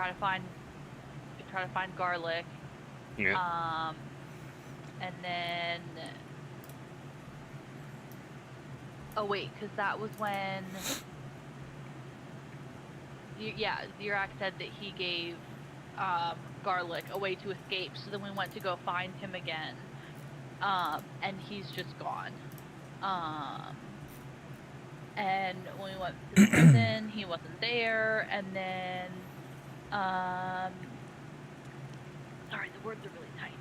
try to find garlic. Yeah. And then. Oh wait, because that was when. Zirak said that he gave garlic a way to escape. So then we went to go find him again. And he's just gone. And when we went to the prison, he wasn't there. And then, sorry, the words are really tiny.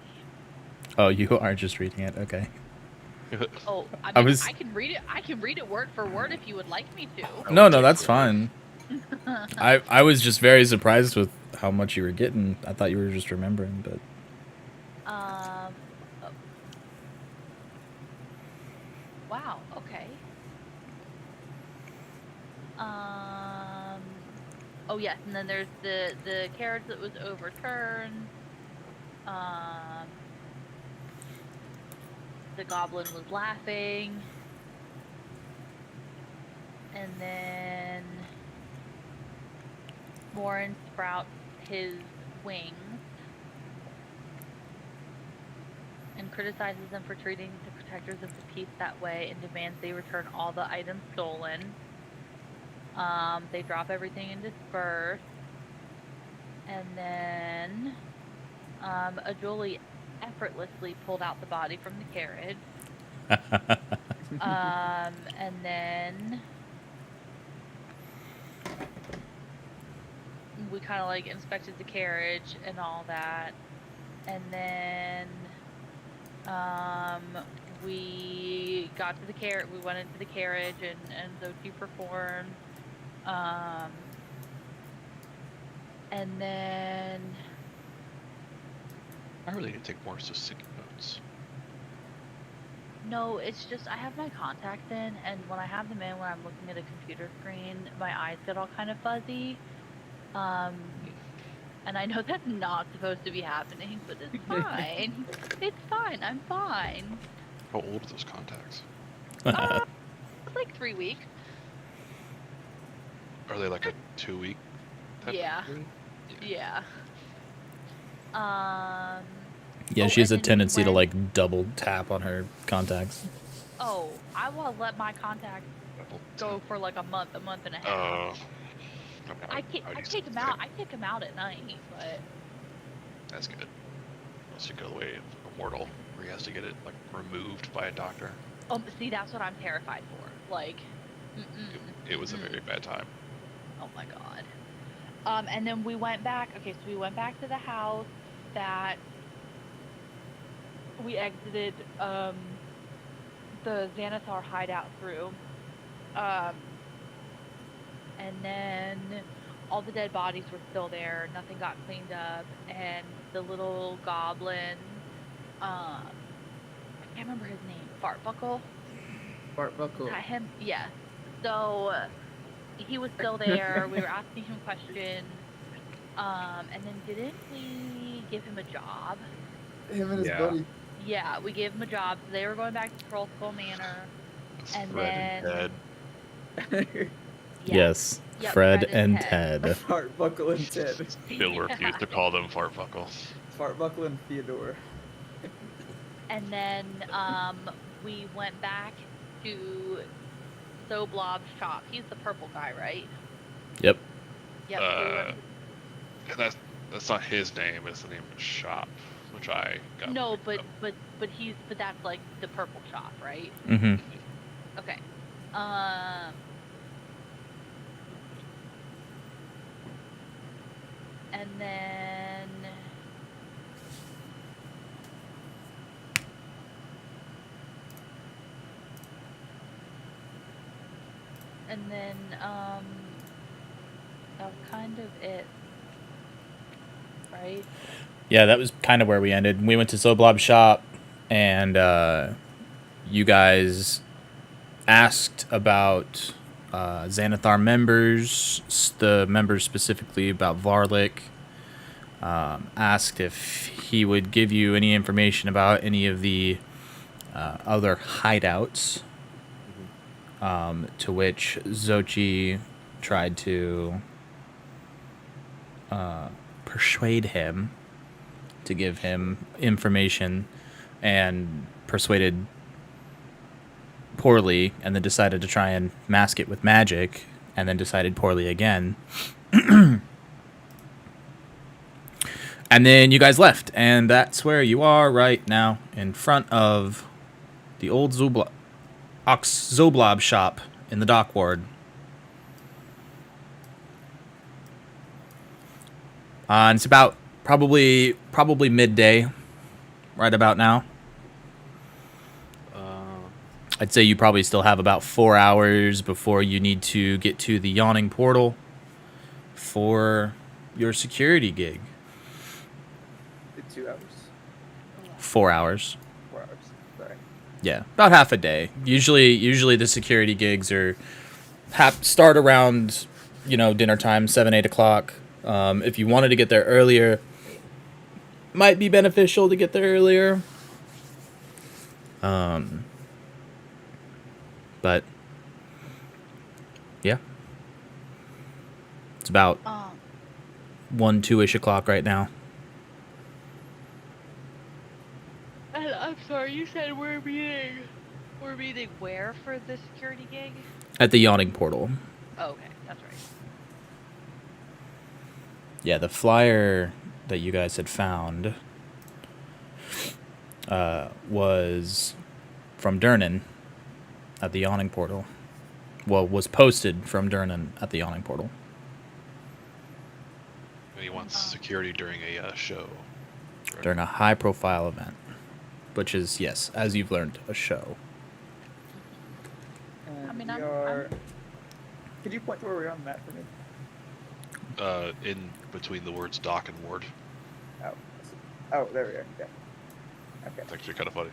Oh, you are just reading it. Okay. Oh, I I mean, was- I can read it. I can read it word for word if you would like me to. No, that's fine. I was just very surprised with how much you were getting. I thought you were just remembering, but Oh. Wow. Okay. Oh yes, and then there's the carriage that was overturned. The goblin was laughing, and then Warren sprouts his wings and criticizes them for treating the protectors of the peace that way and demands they return all the items stolen. They drop everything and disperse. And then Ajoli effortlessly pulled out the body from the carriage. And then we kind of like inspected the carriage and all that. And then we got to the carriage. We went into the carriage and Zochi performed. And then I really need to take more sticky notes. no, it's just I have my contacts in, and when I have them in, when I'm looking at a computer screen, my eyes get all kind of fuzzy. And I know that's not supposed to be happening, but it's fine. It's fine. I'm fine. How old are those contacts? It's like 3 weeks. Are they like a 2-week? type of Yeah. thing? Yeah. yeah, Oh, she has a and then tendency to when- like double tap on her contacts. Oh, I will let my contacts go for like a month and a half. Okay, I would use take them something. out. I take them out at night, but That's good. Unless you go the way of Immortal, where he has to get it like removed by a doctor. see, that's what I'm terrified for. Like, It was a very bad time. oh my god. And then we went back. Okay, so we went back to the house that we exited the Xanathar hideout through. And then all the dead bodies were still there. Nothing got cleaned up, and the little goblin. I can't remember his name. Fartbuckle. Fartbuckle. Is that him? Yes. So he was still there. We were asking him questions. And then didn't we give him a job? Him and his Yeah. buddy. Yeah, we gave him a job. So they were going back to Trollskull Manor. And Fred then dead. Yes, Yep, Fred Fred and and Ted. Ted. Fartbuckle and Ted. Bill refused to call them Fartbuckle. Fartbuckle and Theodore. And then we went back to Soblob's shop. He's the purple guy, right? Yep. Yep. so we went- And that's not his name. It's the name of the shop, which I got. no, mixed but up. that's like the purple shop, right? Mm-hmm. Okay. And then that was kind of it, right? Yeah, that was kind of where we ended. We went to Soblob's shop, and you guys asked about Xanathar members, the members specifically about Varlik. Asked if he would give you any information about any of the other hideouts. To which Zochi tried to persuade him to give him information, and persuaded poorly, and then decided to try and mask it with magic, and then decided poorly again. And then you guys left, and that's where you are right now, in front of the old Zoblob shop in the dock ward. And it's about probably midday, right about now. I'd say you probably still have about 4 hours before you need to get to the yawning portal for your security gig. 2 hours. 4 hours. 4 hours. Sorry. Yeah, about half a day. Usually the security gigs are start around, dinner time, 7-8 o'clock. If you wanted to get there earlier, might be beneficial to get there earlier. But yeah, it's about 1-2-ish o'clock right now. I'm sorry, you said we're meeting. We're meeting where for the security gig? At the yawning portal. Oh, okay, that's right. Yeah, the flyer that you guys had found was from Durnan at the yawning portal. Well, was posted from Durnan at the yawning portal. And he wants security during a show. During a high-profile event. Which is, yes, as you've learned, a show. And I mean, Could you point to where we are on the map for me? In between the words dock and ward. Oh, there we are. Yeah. Okay. It's actually kind of funny.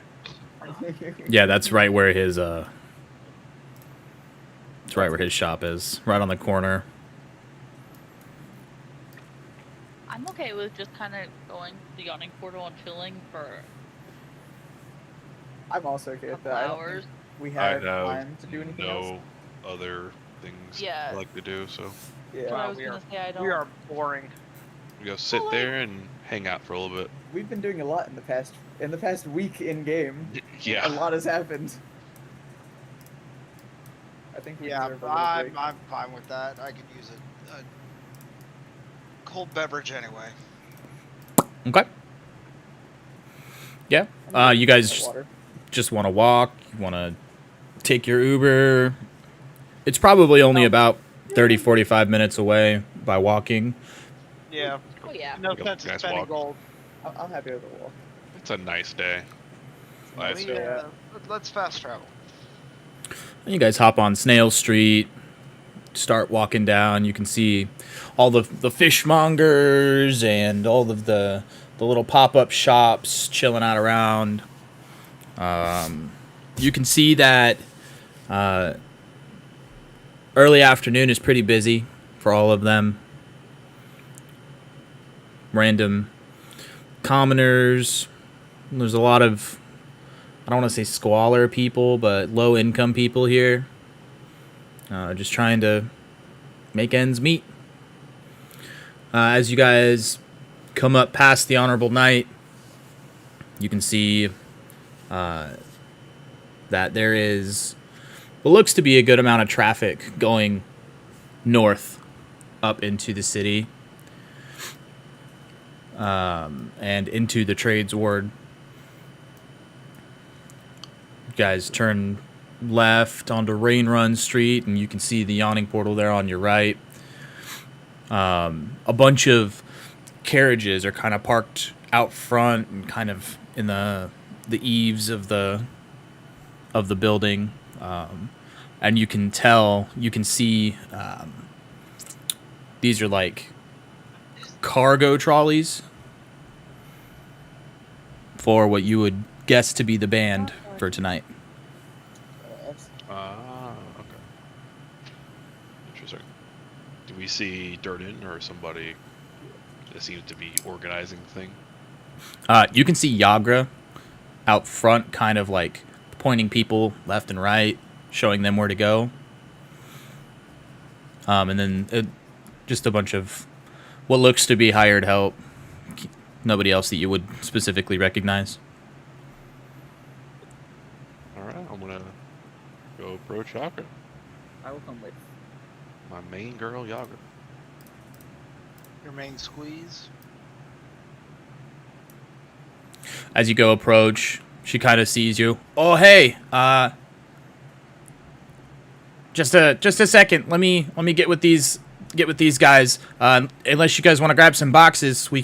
Yeah, that's right where his it's right where his shop is. Right on the corner. I'm okay with just kind of going to the yawning portal and chilling for I'm also okay a with couple that. I don't hours. think we I have have time to do anything else. no other things Yeah. I like to do, so But Yeah. I was we gonna are- say I don't. We are boring. we go sit there and hang out for a little bit. We've been doing a lot in the past week in game. A Yeah. lot has happened. I think we Yeah, deserve a little break. I'm fine with that. I could use a cold beverage anyway. Okay. Yeah. I'm You gonna guys drink water. just want to walk. You want to take your Uber. It's probably only about 30-45 minutes away by walking. Yeah. Oh yeah. No Go, sense in guys, spending walk. gold. I'm happy with the walk. It's a nice day. Nice We, day. let's fast travel. And you guys hop on Snail Street, start walking down. You can see all the fishmongers and all of the little pop-up shops chilling out around. You can see that early afternoon is pretty busy for all of them. Random commoners. There's a lot of, I don't want to say squalor people, but low-income people here. Just trying to make ends meet. As you guys come up past the Honorable Knight, you can see that there is what looks to be a good amount of traffic going north up into the city and into the trades ward. You guys turn left onto Rain Run Street, and you can see the yawning portal there on your right. A bunch of carriages are kind of parked out front and kind of in the eaves of the building, and you can see these are like cargo trolleys for what you would guess to be the band for tonight. Okay. Interesting. Do we see Durden or somebody that seems to be organizing the thing? You can see Yagra out front, kind of like pointing people left and right, showing them where to go. And then just a bunch of what looks to be hired help. Nobody else that you would specifically recognize. All right, I'm gonna go approach Yagra. I will come with. My main girl, Yagra. Your main squeeze. As you go approach, she kind of sees you. Oh, hey, just a second. Let me get with these guys. Unless you guys want to grab some boxes, I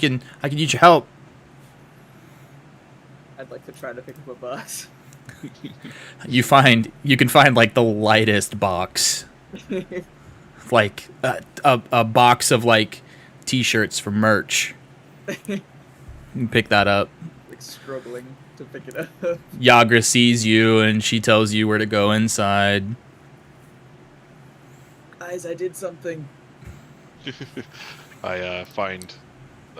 can use your help. I'd like to try to pick up a box. You can find like the lightest box, like a box of like t-shirts for merch. You can pick that up. Like struggling to pick it up. Yagra sees you and she tells you where to go inside. Guys, I did something. I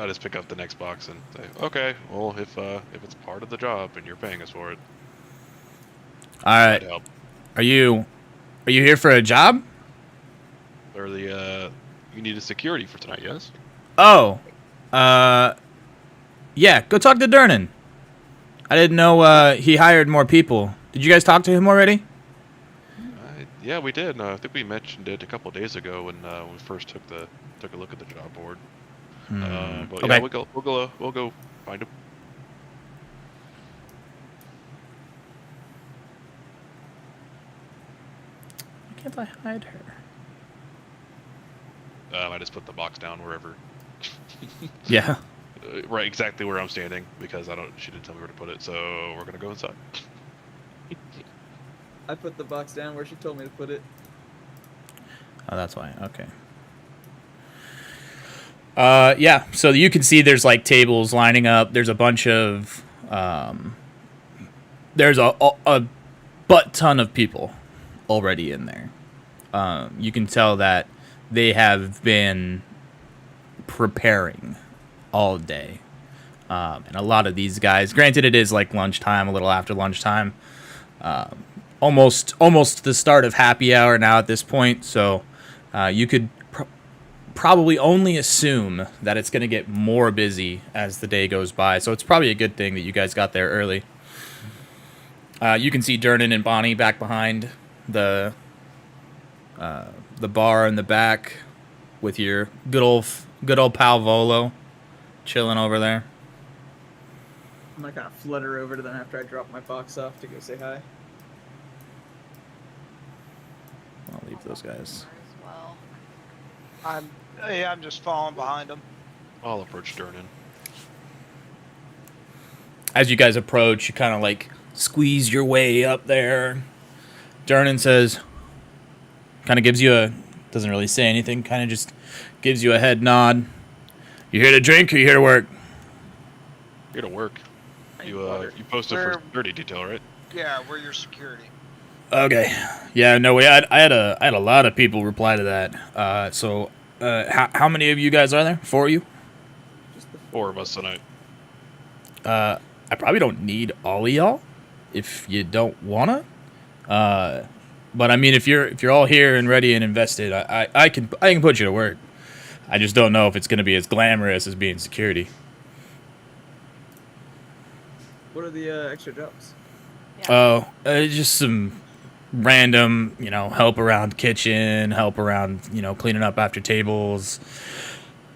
just pick up the next box and say, okay, well, if it's part of the job and you're paying us for it, All right. I'd help. Are you here for a job? Or you need a security for tonight, yes? Oh, yeah. Go talk to Durnan. I didn't know he hired more people. Did you guys talk to him already? Yeah, we did. I think we mentioned it a couple of days ago when we first took a look at the job board. But Okay. yeah, we'll go find him. Why can't I hide her? I just put the box down wherever. Yeah. Right, exactly where I'm standing because she didn't tell me where to put it, so we're gonna go inside. I put the box down where she told me to put it. Oh, that's why. Okay. Yeah. So you can see there's like tables lining up. There's a bunch of there's a butt ton of people already in there. You can tell that they have been preparing all day. And a lot of these guys, granted it is like lunchtime, a little after lunchtime, almost the start of happy hour now at this point. So you could probably only assume that it's going to get more busy as the day goes by. So it's probably a good thing that you guys got there early. You can see Durnan and Bonnie back behind the bar in the back with your good old pal Volo chilling over there. I'm gonna kind of flutter over to them after I drop my box off to go say hi. I'll leave those guys. As well. I'm just following behind them. I'll approach Durnan. As you guys approach, you kind of like squeeze your way up there. Durnan says, kind of gives you doesn't really say anything, kind of just gives you a head nod. You here to drink or you here to work? Here to work. You posted for security detail, right? Yeah, we're your security. Okay. Yeah, no, I had a lot of people reply to that. So how many of you guys are there? 4 of you? Just the 4 of us tonight. I probably don't need all of y'all if you don't wanna. But I mean, if you're all here and ready and invested, I can put you to work. I just don't know if it's gonna be as glamorous as being security. What are the extra jobs? Oh, just some random, help around kitchen, help around, cleaning up after tables.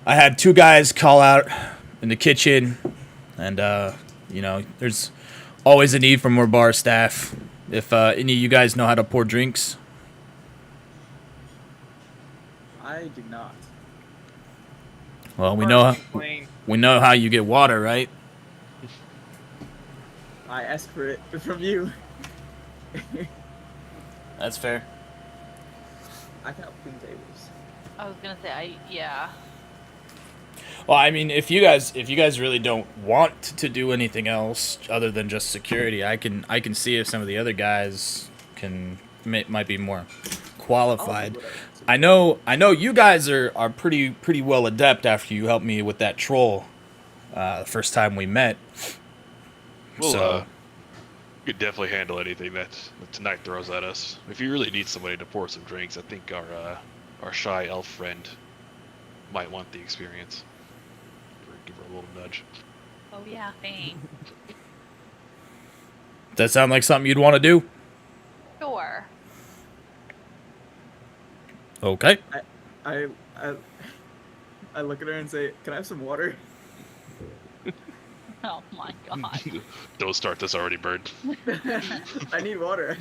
I had 2 guys call out in the kitchen, and there's always a need for more bar staff. If any of you guys know how to pour drinks. I do not. Well, we Clean. know how you get water, right? I asked for it from you. That's fair. I can help clean tables. I was gonna say, yeah. Well, I mean, if you guys really don't want to do anything else other than just security, I can see if some of the other guys might be more qualified. I know you guys are pretty well adept after you helped me with that troll the first time we met. We'll we could definitely handle anything that tonight throws at us. If you really need somebody to pour some drinks, I think our shy elf friend might want the experience. Give her a little nudge. Oh yeah, thanks. Does that sound like something you'd want to do? Sure. Okay. I look at her and say, "Can I have some water?" Oh my god. Don't start this already, bird. I need water.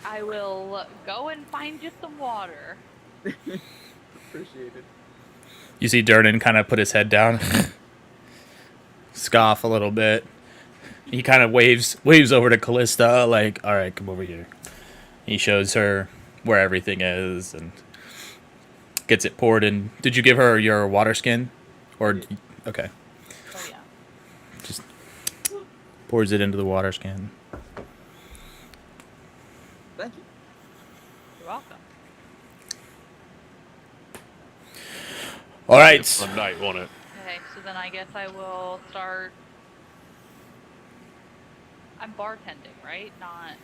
I will go and find you some water. Appreciate it. You see Durnan kind of put his head down, scoff a little bit. He kind of waves over to Callista, like, all right, come over here. He shows her where everything is and gets it poured in. Did you give her your water skin? Or, okay. Oh yeah. Just pours it into the water skin. Thank you. You're welcome. All right. Fun night, won't it? Okay, so then I guess I will start. I'm bartending, right? Not.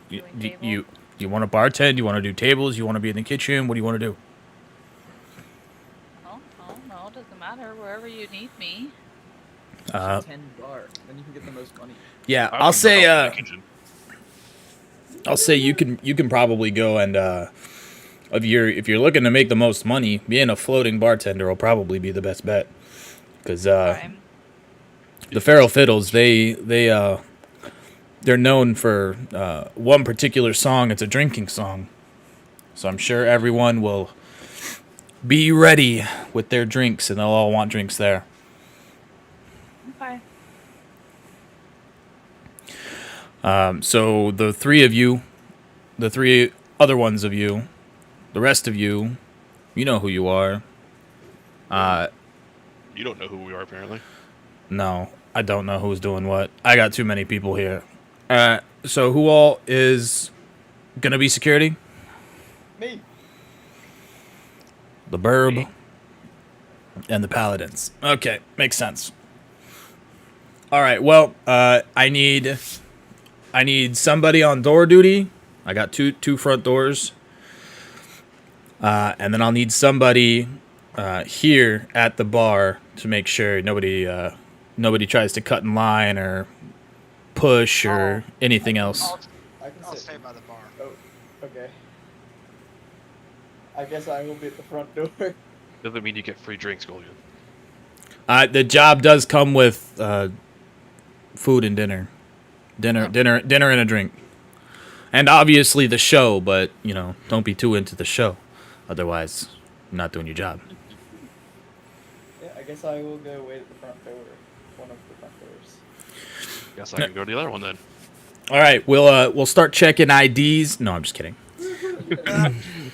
You want to bartend? You want to do tables? You want to be in the kitchen? What do you want to do? Oh no, it doesn't matter. Wherever you need me. 10 bar, then you can get the most money. Yeah, I'll say you can probably go and if you're looking to make the most money, being a floating bartender will probably be the best bet, because Okay. the Feral Fiddles they're known for one particular song. It's a drinking song, so I'm sure everyone will be ready with their drinks, and they'll all want drinks there. Okay. So the three of you, the three other ones of you, the rest of you, you know who you are. You don't know who we are, apparently. No, I don't know who's doing what. I got too many people here. So who all is gonna be security? Me. The Burb and the Paladins. Okay, makes sense. All right. Well, I need somebody on door duty. I got two front doors. And then I'll need somebody here at the bar to make sure nobody tries to cut in line or push or anything else. I'll stay by the bar. Oh, okay. I guess I will be at the front door. Doesn't mean you get free drinks, Goliath. The job does come with food and dinner and a drink, and obviously the show. But don't be too into the show, otherwise, you're not doing your job. Yeah, I guess I will go wait at the front door. One of the front doors. Guess I can go to the other one then. All right, we'll start checking IDs. No, I'm just kidding.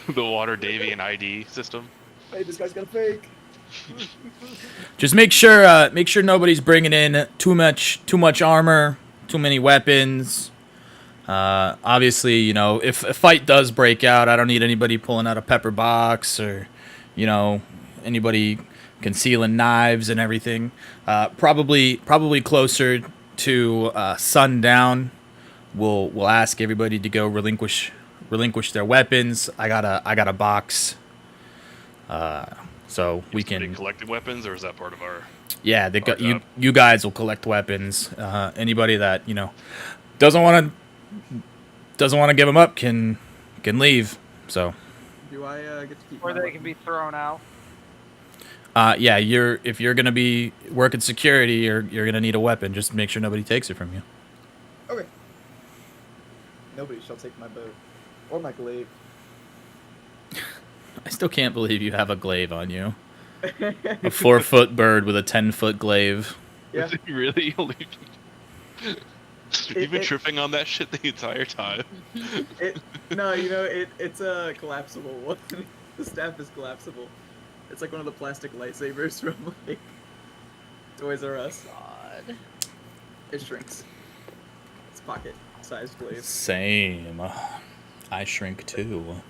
The Water Davian ID system. Hey, this guy's got a fake. Just make sure nobody's bringing in too much armor, too many weapons. Obviously, if a fight does break out, I don't need anybody pulling out a pepper box or, anybody concealing knives and everything. Probably closer to sundown. We'll ask everybody to go relinquish their weapons. I got a box. So we can collecting weapons, or is that part of our? Yeah, you guys will collect weapons. Anybody that doesn't want to give them up can leave. So. Do I get to keep? Or they can be thrown out. Yeah, if you're gonna be working security, you're gonna need a weapon. Just make sure nobody takes it from you. Okay. Nobody shall take my bow or my glaive. I still can't believe you have a glaive on you. A 4-foot bird with a 10-foot glaive. Yeah. Really? You've been tripping on that shit the entire time. It's a collapsible one. The staff is collapsible. It's like one of the plastic lightsabers from like Toys R Us. God. It shrinks. It's pocket-sized glaive. Same. I shrink too.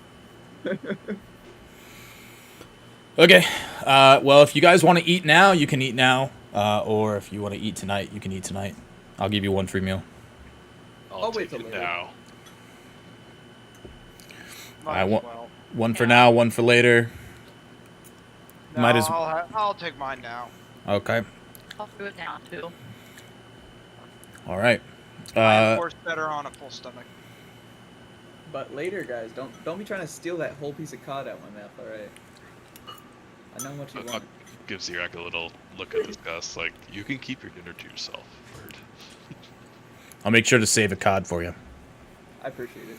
Okay. Well, if you guys want to eat now, you can eat now. Or if you want to eat tonight, you can eat tonight. I'll give you one free meal. I'll wait till it later. now. One for now, one for later. No, Might as- I'll take mine now. Okay. I'll do it now too. All right. Of course, better on a full stomach. But later, guys, don't be trying to steal that whole piece of cod out my mouth. All right. I know what you I'll want. give Zirak a little look at this Gus. Like, you can keep your dinner to yourself. Word. I'll make sure to save a cod for you. I appreciate it.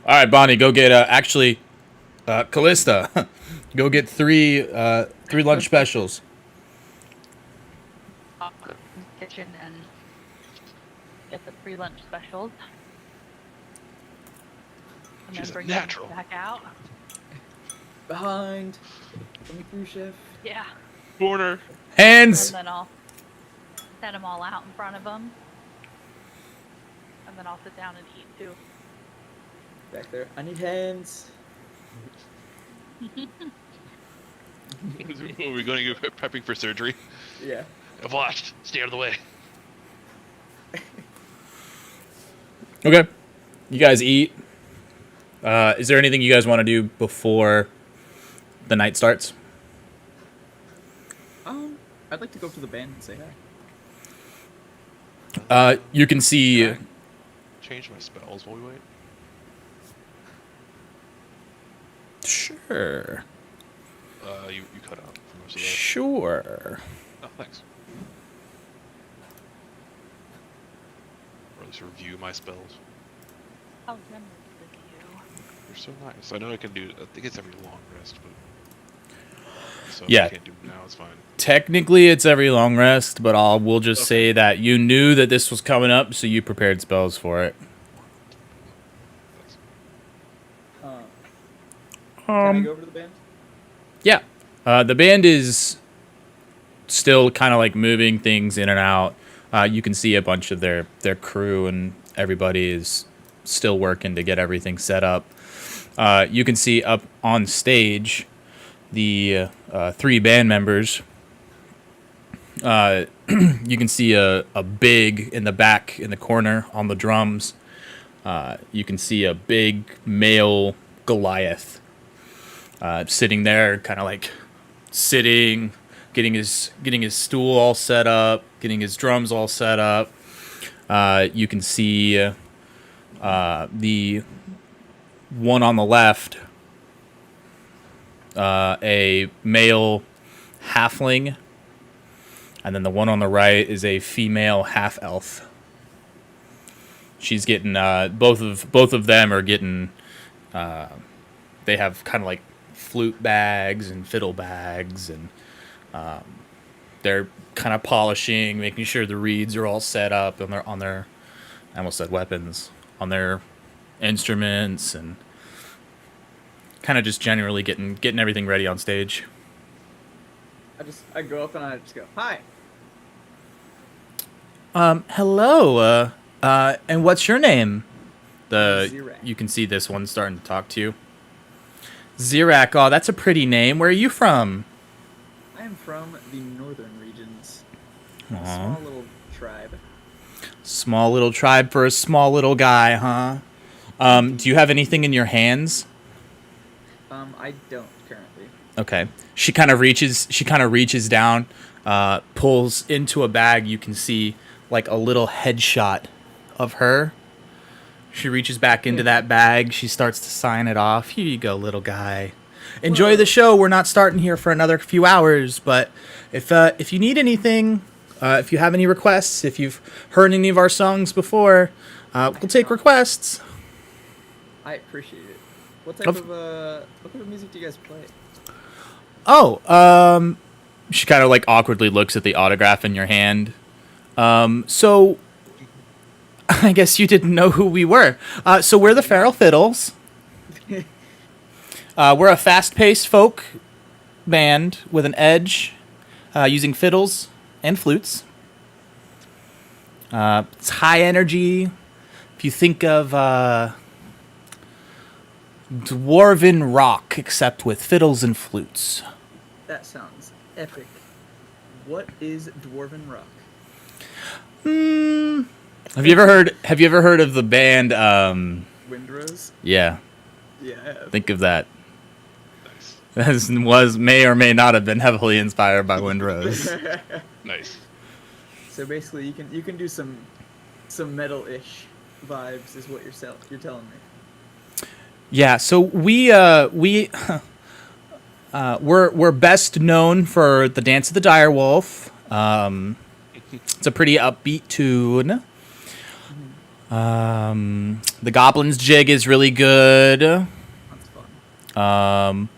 All right, Bonnie, go get Callista. Go get three lunch specials. I'll go in the kitchen and get the free lunch specials. And She's then a bring natural. them back out. Behind. Let me through, chef. Yeah. Corner. Hands. And then I'll set them all out in front of them. And then I'll sit down and eat too. Back there. I need hands. Are we going to get prepping for surgery? Yeah. I've watched. Stay out of the way. Okay. You guys eat. Is there anything you guys want to do before the night starts? I'd like to go up to the band and say hi. You can see. Can I change my spells while we wait? Sure. You cut out for most of that. Sure. Oh, thanks. Or at least review my spells. How generous of you. You're so nice. I know I can do. I think it's every long rest, but so Yeah. if I can't do it now. It's fine. Technically, it's every long rest, but we'll just say that you knew that this was coming up, so you prepared spells for it. Can I go over to the band? Yeah. The band is still kind of like moving things in and out. You can see a bunch of their crew and everybody is still working to get everything set up. You can see up on stage the 3 band members. You can see a big in the back in the corner on the drums. You can see a big male Goliath sitting there, kind of like sitting, getting his stool all set up, getting his drums all set up. You can see the one on the left, a male halfling, and then the one on the right is a female half elf. She's getting both of them are getting. They have kind of like flute bags and fiddle bags, and they're kind of polishing, making sure the reeds are all set up on their I almost said weapons, on their instruments, and kind of just generally getting everything ready on stage. I go up and I just go, hi. Hello, and what's your name? Zirak. You can see this one starting to talk to you. Zirak, oh, that's a pretty name. Where are you from? I am from the northern regions. A Aw. small little tribe. Small little tribe for a small little guy, huh? Do you have anything in your hands? I don't currently. Okay. She kind of reaches down, pulls into a bag. You can see like a little headshot of her. She reaches back into that bag. She starts to sign it off. Here you go, little guy. Enjoy the show. We're not starting here for another few hours, but if you need anything, if you have any requests, if you've heard any of our songs before, we'll take requests. I appreciate it. What type of music do you guys play? Oh, she kind of like awkwardly looks at the autograph in your hand. So I guess you didn't know who we were. So we're the Feral Fiddles. We're a fast-paced folk band with an edge, using fiddles and flutes. It's high energy. If you think of dwarven rock, except with fiddles and flutes. That sounds epic. What is Dwarven Rock? Have you ever heard of the band? Windrose? Yeah, Yeah, I have. think of that. This may or may not have been heavily inspired by Windrose. Nice. So basically, you can do some metal-ish vibes, is what you're telling me. Yeah, so we're best known for the Dance of the Direwolf. It's a pretty upbeat tune. The Goblin's Jig is really good. That's fun.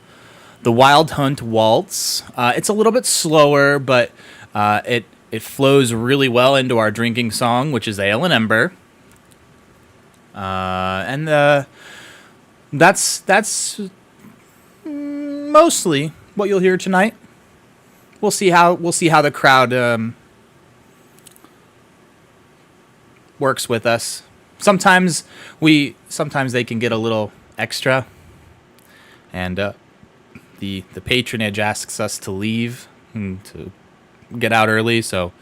The Wild Hunt Waltz. It's a little bit slower, but it flows really well into our drinking song, which is Ale and Ember. That's mostly what you'll hear tonight. We'll see how the crowd works with us. Sometimes they can get a little extra, and the patronage asks us to leave and to get out early. So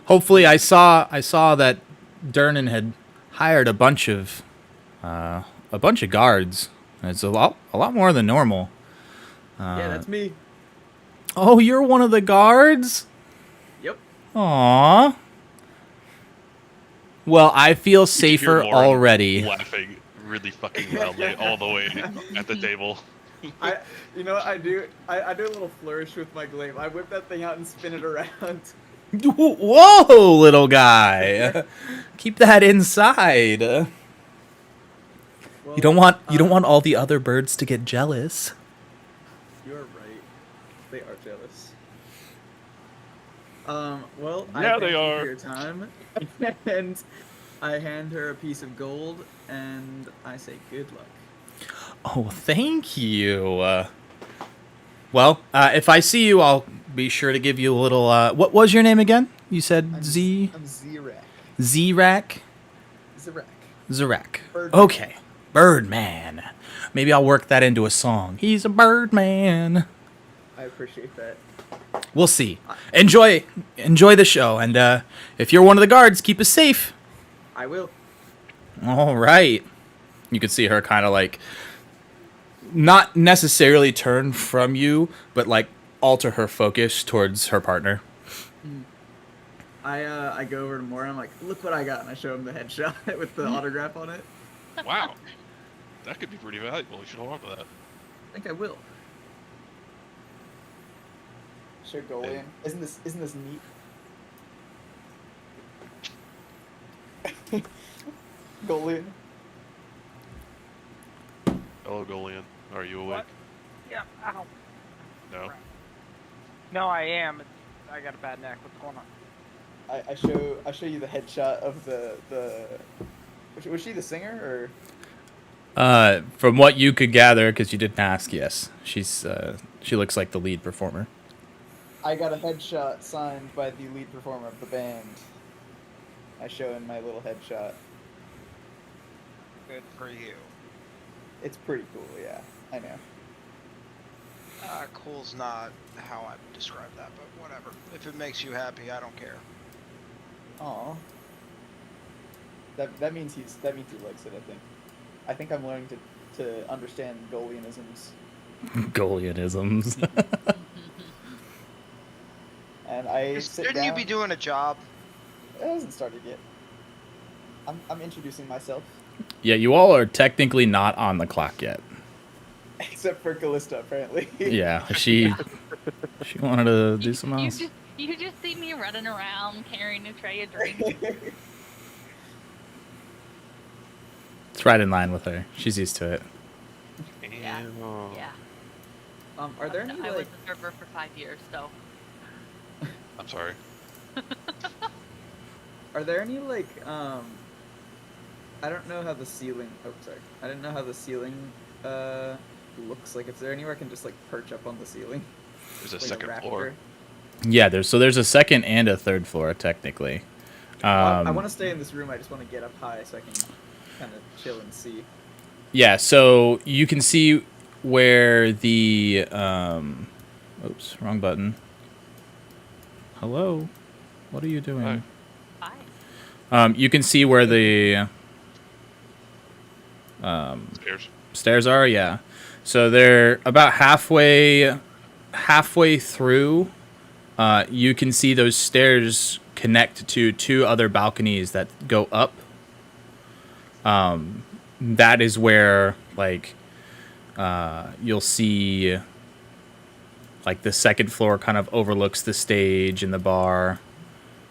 hopefully, I saw that Durnan had hired a bunch of guards. It's a lot more than normal. Yeah, that's me. Oh, you're one of the guards? Yep. Aww. Well, I feel safer Lauren already. Laughing really fucking loudly all the way at the table. You know what I do? I do a little flourish with my glaive. I whip that thing out and spin it around. Whoa, little guy! Keep that inside. Well, You don't want all the other birds to get jealous. You're right. They are jealous. Well, Yeah, I thank they you are. for your time, and I hand her a piece of gold, and I say good luck. Oh, thank you. Well, if I see you, I'll be sure to give you a little. What was your name again? You said I'm Zirak. Zrak? Zirak. Zarak. Birdman. Okay. Birdman. Maybe I'll work that into a song. He's a birdman. I appreciate that. We'll see. Enjoy the show, and if you're one of the guards, keep us safe. I will. All right. You can see her kind of like not necessarily turn from you, but like alter her focus towards her partner. I go over to Moore and I'm like, look what I got, and I show him the headshot with the autograph on it. Wow. That could be pretty valuable. You should hold on to that. I think I will. Should go Hey. in. Isn't this neat? Go in. Hello, Golian. Are you awake? What? Yeah, ow. No? No, I am. I got a bad neck. What's going on? I show you the headshot of the was she the singer or From what you could gather, because you didn't ask, yes, she looks like the lead performer. I got a headshot signed by the lead performer of the band. I show him my little headshot. Good for you. It's pretty cool, yeah. I know. Cool's not how I describe that, but whatever. If it makes you happy, I don't care. Aw. That means he likes it, I think. I think I'm learning to understand Golianisms. Golianisms. And I sit Shouldn't down. you be doing a job? It hasn't started yet. I'm introducing myself. Yeah, you all are technically not on the clock yet. Except for Callista, apparently. Yeah, she wanted to do something else. You just see me running around carrying a tray of drinks. It's right in line with her. She's used to it. Yeah. Yeah. Are there any I was like? a server for 5 years, so. I'm sorry. Are there any like? I don't know how the ceiling. Oh, sorry. I didn't know how the ceiling looks like. Is there anywhere I can just like perch up on the ceiling? There's a Like second rafter? floor. Yeah, there's a second and a third floor technically. I want to stay in this room. I just want to get up high so I can kind of chill and see. Yeah, so you can see where the oops, wrong button. Hello, what are you doing? Hi. You can see where the Stairs. stairs are. Yeah, So they're about halfway through. You can see those stairs connect to 2 other balconies that go up. That is where, like, you'll see, like, the second floor kind of overlooks the stage and the bar.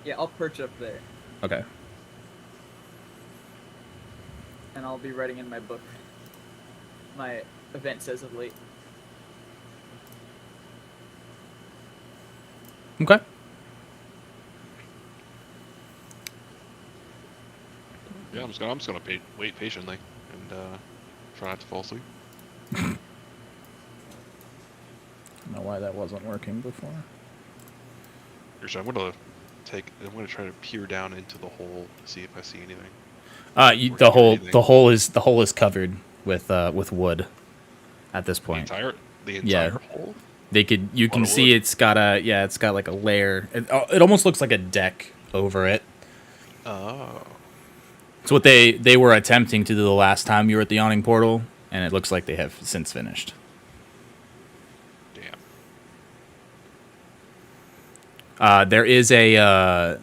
Yeah, I'll perch up there. Okay. And I'll be writing in my book my event says of late. Okay. Yeah, I'm just gonna wait patiently and try not to fall asleep. I don't know why that wasn't working before. Actually, I'm gonna try to peer down into the hole to see if I see anything. The hole is covered with wood at this point. The entire hole. You can see it's got like a layer. It almost looks like a deck over it. Oh. It's what they were attempting to do the last time you were at the yawning portal, and it looks like they have since finished. Damn. There is a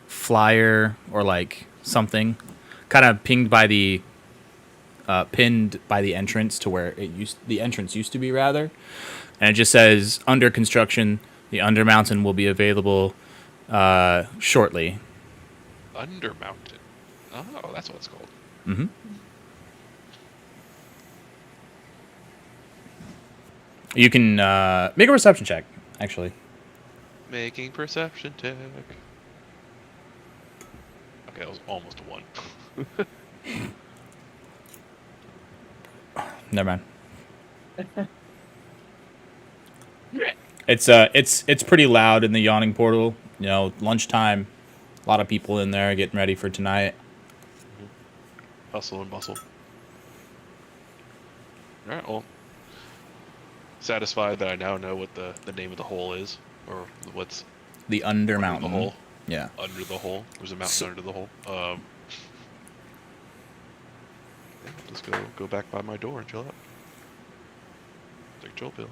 flyer or like something kind of pinned by the entrance to where the entrance used to be, rather, and it just says under construction. The Undermountain will be available shortly. Undermountain. Oh, that's what it's called. Mm-hmm. You can make a perception check, actually. Making perception check. Okay, that was almost a 1. Never mind. It's pretty loud in the yawning portal. You know, lunchtime. A lot of people in there getting ready for tonight. Hustle and bustle. All right, well, satisfied that I now know what the name of the hole is, or what's the Undermountain. Under the hole. Yeah. Under the hole. There's a mountain under the hole. Yeah, just go back by my door and chill out. Take a chill pill.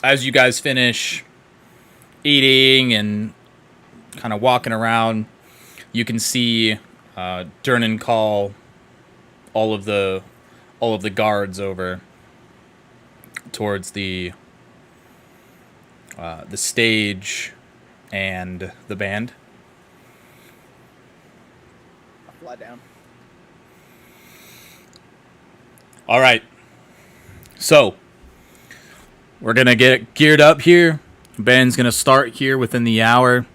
As you guys finish eating and kind of walking around, you can see Durnan call all of the guards over towards the stage and the band. I'll fly down. All right. So, we're going to get geared up here. Band's going to start here within the hour.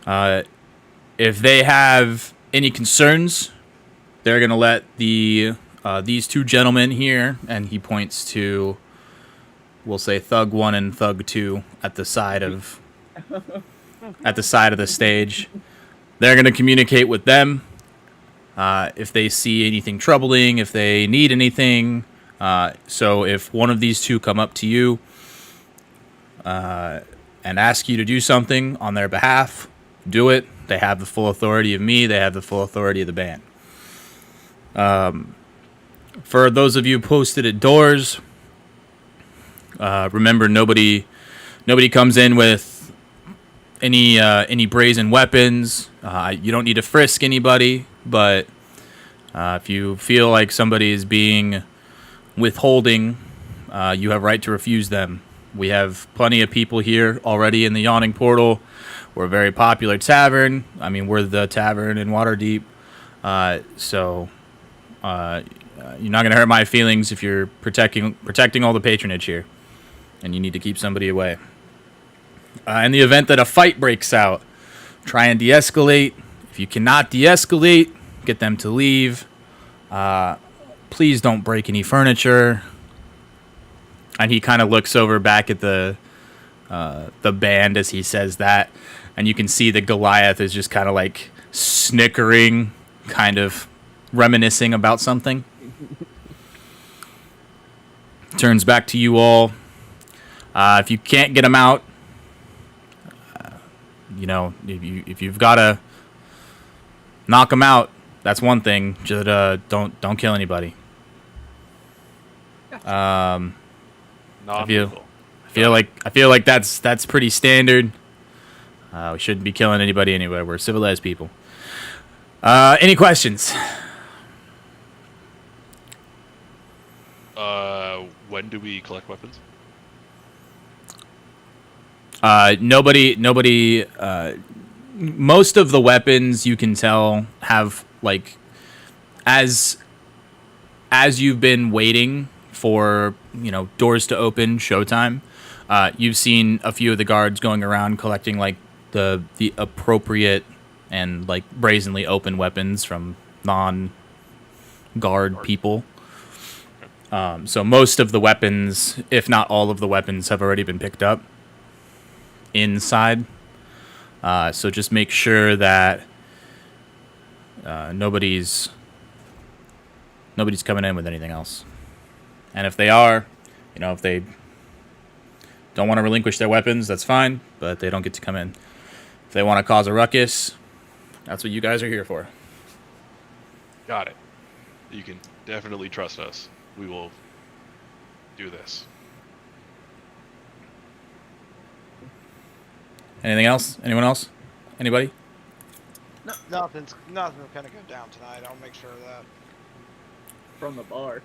If they have any concerns, they're going to let these 2 gentlemen here, and he points to, we'll say, Thug 1 and Thug 2 at the side of the stage. They're going to communicate with them. If they see anything troubling, if they need anything. So if one of these 2 come up to you and ask you to do something on their behalf, do it. They have the full authority of me. They have the full authority of the band. For those of you posted at doors, remember nobody comes in with any brazen weapons. You don't need to frisk anybody, but if you feel like somebody is being withholding, you have right to refuse them. We have plenty of people here already in the Yawning Portal. We're a very popular tavern. I mean, we're the tavern in Waterdeep. So you're not going to hurt my feelings if you're protecting all the patronage here. And you need to keep somebody away. In the event that a fight breaks out, try and de-escalate. If you cannot de-escalate, get them to leave. Please don't break any furniture. And he kind of looks over back at the band as he says that. And you can see that Goliath is just kind of like snickering, kind of reminiscing about something. Turns back to you all. If you can't get them out, you know, if you've got to knock them out, that's one thing. Just don't kill anybody. I Non-lethal. feel like that's pretty standard. We shouldn't be killing anybody anywhere. We're civilized people. Any questions? When do we collect weapons? Nobody. Most of the weapons you can tell have like, as you've been waiting for, you know, doors to open, showtime. You've seen a few of the guards going around collecting like the appropriate and like brazenly open weapons from non-guard people. So most of the weapons, if not all of the weapons, have already been picked up inside. So just make sure that nobody's coming in with anything else. And if they are, you know, if they don't want to relinquish their weapons, that's fine, but they don't get to come in. If they want to cause a ruckus, that's what you guys are here for. Got it. You can definitely trust us. We will do this. Anything else? Anyone else? Anybody? No, nothing's gonna go down tonight. I'll make sure of that. From the bar.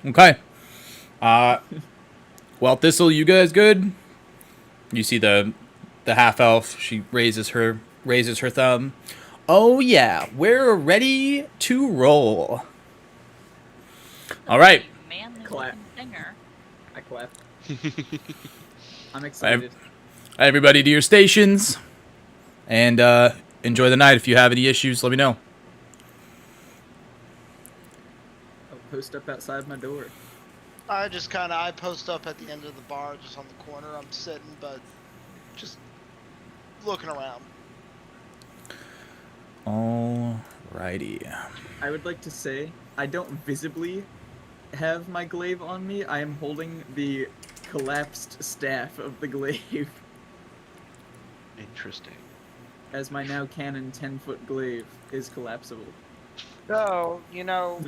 Okay. Well, Thistle, you guys good? You see the half elf. She raises her thumb. Oh yeah, we're ready to roll. All right. Manly Clap. looking singer. I clap. I'm excited. Everybody to your stations, and enjoy the night. If you have any issues, let me know. I'll post up outside my door. I post up at the end of the bar, just on the corner. I'm sitting, but just looking around. Alrighty. I would like to say I don't visibly have my glaive on me. I am holding the collapsed staff of the glaive Interesting. as my now canon 10-foot glaive is collapsible. So, you know,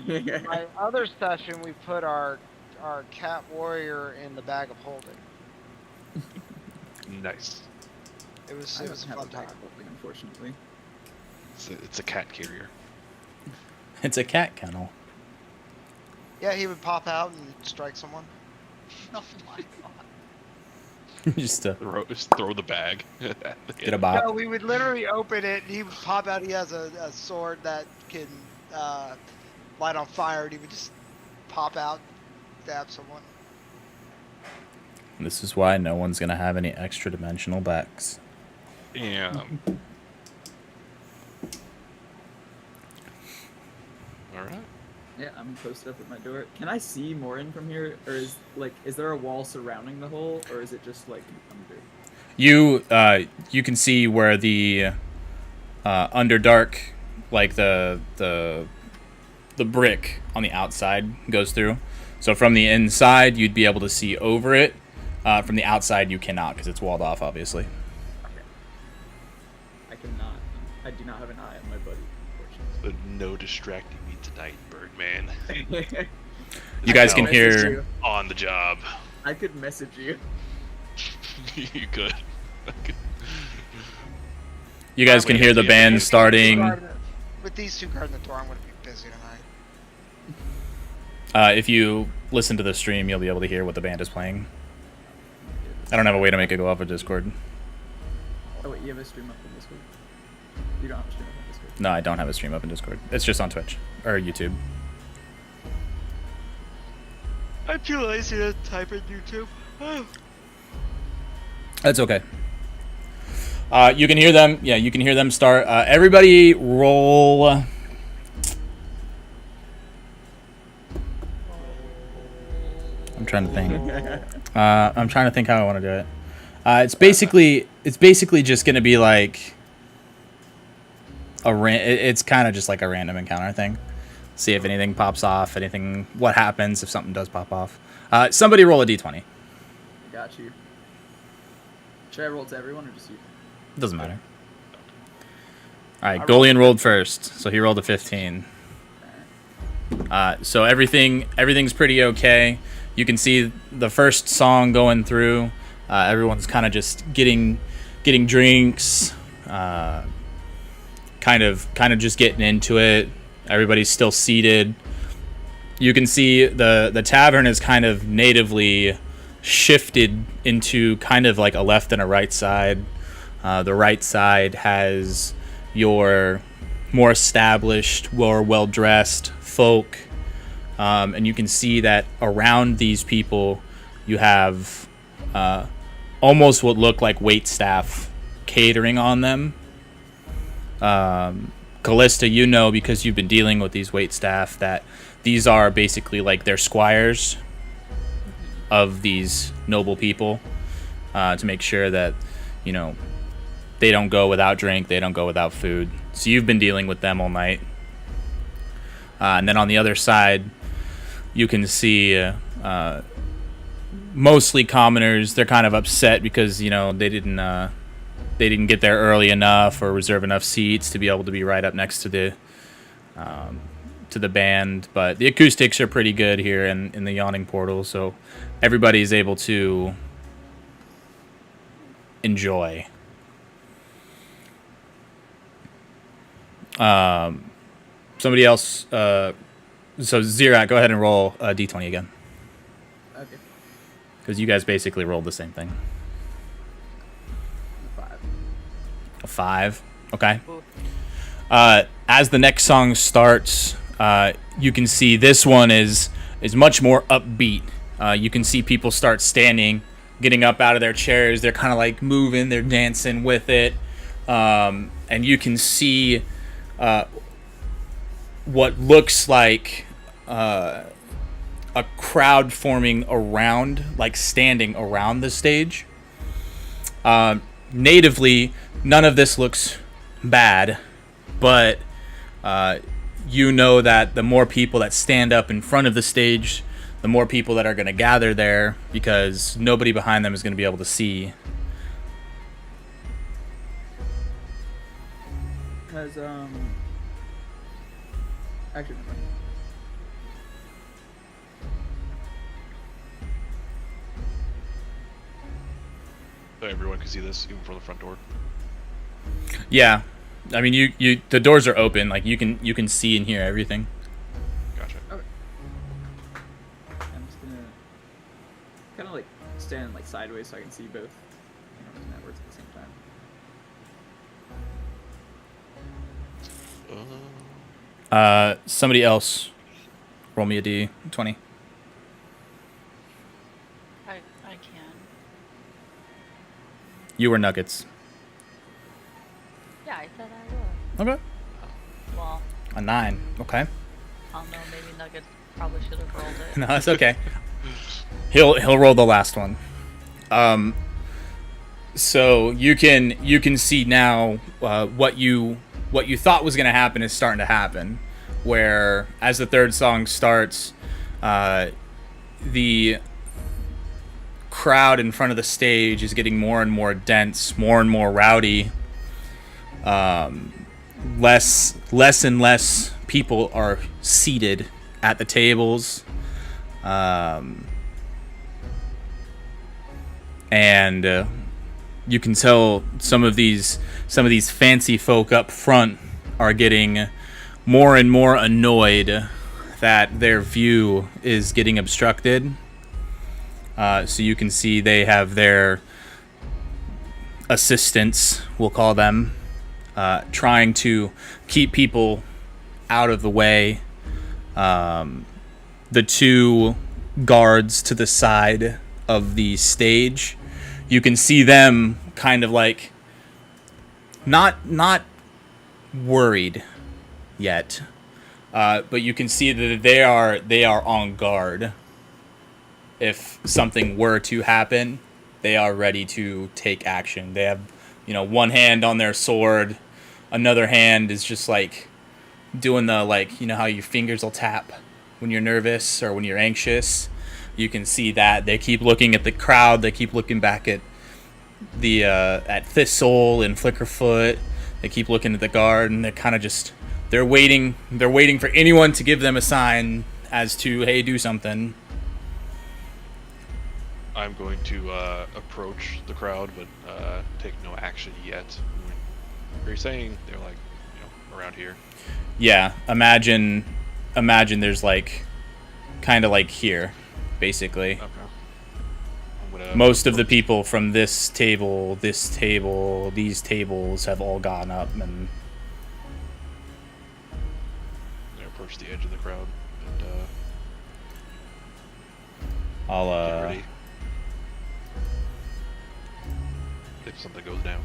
my other session, we put our cat warrior in the bag of holding. Nice. It was I a don't have fun a bag time. of holding, unfortunately. It's a cat carrier. It's a cat kennel. Yeah, he would pop out and strike someone. Oh my god. Just Just throw the bag. get a bop. No, we would literally open it, and he would pop out. He has a sword that can light on fire, and he would just pop out, stab someone. This is why no one's gonna have any extra dimensional backs. Damn. All right. Yeah, I'm posted up at my door. Can I see Morin from here, or is there a wall surrounding the hole, or is it just like under? You can see where the Underdark, like the brick on the outside goes through. So from the inside, you'd be able to see over it. From the outside, you cannot because it's walled off, obviously. Okay. I cannot. I do not have an eye on my buddy, So no distracting me tonight, Birdman. unfortunately. You guys can message hear. you. On the job. I could message you. You could. You guys can hear the band starting. With these two guarding the door, I'm going to be busy tonight. If you listen to the stream, you'll be able to hear what the band is playing. I don't have a way to make it go off of Discord. Oh wait, you have a stream up on Discord? You don't have a stream up on Discord? No, I don't have a stream up in Discord. It's just on Twitch or YouTube. I'm too lazy to type in YouTube. That's okay. You can hear them. Yeah, you can hear them start. Everybody roll. I'm trying to think. I'm trying to think how I want to do it. It's basically just gonna be like it's kind of just like a random encounter thing. See if anything pops off. What happens if something does pop off. Somebody roll a d20. I got you. Should I roll to everyone or just you? Doesn't matter. All right, I Golian rolled- rolled first, so he rolled a 15. So everything's pretty okay. You can see the first song going through. Everyone's kind of just getting drinks, kind of just getting into it. Everybody's still seated. You can see the tavern is kind of natively shifted into kind of like a left and a right side. The right side has your more established, more well-dressed folk, and you can see that around these people you have almost what look like waitstaff catering on them. Callista, you know, because you've been dealing with these waitstaff, that these are basically like their squires of these noble people, to make sure that, you know, they don't go without drink, they don't go without food. So you've been dealing with them all night. And then on the other side, you can see mostly commoners. They're kind of upset because, you know, they didn't get there early enough or reserve enough seats to be able to be right up next to the band. But the acoustics are pretty good here in the Yawning Portal, so everybody's able to enjoy. Somebody else. So Zirat, go ahead and roll a d20 again, Okay. because you guys basically rolled the same thing. 5. A 5. Okay. As the next song starts, you can see this one is much more upbeat. You can see people start standing, getting up out of their chairs. They're kind of like moving. They're dancing with it, and you can see what looks like a crowd forming around, like standing around the stage. Natively, none of this looks bad, but you know that the more people that stand up in front of the stage, the more people that are going to gather there, because nobody behind them is going to be able to see. Has actually never mind. So everyone can see this, even from the front door. Yeah, I mean, you the doors are open, like you can see and hear everything. Gotcha. I'm just gonna kind of like stand like sideways so I can see both networks at the same time. Somebody else, roll me a d20. I can. You were Nuggets. Yeah, I said I will. Okay. Well, A 9. Okay. I don't know. Maybe Nuggets probably should have rolled it. No, that's okay. He'll roll the last one. So you can see now what you thought was going to happen is starting to happen, where as the third song starts, the crowd in front of the stage is getting more and more dense, more and more rowdy. Less and less people are seated at the tables. And you can tell some of these fancy folk up front are getting more and more annoyed that their view is getting obstructed. So you can see they have their assistants, we'll call them, trying to keep people out of the way. The two guards to the side of the stage, you can see them kind of like not worried yet, but you can see that they are on guard. If something were to happen, they are ready to take action. They have, one hand on their sword, another hand is just like doing the, like, how your fingers will tap when you're nervous or when you're anxious. You can see that they keep looking at the crowd, they keep looking back at at Thistle and Flickerfoot. They keep looking at the guard, and they're kind of just they're waiting for anyone to give them a sign as to, hey, do something. I'm going to approach the crowd, but take no action yet. Are you saying they're like, around here? Yeah, imagine there's like kind of like here, basically. Okay. Most of the people from this table, these tables have all gone up, and I approach the edge of the crowd and I'll get ready if something goes down.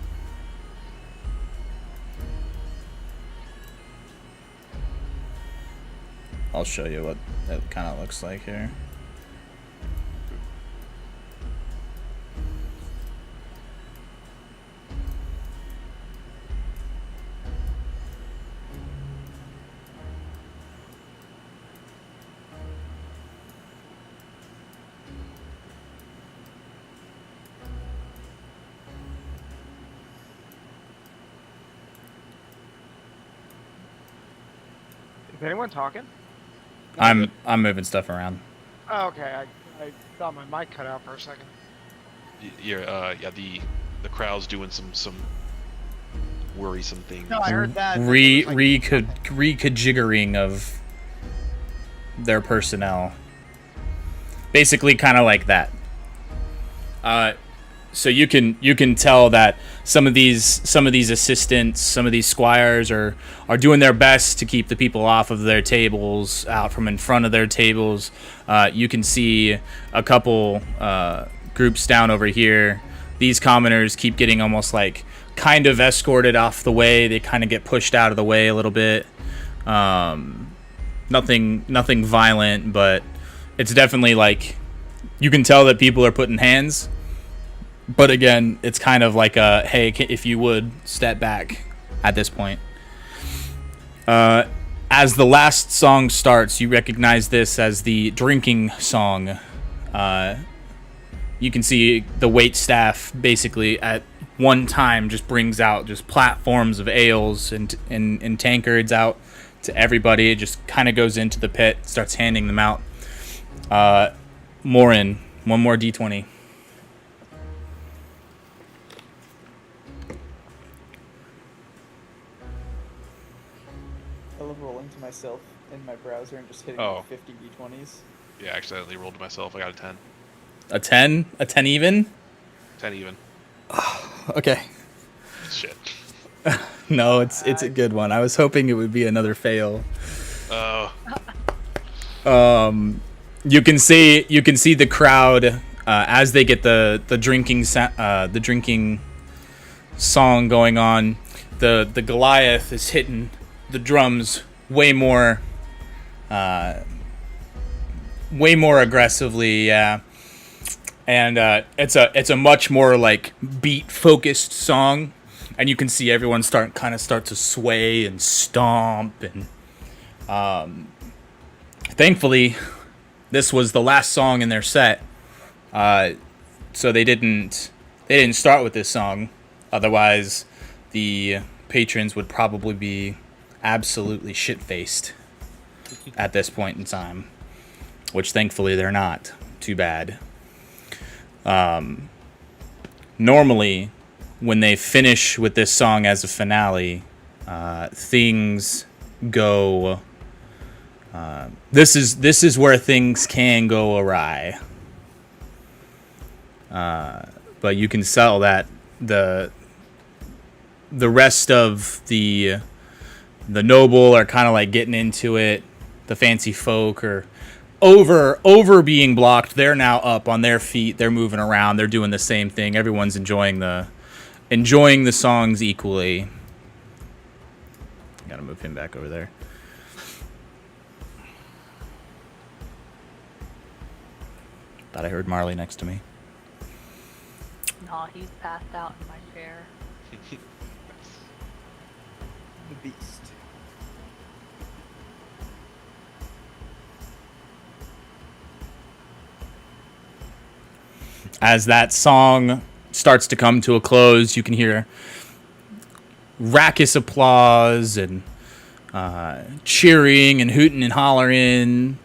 I'll show you what it kind of looks like here. Is anyone talking? I'm moving stuff around. Oh, okay, I thought my mic cut out for a second. Yeah, the crowd's doing some worrisome things. No, I heard that. Reconfiguring of their personnel. Basically, kind of like that. So you can tell that some of these assistants, some of these squires are doing their best to keep the people off of their tables, out from in front of their tables. You can see a couple groups down over here. These commoners keep getting almost like kind of escorted off the way. They kind of get pushed out of the way a little bit. Nothing violent, but it's definitely like you can tell that people are putting hands. But again, it's kind of like a, hey, if you would, step back at this point. As the last song starts, you recognize this as the drinking song. You can see the wait staff basically at one time just brings out just platforms of ales and tankards out to everybody. It just kind of goes into the pit, starts handing them out. Morin, one more D20. I love rolling to myself in my browser and just hitting Oh. like 50 d20s. Yeah, I accidentally rolled to myself. I got a 10. A 10? A 10 even? 10 even. Okay. Shit. No, it's a good one. I was hoping it would be another fail. Oh. You can see the crowd as they get the drinking song going on. The Goliath is hitting the drums way more aggressively, yeah. And it's a much more like beat focused song, and you can see everyone start to sway and stomp, and thankfully this was the last song in their set, so they didn't start with this song. Otherwise the patrons would probably be absolutely shit-faced at this point in time, which thankfully they're not. Too bad. Normally, when they finish with this song as a finale, things go. This is where things can go awry. But you can tell that the rest of the noble are kind of like getting into it. The fancy folk are over being blocked. They're now up on their feet. They're moving around. They're doing the same thing. Everyone's enjoying the songs equally. Gotta move him back over there. Thought I heard Marley next to me. No, he's passed out in my chair. The beast. As that song starts to come to a close. You can hear raucous applause and cheering and hooting and hollering.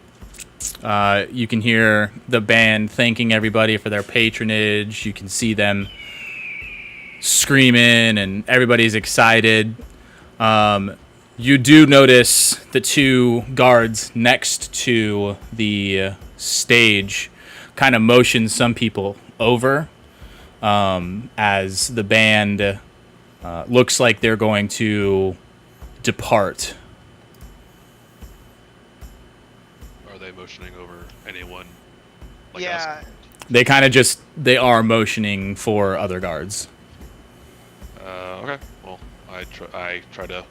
You can hear the band thanking everybody for their patronage. You can see them screaming and everybody's excited. You do notice the two guards next to the stage kind of motion some people over as the band looks like they're going to depart. Are they motioning over anyone? Like Yeah. us? They are motioning for other guards. Okay. Well, I try to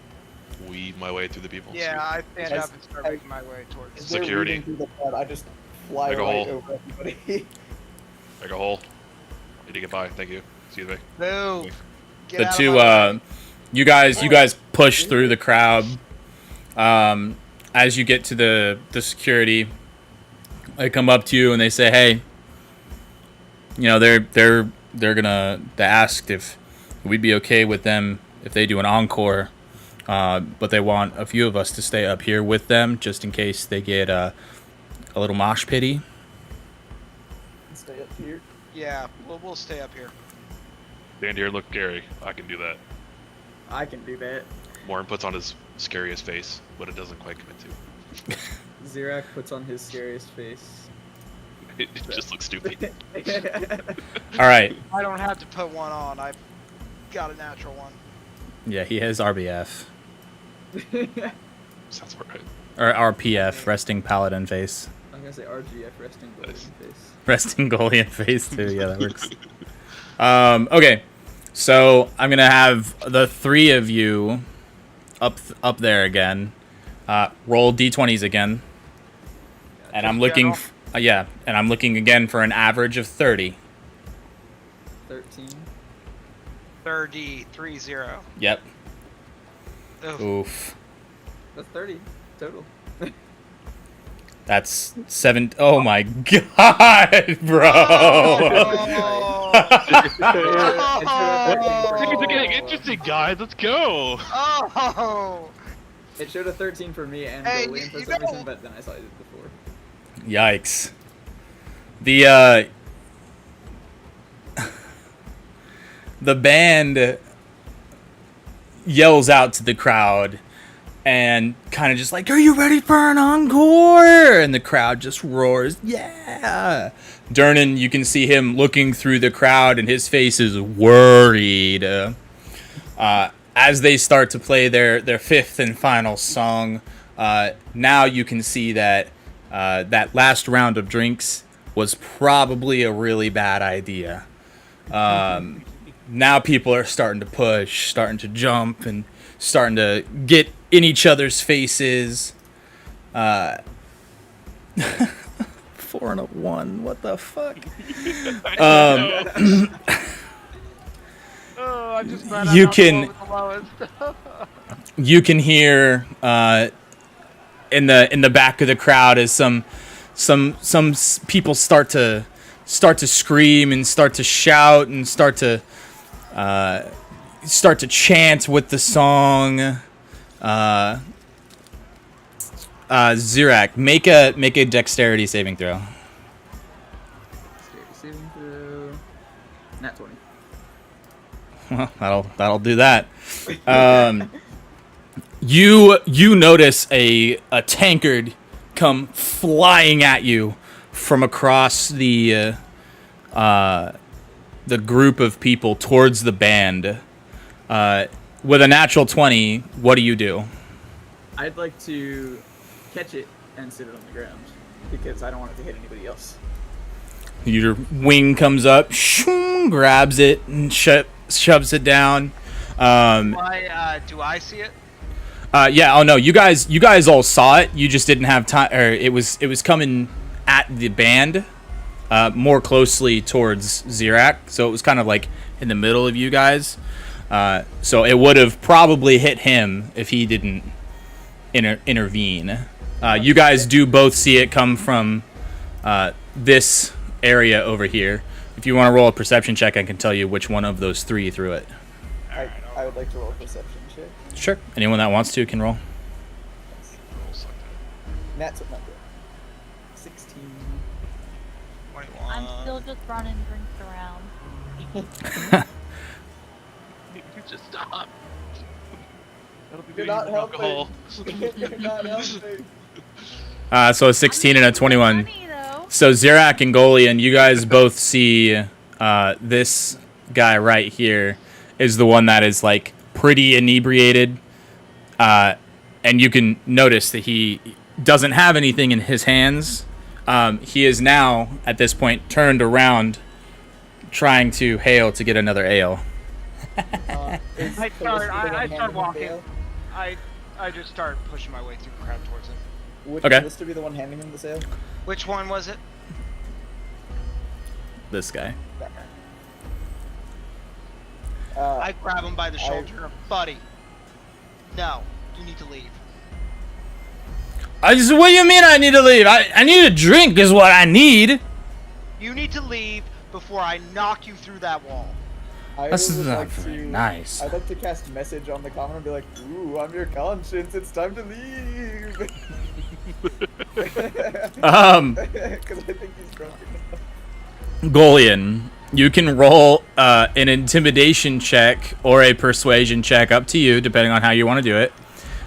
weave my way through the people. Yeah, I stand As- up and start making my way towards. As they're Security. weaving through the crowd, I just fly Make a right hole. over everybody. Make a hole. Need to get by. Thank you. Excuse me. Move. Get The out of two my way. you guys push through the crowd. As you get to the security, they come up to you and they say, "Hey, you know, they asked if we'd be okay with them if they do an encore, but they want a few of us to stay up here with them just in case they get a little mosh pity." Stay up here. Yeah, we'll stay up here. Stand here, look Gary. I can do that. I can do that. Warren puts on his scariest face, but it doesn't quite commit to. Zirak puts on his scariest face. It just looks stupid. All right. I don't have to put one on. I've got a natural one. Yeah, he has RBF Sounds about right. or RPF, resting paladin face. I'm gonna say RGF, resting golden Nice. face. Resting Goliath face too. Yeah, that works. Okay, so I'm gonna have the three of you up there again. Roll d20s again, and I'm looking. And I'm looking again for an average of 30. 13. 30. Yep. Oof. Oof. That's 30 total. That's 7. Oh my god, bro. Oh. getting interesting, guys. Let's go. Oh. It showed a 13 for me and Hey, Golian for you some know- reason, but then I saw it before. Yikes. The the band yells out to the crowd and kind of just like, "Are you ready for an encore?" And the crowd just roars, "Yeah!" Durnan, you can see him looking through the crowd and his face is worried. As they start to play their fifth and final song, now you can see that that last round of drinks was probably a really bad idea. Now people are starting to push, starting to jump, and starting to get in each other's faces. 4 and a 1. What the fuck? Oh, I just found You out can- the lowest. You can hear in the back of the crowd as some people start to scream and start to shout and start to chant with the song. Zirak, make a dexterity saving throw. Saving throw. Nat 20. Well, that'll do that. You notice a tankard come flying at you from across the group of people towards the band. With a natural 20, what do you do? I'd like to catch it and sit it on the ground because I don't want it to hit anybody else. Your wing comes up, shoom, grabs it, and shoves it down. Do I see it? Yeah. Oh no, you guys all saw it. You just didn't have time, or it was coming at the band, more closely towards Zirak. So it was kind of like in the middle of you guys. So it would have probably hit him if he didn't intervene. You guys do both see it come from this area over here. If you want to roll a perception check, I can tell you which one of those 3 threw it. I would like to roll a perception check. Sure. Anyone that wants to can roll. That's what number? 16. 21. I'm still just running drinks around. You just stop. That'll be You're good not for helping. alcohol. You're not helping. So a 16 and a 21. Funny, though. So Zirak and Golian, you guys both see this guy right here is the one that is like pretty inebriated, and you can notice that he doesn't have anything in his hands. He is now at this point turned around, trying to hail to get another ale. Is I Callisto start. the one I handing start him walking. the ale? I just start pushing my way through the crowd towards him. Would Okay. Callisto be the one handing him the sale? Which one was it? This guy. That guy. I grab him by the shoulder. Buddy, no, you need to leave. What do you mean I need to leave? I need a drink is what I need. You need to leave before I knock you through that wall. I That's would not like very to, nice. I'd like to cast message on the common and be like, "Ooh, I'm your conscience. It's time to leave." Because I think he's drunk enough. Golian, you can roll an intimidation check or a persuasion check, up to you, depending on how you want to do it.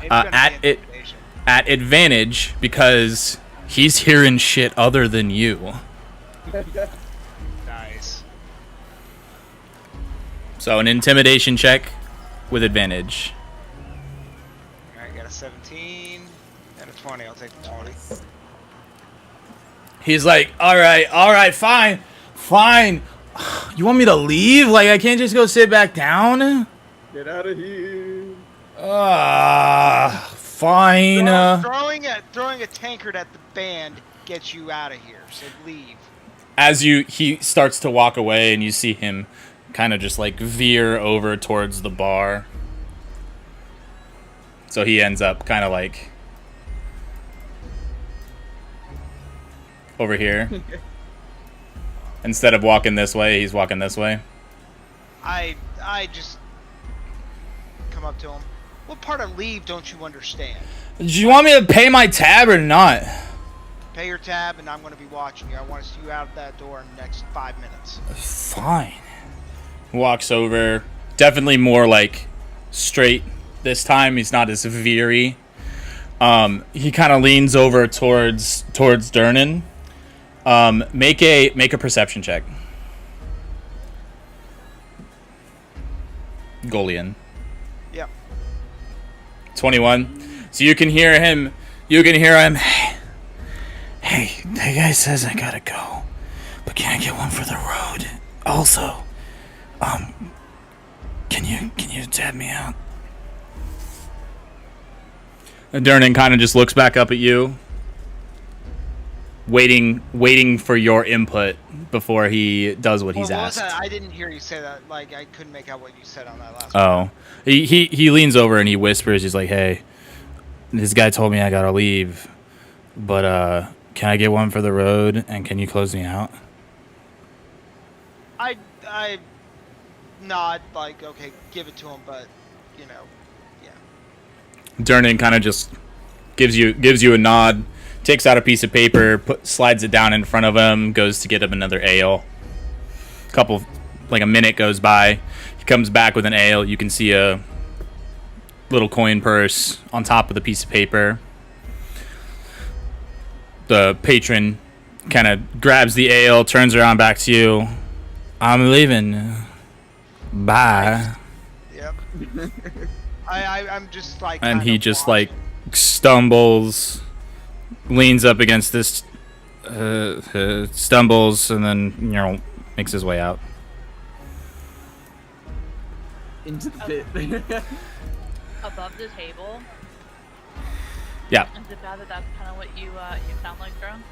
It's gonna At be it intimidation. at advantage because he's hearing shit other than you. Nice. So an intimidation check with advantage. Alright, got a 17 and a 20. I'll take the 20. He's like, all right, fine. You want me to leave? Like, I can't just go sit back down? Get out of here. Fine. Throwing a tankard at the band gets you out of here. So leave. As he starts to walk away, and you see him kind of just like veer over towards the bar. So he ends up kind of like over here. Instead of walking this way, he's walking this way. I just come up to him. What part of leave don't you understand? Do you want me to pay my tab or not? Pay your tab, and I'm going to be watching you. I want to see you out of that door in the next 5 minutes. Fine. Walks over. Definitely more like straight this time. He's not as veery. He kind of leans over towards Durnan. Make a perception check. Golian. Yep. 21. So you can hear him. Hey, that guy says I gotta go, but can I get one for the road? Also, can you tab me out? And Durnan kind of just looks back up at you, waiting for your input before he does what he's What was asked. that? I didn't hear you say that. Like, I couldn't make out what you said on that last one. Oh, he leans over and he whispers. He's like, "Hey, this guy told me I gotta leave, but can I get one for the road and can you close me out?" I nod, like, okay, give it to him, but, you know, yeah. Durnan kind of just gives you a nod, takes out a piece of paper, slides it down in front of him, goes to get him another ale. A minute goes by. He comes back with an ale. You can see a little coin purse on top of the piece of paper. The patron kind of grabs the ale, turns around back to you. I'm leaving. Bye. Yep. I'm just like. And kind he of just watching. like stumbles, leans up against this, stumbles, and then makes his way out. Into the pit. Above the table. Yeah. Is it bad that that's kind of what you sound like, drunk?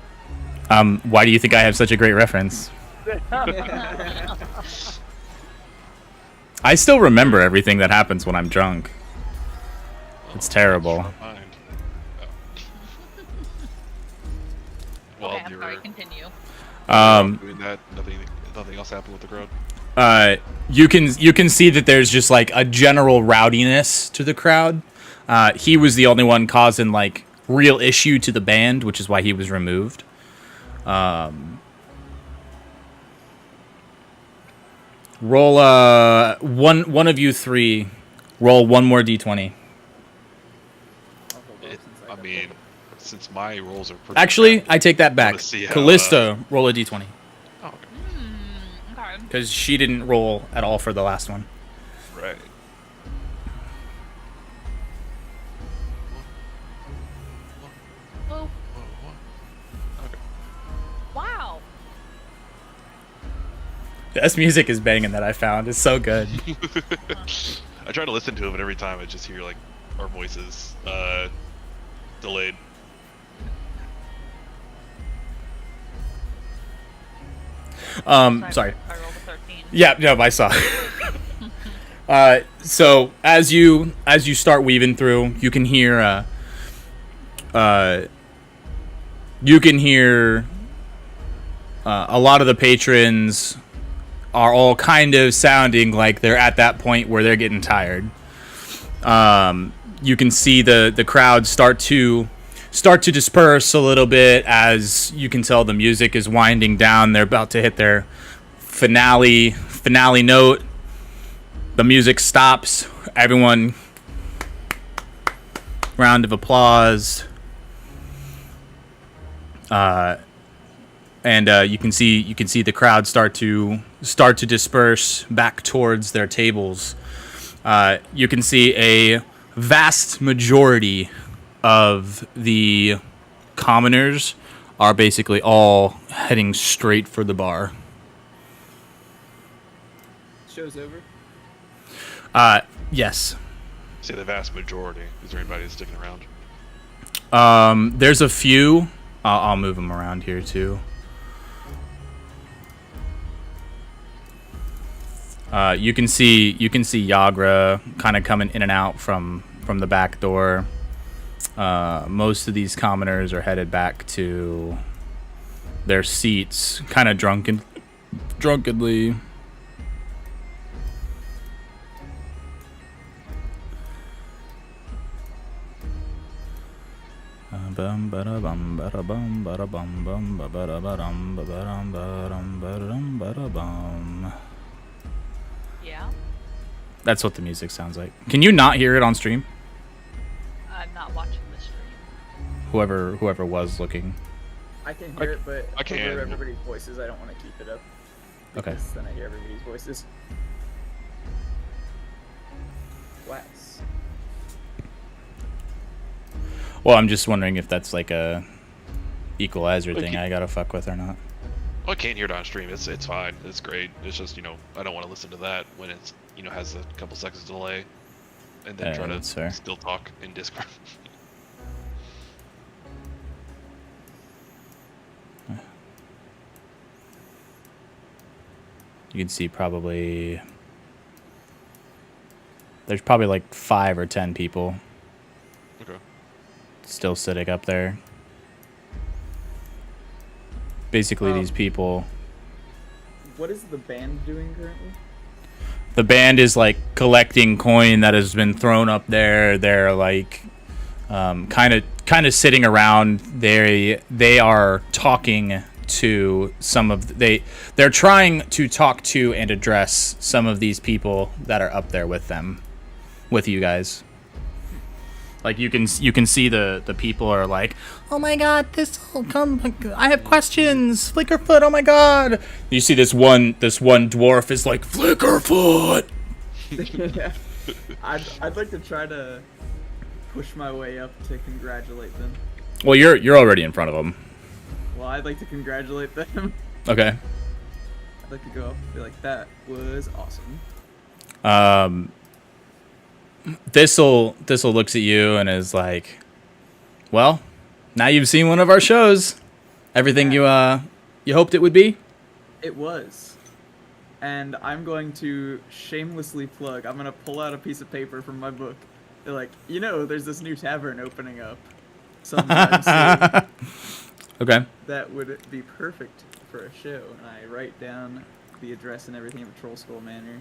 Why do you think I have such a great reference? I still remember everything that happens when I'm drunk. It's terrible. Front mind. Oh. Well, Okay, I'm you sorry. were Continue. doing that. Nothing else happen with the crowd? You can see that there's just like a general rowdiness to the crowd. He was the only one causing like real issue to the band, which is why he was removed. Roll one of you three. Roll one more d20. I mean, since my rolls are pretty Actually, crappy, I take that back. wanna see how, Callista, roll a d20 oh, okay. Okay. because she didn't roll at all for the last one. Right. Oh, Okay. wow. This music is banging that I found. It's so good. I try to listen to it, but every time I just hear like our voices delayed. Sorry. I rolled a 13. Yeah, no, I saw. So as you start weaving through, you can hear a lot of the patrons are all kind of sounding like they're at that point where they're getting tired. You can see the crowd start to disperse a little bit as you can tell the music is winding down. They're about to hit their finale note. The music stops. Everyone, round of applause. And you can see the crowd start to disperse back towards their tables. You can see a vast majority of the commoners are basically all heading straight for the bar. Show's over. Yes. Say the vast majority. Is there anybody sticking around? There's a few. I'll move them around here too. You can see Yagra kind of coming in and out from the back door. Most of these commoners are headed back to their seats, kind of drunkenly. Yeah. That's what the music sounds like. Can you not hear it on stream? I'm not watching the stream. Whoever was looking. I can hear it, but I can. over everybody's voices, I don't want to keep it up. Okay. Because then I hear everybody's voices. Wax. Well, I'm just wondering if that's like a equalizer thing Okay. I gotta fuck with or not. Well, I can't hear it on stream. It's fine. It's great. It's just I don't want to listen to that when it's has a couple seconds delay, and then try that's fair. to still talk in Discord. You can see there's probably like 5 or 10 people Okay. still sitting up there. Basically, these people. What is the band doing currently? The band is like collecting coin that has been thrown up there. They're like kind of sitting around. They are talking to some of they're trying to talk to and address some of these people that are up there with them, with you guys. Like you can see the people are like, oh my god, this will come. I have questions. Flickerfoot, oh my god. You see this one dwarf is like, Flickerfoot. Yeah. I'd like to try to push my way up to congratulate them. Well, you're already in front of them. Well, I'd like to congratulate them. Okay. I'd like to go up and be like, that was awesome. This'll looks at you and is like, well, now you've seen one of our shows. Everything you hoped it would be? It was. And I'm going to shamelessly plug. I'm going to pull out a piece of paper from my book. They're like, there's this new tavern opening up sometime soon. Okay. That would be perfect for a show. And I write down the address and everything of Troll Skull Manor.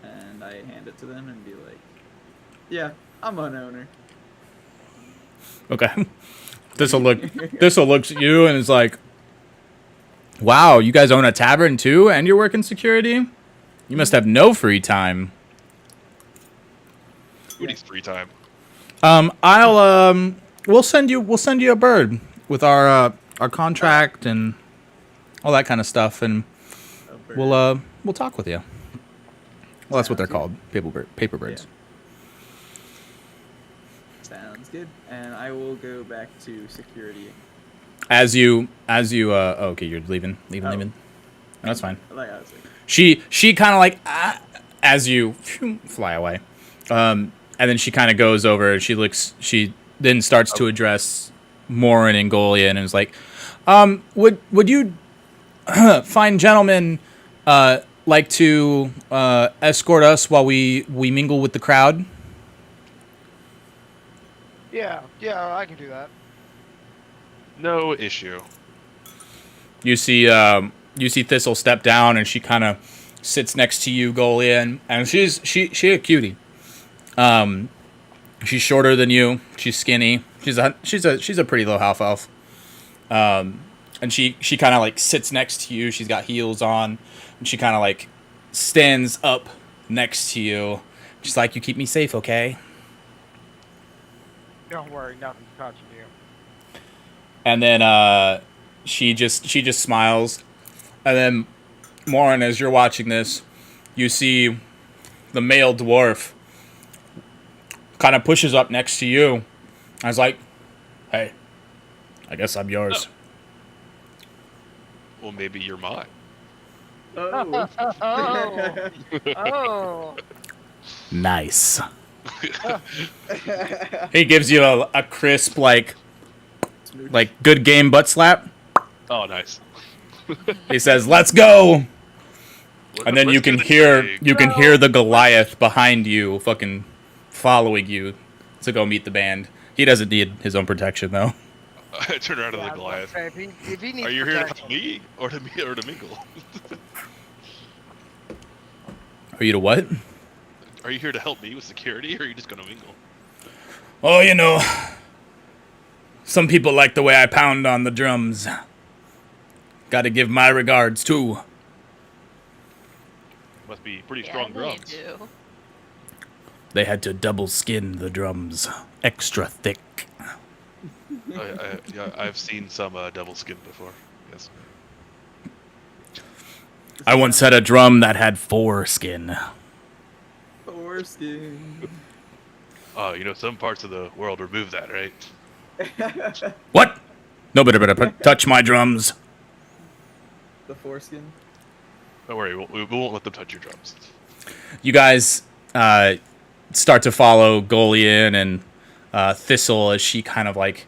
And I hand it to them and be like, yeah, I'm an owner. Okay. This'll looks at you and is like, wow, you guys own a tavern too, and you're working security? You must have no free time. Who needs free time? We'll send you a bird with our contract and all that kind of stuff, and we'll talk with you. Well, that's what they're called, paper birds. Yeah. Sounds good. And I will go back to security. As you okay, you're leaving. No, that's fine. Like I was like, She kind of like as you fly away, and then she kind of goes over. She then starts to address Morin and Golia and is like, would you fine gentlemen like to escort us while we mingle with the crowd? Yeah, I can do that. No issue. You see Thistle step down, and she kind of sits next to you, Golia, and she's a cutie. She's shorter than you. She's skinny. She's a pretty little half elf. And she kind of like sits next to you. She's got heels on, and she kind of like stands up next to you. She's like, "You keep me safe, okay?" Don't worry, nothing's touching you. And then she just smiles. And then, Morin, as you're watching this, you see the male dwarf kind of pushes up next to you. I was like, "Hey, I guess I'm yours." Well, maybe you're mine. oh. Oh. Nice. He gives you a crisp, like good game butt slap. Oh, nice. He says, "Let's go." And then Let's you can do the hear thing. the Goliath behind you, fucking following you to go meet the band. He doesn't need his own protection though. I turn around to the Yeah, Goliath. if he needs Are you here to protection, help me or to mingle? Are you to what? Are you here to help me with security, or are you just gonna mingle? Oh, some people like the way I pound on the drums. Got to give my regards too. Must be pretty Yeah, strong I know you drums. do. They had to double skin the drums, extra thick. Yeah, I've seen some devil skin before. Yes. I once had a drum that had foreskin. Foreskin. Some parts of the world remove that, right? What? Nobody better touch my drums. The foreskin. Don't worry, we won't let them touch your drums. You guys start to follow Golian and Thistle as she kind of like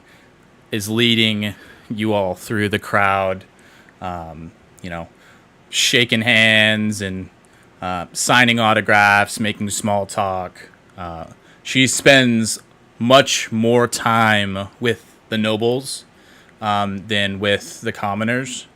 is leading you all through the crowd, shaking hands and signing autographs, making small talk. She spends much more time with the nobles than with the commoners.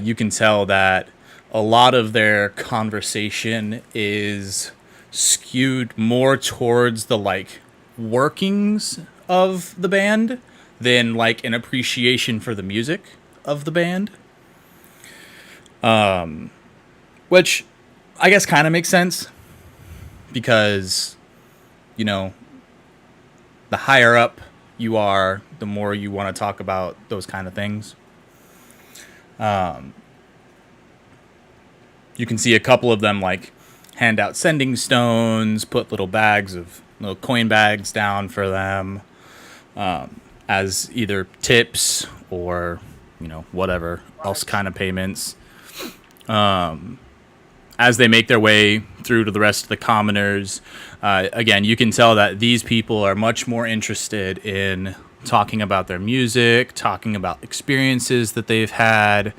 You can tell that a lot of their conversation is skewed more towards the like workings of the band than like an appreciation for the music of the band. Which I guess kind of makes sense because, the higher up you are, the more you want to talk about those kind of things. You can see a couple of them like hand out sending stones, put little coin bags down for them as either tips or whatever else kind of payments. As they make their way through to the rest of the commoners, again, you can tell that these people are much more interested in talking about their music, talking about experiences that they've had,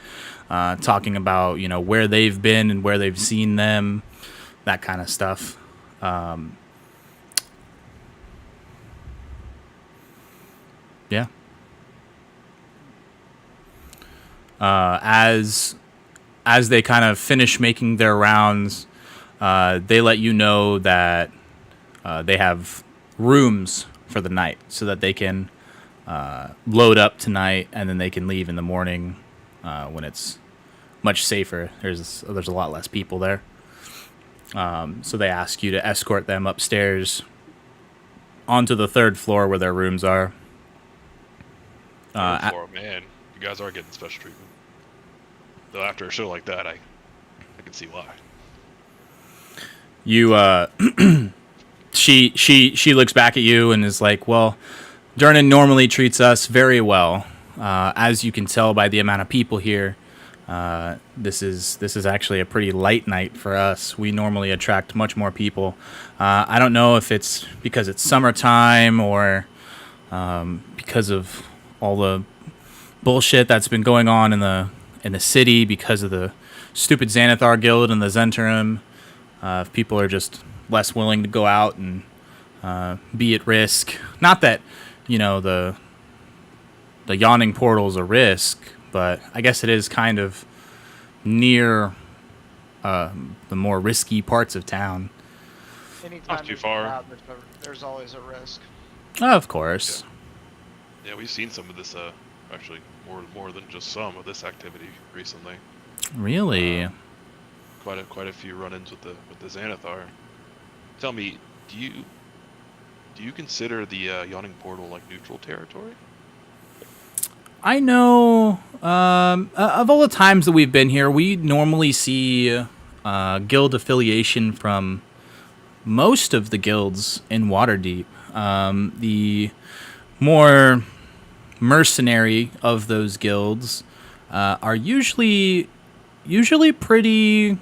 talking about, where they've been and where they've seen them, that kind of stuff. Yeah. as they kind of finish making their rounds, they let you know that they have rooms for the night so that they can load up tonight and then they can leave in the morning when it's much safer. There's a lot less people there. So they ask you to escort them upstairs onto the 3rd floor where their rooms are. Man, you guys are getting special treatment. Though after a show like that, I can see why. You, she looks back at you and is like, well, Durnan normally treats us very well. As you can tell by the amount of people here, this is actually a pretty light night for us. We normally attract much more people. I don't know if it's because it's summertime or because of all the bullshit that's been going on in the city because of the stupid Xanathar Guild and the Zentarim. If people are just less willing to go out and be at risk. Not that, the yawning portal's a risk, but I guess it is kind of near the more risky parts of town. Anytime Not too there's a far. crowd, there's always a risk. Oh, of course. Yeah, we've seen some of this. Actually, more than just some of this activity recently. Really? Quite a few run-ins with the Xanathar. Tell me, do you consider the yawning portal like neutral territory? I know of all the times that we've been here, we normally see guild affiliation from most of the guilds in Waterdeep. The more mercenary of those guilds are usually pretty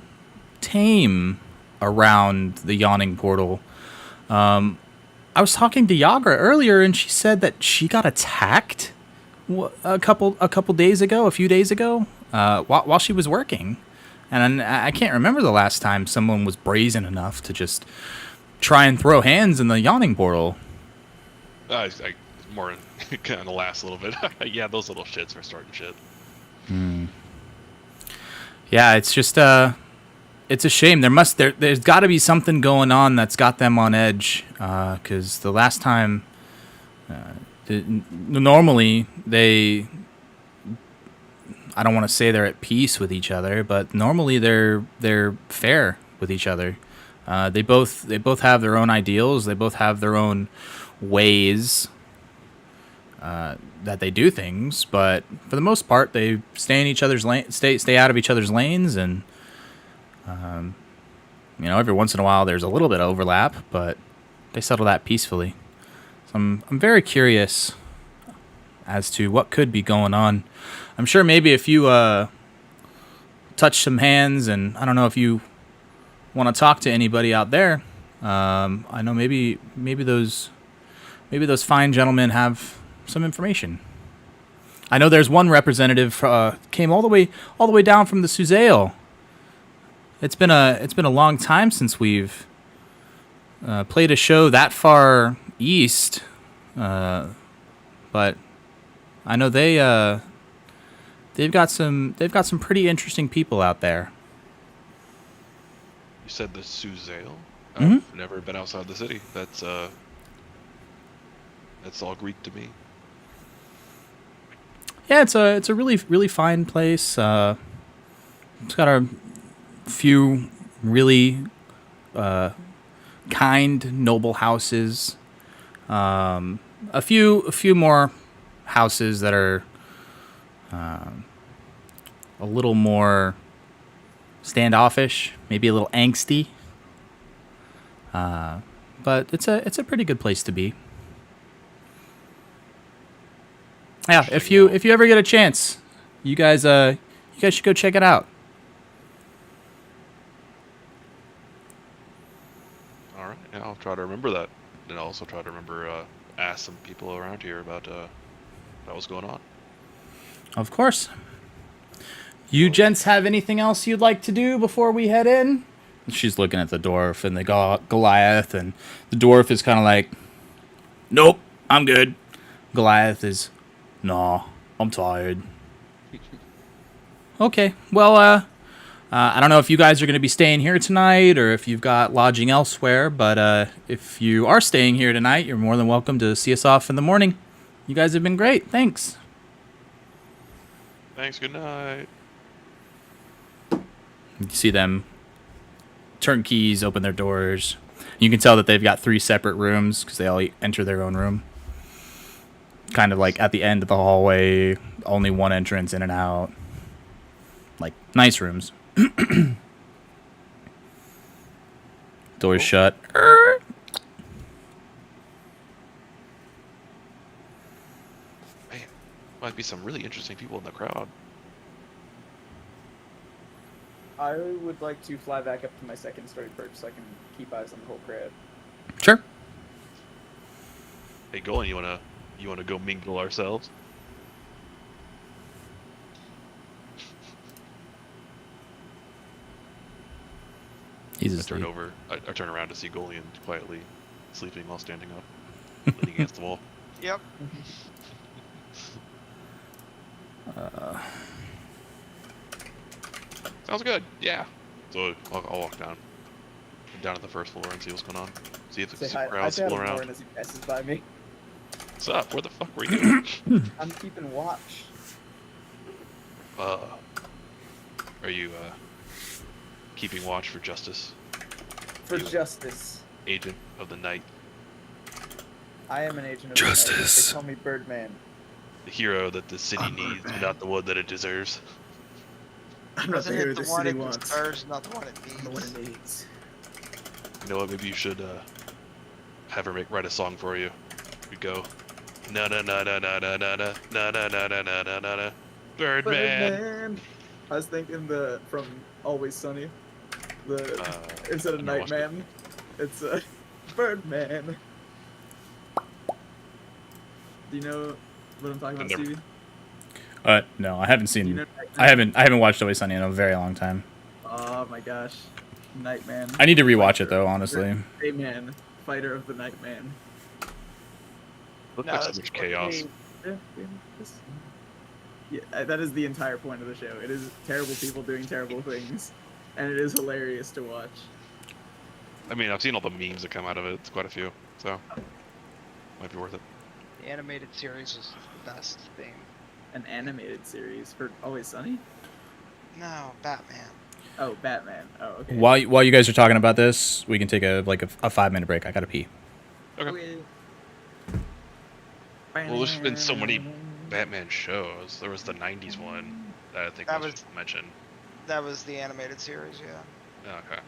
tame around the yawning portal. I was talking to Yagra earlier, and she said that she got attacked a few days ago, while she was working, and I can't remember the last time someone was brazen enough to just try and throw hands in the yawning portal. I more kind of last a little bit. Yeah, those little shits are starting shit. Yeah, it's just it's a shame. There's got to be something going on that's got them on edge. Because the last time, normally they, I don't want to say they're at peace with each other, but normally they're fair with each other. They both have their own ideals. They both have their own ways that they do things, but for the most part, they stay in each other's stay out of each other's lanes, and every once in a while there's a little bit of overlap, but they settle that peacefully. So I'm very curious as to what could be going on. I'm sure maybe if you touch some hands, and I don't know if you want to talk to anybody out there. I know maybe those fine gentlemen have some information. I know there's one representative came all the way down from the Suzail. It's been a long time since we've played a show that far east, but I know they've got some pretty interesting people out there. You said the Suzail? Mm-hmm. I've never been outside the city. That's all Greek to me. Yeah, it's a really fine place. It's got a few really kind, noble houses. A few more houses that are a little more standoffish, maybe a little angsty. But it's a pretty good place to be. Yeah, if you ever get a chance, you guys should go check it out. All right, yeah, I'll try to remember that, and I'll also try to remember ask some people around here about what's going on. Of course. You gents have anything else you'd like to do before we head in? She's looking at the dwarf and the Goliath, and the dwarf is kind of like, "Nope, I'm good." Goliath is, "Nah, I'm tired." Okay, well, I don't know if you guys are going to be staying here tonight or if you've got lodging elsewhere, but if you are staying here tonight, you're more than welcome to see us off in the morning. You guys have been great. Thanks. Thanks. Good night. You see them turnkeys open their doors. You can tell that they've got 3 separate rooms because they all enter their own room. Kind of like at the end of the hallway, only one entrance in and out. Like, nice rooms. Doors shut. Man, might be some really interesting people in the crowd. I would like to fly back up to my second story perch so I can keep eyes on the whole crowd. Sure. Hey, Golan, you wanna go mingle ourselves? He's I turn asleep. over. I turn around to see Golian quietly sleeping while standing up, leaning against the wall. Yep. Sounds good. Yeah. So I'll walk down to the first floor and see what's going on. See if Say there's hi. some I crowds say hi still to around. Lauren as he passes by me. What's up? Where the fuck were you? I'm keeping watch. Are you keeping watch for justice, For You- justice. agent of the night, I am an agent of Justice. The night. They call me Birdman. the hero that the city I'm needs, Birdman. not the one that it deserves? I'm not the hero President, the the one city it wants. deserves, not the one it I'm the one needs. it needs. You know what? Maybe you should have her write a song for you. We go. Na na na na na na na na na na na na na na na na. Birdman. Birdman. I was thinking from Always Sunny. Instead of I never watched it. Nightman, it's Birdman. Do you know what I'm talking about, Never. Stevie? No, I haven't Do you seen. know I haven't watched Always Sunny in a very long time. Oh my gosh, Nightman. I need to rewatch it though, honestly. Amen. Fighter of the Nightman. Looks No, like so that's much what chaos. Yeah, that is the entire point of the show. It is terrible people doing terrible things, and it is hilarious to watch. I mean, I've seen all the memes that come out of it. It's quite a few, so might be worth it. The animated series is the best thing. An animated series for Always Sunny? No, Batman. Oh, Batman. Oh, okay. While you guys are talking about this, we can take a 5-minute break. I gotta pee. Okay. Well, there's been so many Batman shows. There was the '90s one that I think That most was- people mentioned. That was the animated series, yeah. Oh, okay.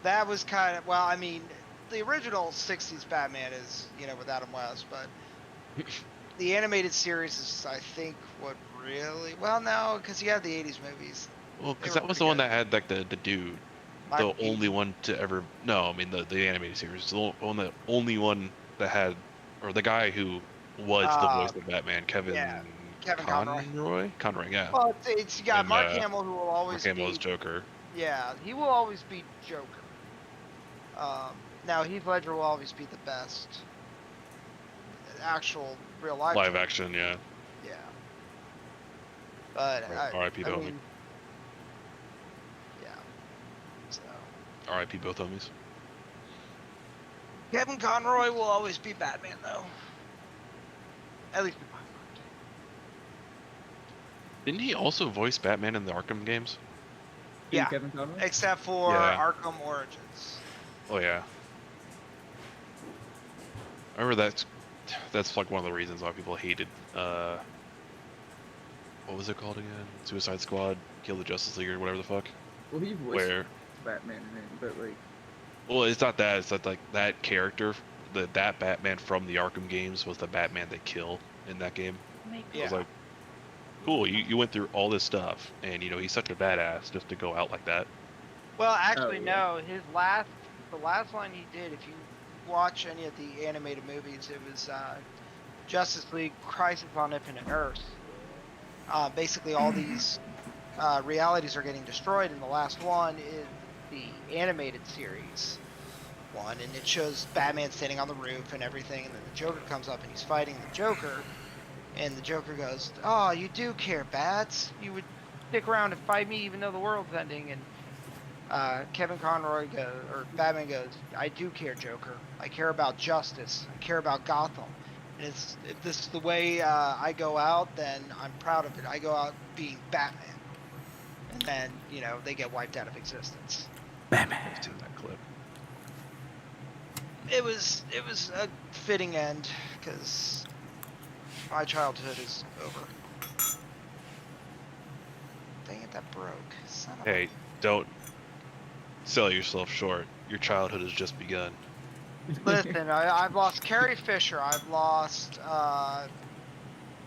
That was kind of, well, I mean, the original 60s Batman is, with Adam West, but the animated series is, I think, what really, well, no, because you have the 80s movies. Well, because They that were was the pretty one good. that had like the dude, Michael the only Keaton. one to ever. No, I mean the animated series. The only one that had, or the guy who was the voice of Batman, Kevin. yeah, Kevin Conroy. Conroy, yeah. Well, it's you got And, Mark Hamill, who will always Mark Hamill be, as Joker. yeah, he will always be Joker. Now Heath Ledger will always be the best actual real life. Live Joker. action, yeah. Yeah. But R.I.P. I the homie. mean, yeah. So R.I.P. both homies. Kevin Conroy will always be Batman, though. At least in my mind. Didn't he also voice Batman in the Arkham games? Yeah. Kevin Conroy? Except for Yeah. Arkham Origins. Oh yeah. I remember that's like one of the reasons why people hated what was it called again? Suicide Squad, Kill the Justice League or whatever the fuck. Well, he voiced Where Batman in it, but like, well, it's not that, it's that like that character, that Batman from the Arkham games was the Batman they kill in that game. Make I was Yeah. like, cool, you went through all this stuff and he's such a badass just to go out like that. Well, actually, yeah. no. The last one he did, if you watch any of the animated movies, it was Justice League Crisis on Infinite Earths. Basically, all these realities are getting destroyed, and the last one is the animated series one, and it shows Batman standing on the roof and everything, and then the Joker comes up and he's fighting the Joker, and the Joker goes, "Oh, you do care, Bats. You would stick around and fight me even though the world's ending. And Kevin Conroy or Batman goes, I do care, Joker. I care about justice. I care about Gotham. And if this is the way I go out, then I'm proud of it. I go out being Batman. And then, they get wiped out of existence. Batman. I've seen that clip. It was a fitting end, because my childhood is over. Dang it, that broke. Son of Hey, don't sell yourself short. Your childhood has just begun. Listen, I've lost Carrie Fisher. I've lost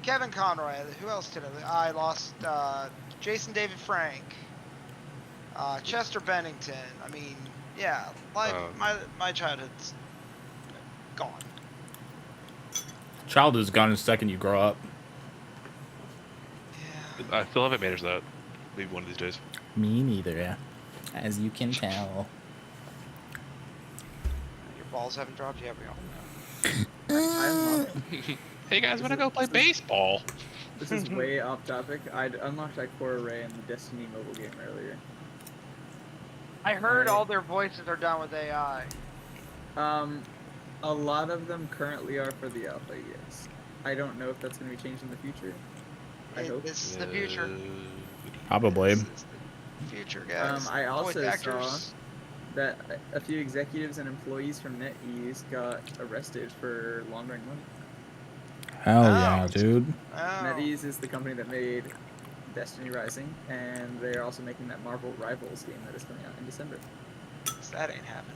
Kevin Conroy. Who else did I lost Jason David Frank. Chester Bennington. I mean, yeah, my childhood's gone. Childhood's gone the second you grow up. Yeah. I still haven't managed that. Maybe one of these days. Me neither, yeah. As you can tell. Your balls haven't dropped yet, we all know. Hey guys, wanna go play baseball? This is way off topic. I'd unlocked that core array in the Destiny mobile game earlier. I heard all their voices are done with AI. A lot of them currently are for the alpha, yes. I don't know if that's going to be changed in the future. I hope. This is the future. Probably. This is the future, guys. I also Voice saw actors. that a few executives and employees from NetEase got arrested for laundering money. Hell yeah, dude. Oh. NetEase is the company that made Destiny Rising, and they are also making that Marvel Rivals game that is coming out in December. That ain't happening.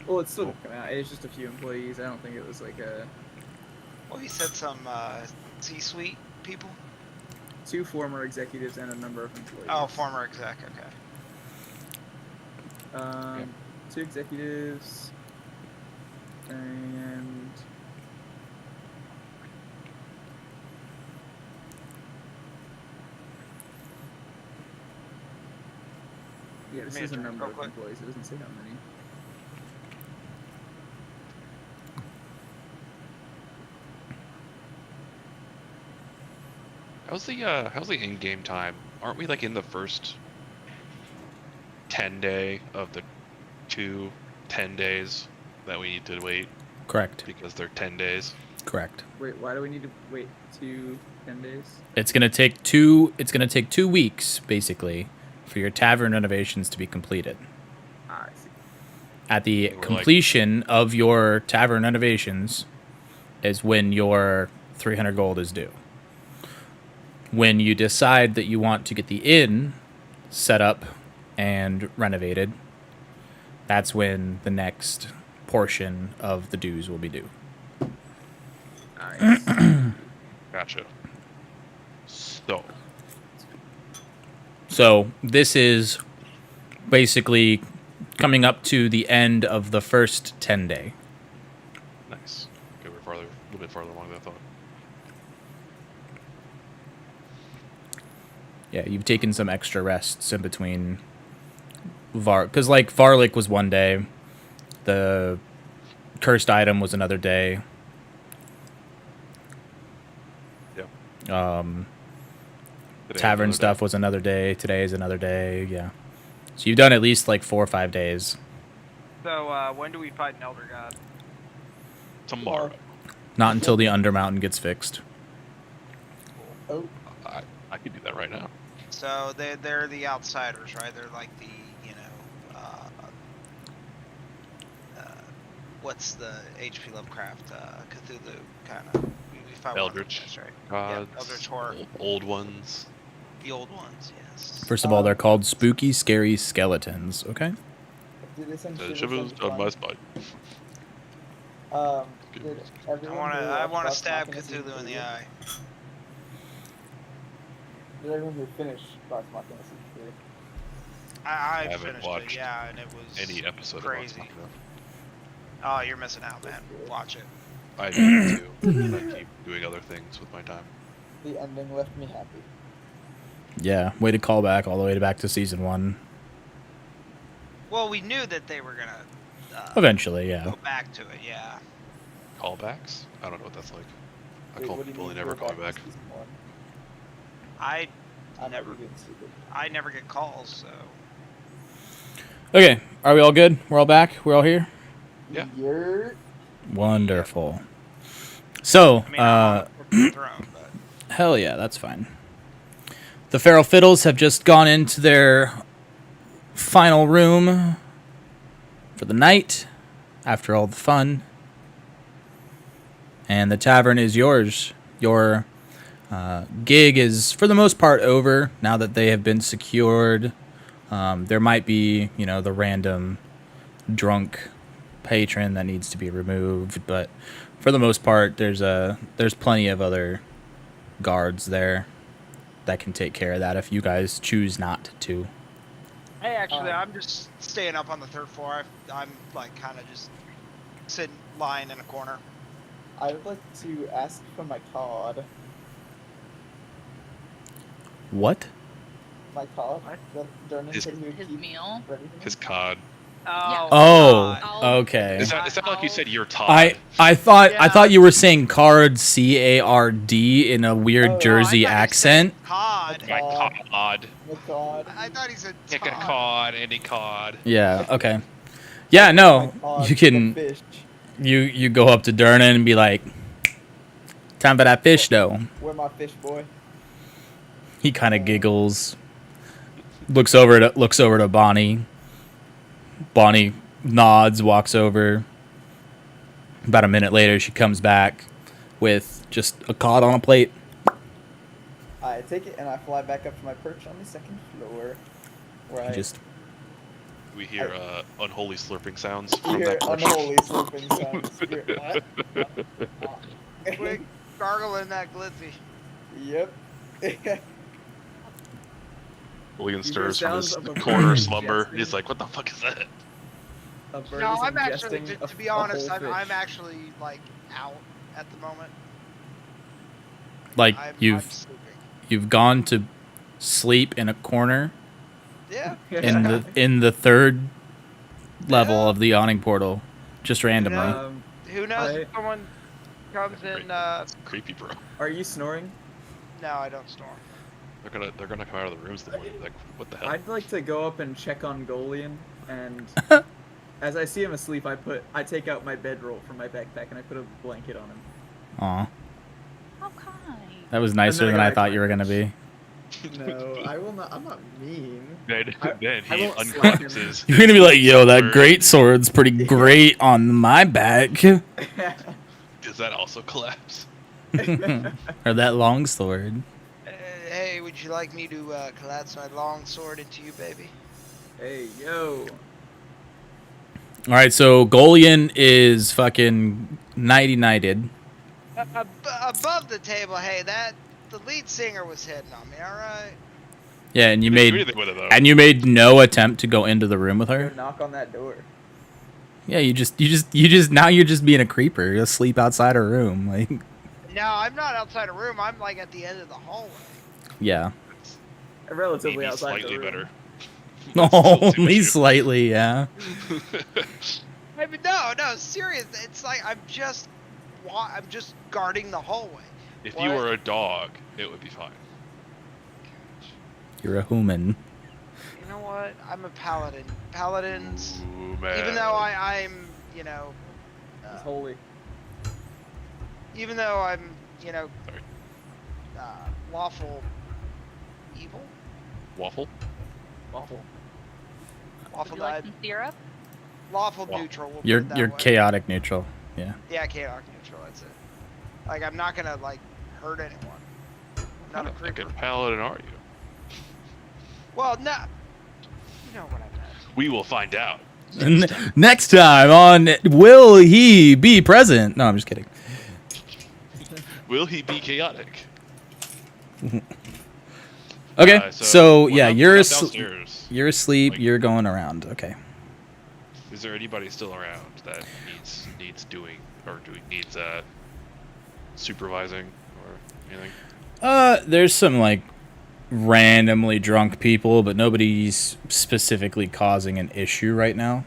Well, it's still gonna come out. It's just a few employees. I don't think it was like a... Well, you said some C-suite people? 2 former executives and a number of employees. Oh, former exec, okay. 2 executives and yeah, this is a number of employees. It doesn't say how many. How's the in-game time? Aren't we like in the first 10 day of the 2 10 days that we need to wait? Correct. Because they're 10 days. Correct. Wait, why do we need to wait 10 days? It's gonna take 2 weeks, basically, for your tavern renovations to be completed. Ah, I see. At the We're completion of your tavern renovations is when your 300 gold is due. When you decide that you want to get the inn set up and renovated, that's when the next portion of the dues will be due. Nice. Gotcha. So this is basically coming up to the end of the first 10 day. Nice. Okay, we're a little bit farther along than I thought. Yeah, you've taken some extra rests in between because like Varlic was 1 day, the cursed item was another day. Yeah. Tavern stuff was another day. Today is another day. Yeah. So you've done at least like 4 or 5 days. So, when do we fight an Elder God? Tomorrow. Not until the Undermountain gets fixed. I could do that right now. So, they're the outsiders, right? They're like the, what's the H.P. Lovecraft, Cthulhu kind of. We fight Eldritch ones, right? gods. Yeah, Eldritch horror. Old ones. The old ones, yes. First of all, they're called spooky, scary skeletons. Okay. The shivers down my spine. I wanna stab Cthulhu in the eye. Did everyone finish Vox Machina season 3? I haven't finished watched it, yeah, and it was Any episode crazy. of Vox Machina. Oh, you're missing out, man. Watch it. I need to. But I keep doing other things with my time. The ending left me happy. Yeah. Way to call back all the way back to season 1. Well, we knew that they were gonna Eventually, yeah. go back to it, yeah. Callbacks? I don't know what that's like. I Wait, call what do you people mean and never go call me back back. to season 1? I'm Never. never being stupid. I never get calls, so. Okay, are we all good? We're all back? We're all here? Yeah. You're Wonderful. So, I mean, I'm on the forbidden throne, but hell yeah, that's fine. The Feral Fiddles have just gone into their final room for the night after all the fun. And the tavern is yours. Your gig is, for the most part, over now that they have been secured. There might be, the random drunk patron that needs to be removed, but for the most part, there's plenty of other guards there that can take care of that if you guys choose not to. hey, actually, I'm just staying up on the 3rd floor. I'm like kind of just sitting, lying in a corner. I would like to ask for my card. What? My card. What? That Dernan His- said he would His keep meal. ready for me. His cod. Oh. Oh, God. okay. Is that like you said your Todd? I thought Yeah. you were saying card CARD in a weird Oh, Jersey I thought he accent. said Cod. My Cod. cod. My card. I thought he said Pick a Todd. cod, any cod. Yeah. Okay. Yeah. No. My card. You can. The fish. You go up to Dernan and be like, "Time for that fish, though." Where my fish, boy? He kind of giggles. Looks over to Bonnie. Bonnie nods, walks over. About a minute later, she comes back with just a cod on a plate. I take it and I fly back up to my perch on the 2nd floor. Where I Just We hear unholy slurping sounds you from hear that porch. unholy slurping sounds. What? Quick, gargling that glizzy. Yep. William You hear stirs from sounds his of a corner bird slumber. ingesting- He's like, "What the fuck is that?" A bird No, is I'm actually, ingesting to be a honest, whole I'm fish. actually like out at the moment. like I'm you've sleeping. gone to sleep in a corner Yeah. in the third level Yeah. of the awning portal, just randomly. Who knows I- if someone comes in? Creepy, bro. Are you snoring? No, I don't storm. They're gonna come out of the rooms. They're like, "What the hell?" I'd like to go up and check on Golian, and as I see him asleep, I take out my bedroll from my backpack and I put a blanket on him. Aw, How kind. that was nicer then I than I gotta thought you were gonna be. No, I will not. I'm not mean. Then I he won't slap him. unclasses. You're gonna be like, "Yo, that sword. great sword's pretty great on my back," Does that also collapse? or that long sword. Hey, would you like me to collapse my long sword into you, baby? Hey, yo. All right, so Golian is fucking nighty-nighted. Above the table, hey, the lead singer was hitting on me. All right. Yeah, and you Didn't do made anything with it, though. and you made no attempt to go into the room with Go her. knock on that door. Yeah, you just now you're just being a creeper. You sleep outside her room, like No, I'm not outside a room. I'm like at the end of the hallway. yeah, Relatively Maybe outside slightly the room. better. That's still too only much. slightly. Yeah. I mean, no, serious. It's like I'm just guarding the hallway. If you What? were a dog, it would be fine. You're a human. You know what? I'm a paladin. Paladins, Ooh, man. even though I'm, It's holy. even though I'm, Sorry. lawful evil, Waffle? Awful. Would lawful you like died, some syrup? lawful Wa- neutral. We'll You're put it that you're way. chaotic neutral. Yeah. Yeah, chaotic neutral. That's it. Like I'm not gonna like hurt anyone. I'm not a What fucking creeper. paladin are you? Well, no. You know what I meant. We will find out. Next time on Will He Be Present? No, I'm just kidding. Will he be chaotic? Okay, so we're yeah, not- you're we're not asleep. downstairs. You're asleep. Like- You're going around. Okay. Is there anybody still around that needs doing or needs supervising or anything? There's some like randomly drunk people, but nobody's specifically causing an issue right now.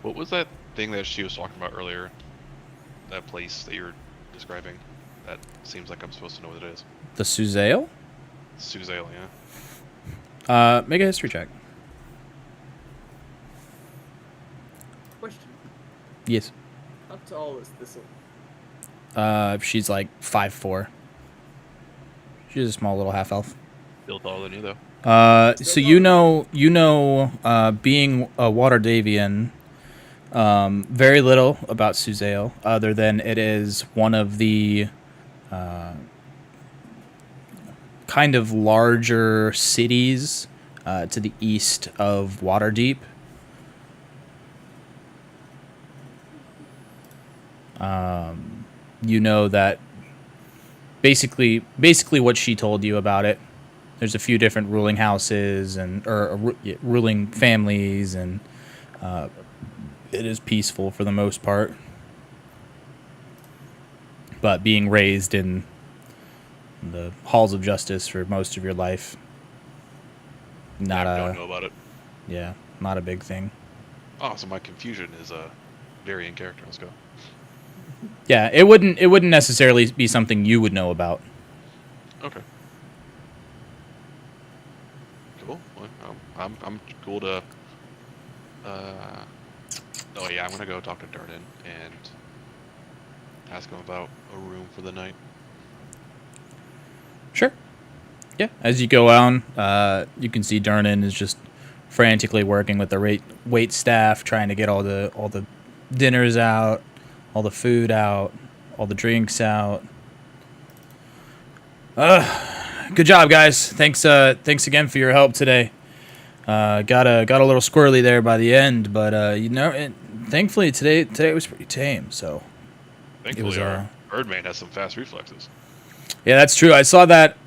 What was that thing that she was talking about earlier? That place that you were describing? That seems like I'm supposed to know what it is. The Suzale? Suzail, yeah. Make a history check. Question: Yes. how tall is Thistle? She's like 5'4". She's a small little half elf. Still taller than you, though. So being a Water Davian, very little about Suzail, other than it is one of the kind of larger cities to the east of Waterdeep. You know that basically what she told you about it. There's a few different ruling houses and ruling families, and it is peaceful for the most part. But being raised in the halls of justice for most of your life, I don't know about it. not a big thing. Oh, so my confusion is very in character. Let's go. Yeah, it wouldn't necessarily be something you would know about. Okay. Cool. Well, I'm cool to. Oh yeah, I'm gonna go talk to Darden and ask him about a room for the night. Sure. Yeah. As you go on, you can see Dernan is just frantically working with the wait staff, trying to get all the dinners out, all the food out, all the drinks out. Good job, guys. Thanks again for your help today. Got a little squirrely there by the end, but thankfully today was pretty tame. So Thankfully, our Birdman has some fast reflexes. yeah, that's true. I saw that.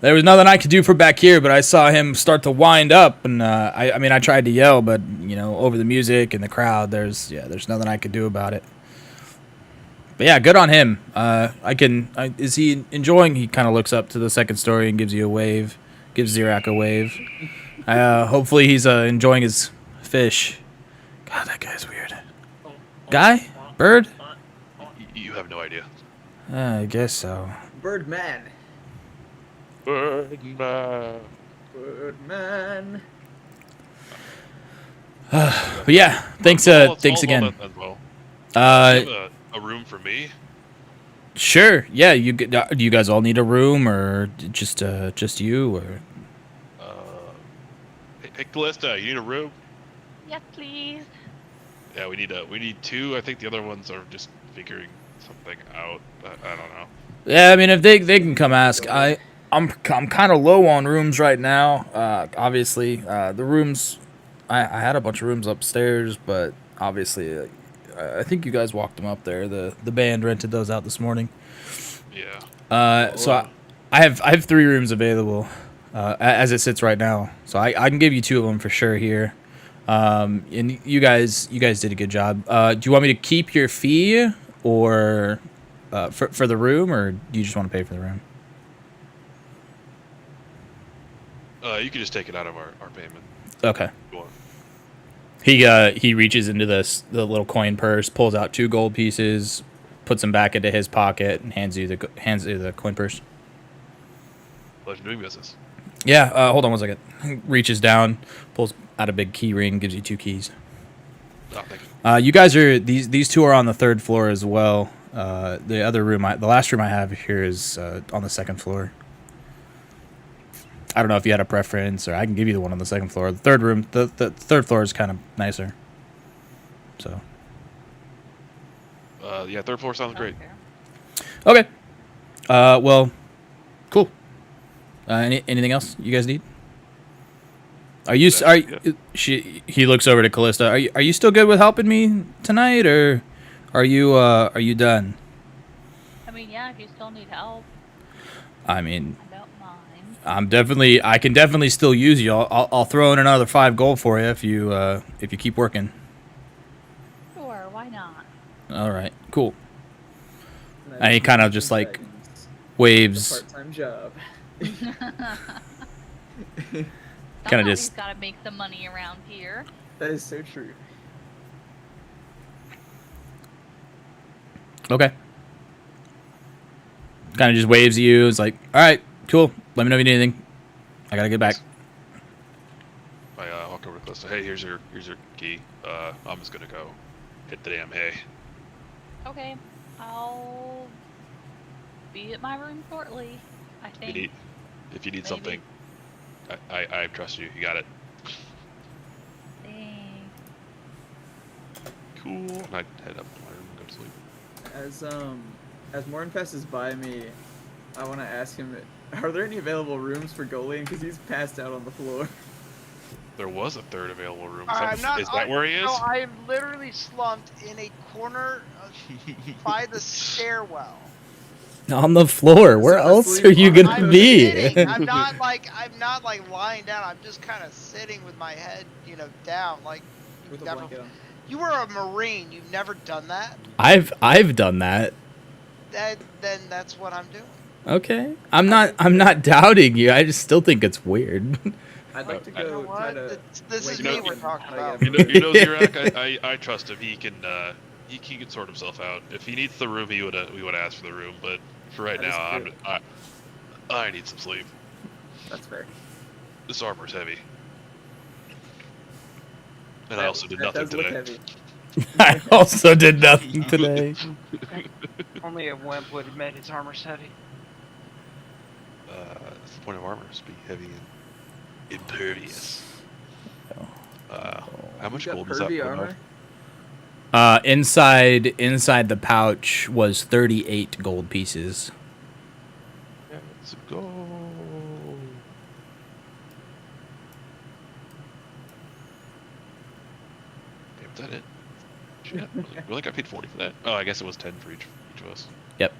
There was nothing I could do from back here, but I saw him start to wind up, and I tried to yell, but over the music and the crowd, there's nothing I could do about it. But yeah, good on him. Is he enjoying? He kind of looks up to the second story and gives you a wave, gives Zirak a wave. Hopefully he's enjoying his fish. God, that guy's weird. Guy? Bird? You have no idea. I guess so. Birdman. Birdman. Birdman. But yeah, thanks again. As well. Uh, Do you have a room for me? Sure. Yeah, do you guys all need a room, or just you, or? Hey, Callista, you need a room? Yes, please. Yeah, we need two. I think the other ones are just figuring something out. I don't know. Yeah, I mean, if they can come ask. I'm kind of low on rooms right now. Obviously, the rooms I had a bunch of rooms upstairs, but obviously, I think you guys walked them up there. The band rented those out this morning. Yeah. So I have 3 rooms available as it sits right now. So I can give you 2 of them for sure here. And you guys did a good job. Do you want me to keep your fee or for the room, or do you just want to pay for the room? You can just take it out of our payment. Okay. Go on. He reaches into the little coin purse, pulls out 2 gold pieces, puts them back into his pocket, and hands you the coin purse. Pleasure doing business. Yeah. Hold on 1 second. He reaches down, pulls out a big key ring, gives you 2 keys. Oh, thank you. You guys are these 2 are on the 3rd floor as well. The other room, the last room I have here is on the 2nd floor. I don't know if you had a preference, or I can give you the one on the 2nd floor. The 3rd room, the 3rd floor is kind of nicer. So. Yeah, 3rd floor sounds great. Okay. Well, cool. Anything else you guys need? He looks over to Callista. Are you still good with helping me tonight, or are you done? I mean, yeah, if you still need help, I mean, I don't mind. I can definitely still use you. I'll throw in another 5 gold for you if you keep working. Sure, why not? All right, cool. And he kind of just like waves. Part-time job. Kinda Somebody's just- got to make some money around here. That is so true. Okay. Kind of just waves at you. It's like, all right, Cool. Let me know if you need anything. I gotta get back. I walk over to Callista. Hey, here's your key. I'm just gonna go hit the damn hay. Okay, I'll be at my room shortly. I think. If you need Maybe. something, I trust you. You got it. Thanks. Cool. And I head up to my room and go to sleep. As Morton passes by me, I want to ask him, are there any available rooms for Golian? Because he's passed out on the floor. There was a third available room. I'm not, Is that where he is? No, I am literally slumped in a corner by the stairwell. On the floor. Where else are you gonna I'm be? sitting. I'm not like lying down. I'm just kind of sitting with my head, down. Like With a never, blanket on. you were a Marine. You've never done that. I've done that. Then that's what I'm doing. Okay. I'm not doubting you. I just still think it's weird. I'd like to You know go try what? to. This is wake me up we're and talking try to about. get a You know, room. Zirak, I trust him. He can sort himself out. If he needs the room, we would ask for the room. But for right That is now, true. I need some sleep. That's fair. This armor's heavy, and I That- also did that nothing does look today. heavy. I also did nothing today. Only a wimp would admit his armor's heavy. That's the point of armor: is be heavy and impervious. How much You got gold is that? pervy per armor? mouth? Inside the pouch was 38 gold pieces. Let's go. Damn, is that it? Shit. We only got paid 40 for that. Oh, I guess it was 10 for each of us. Yep.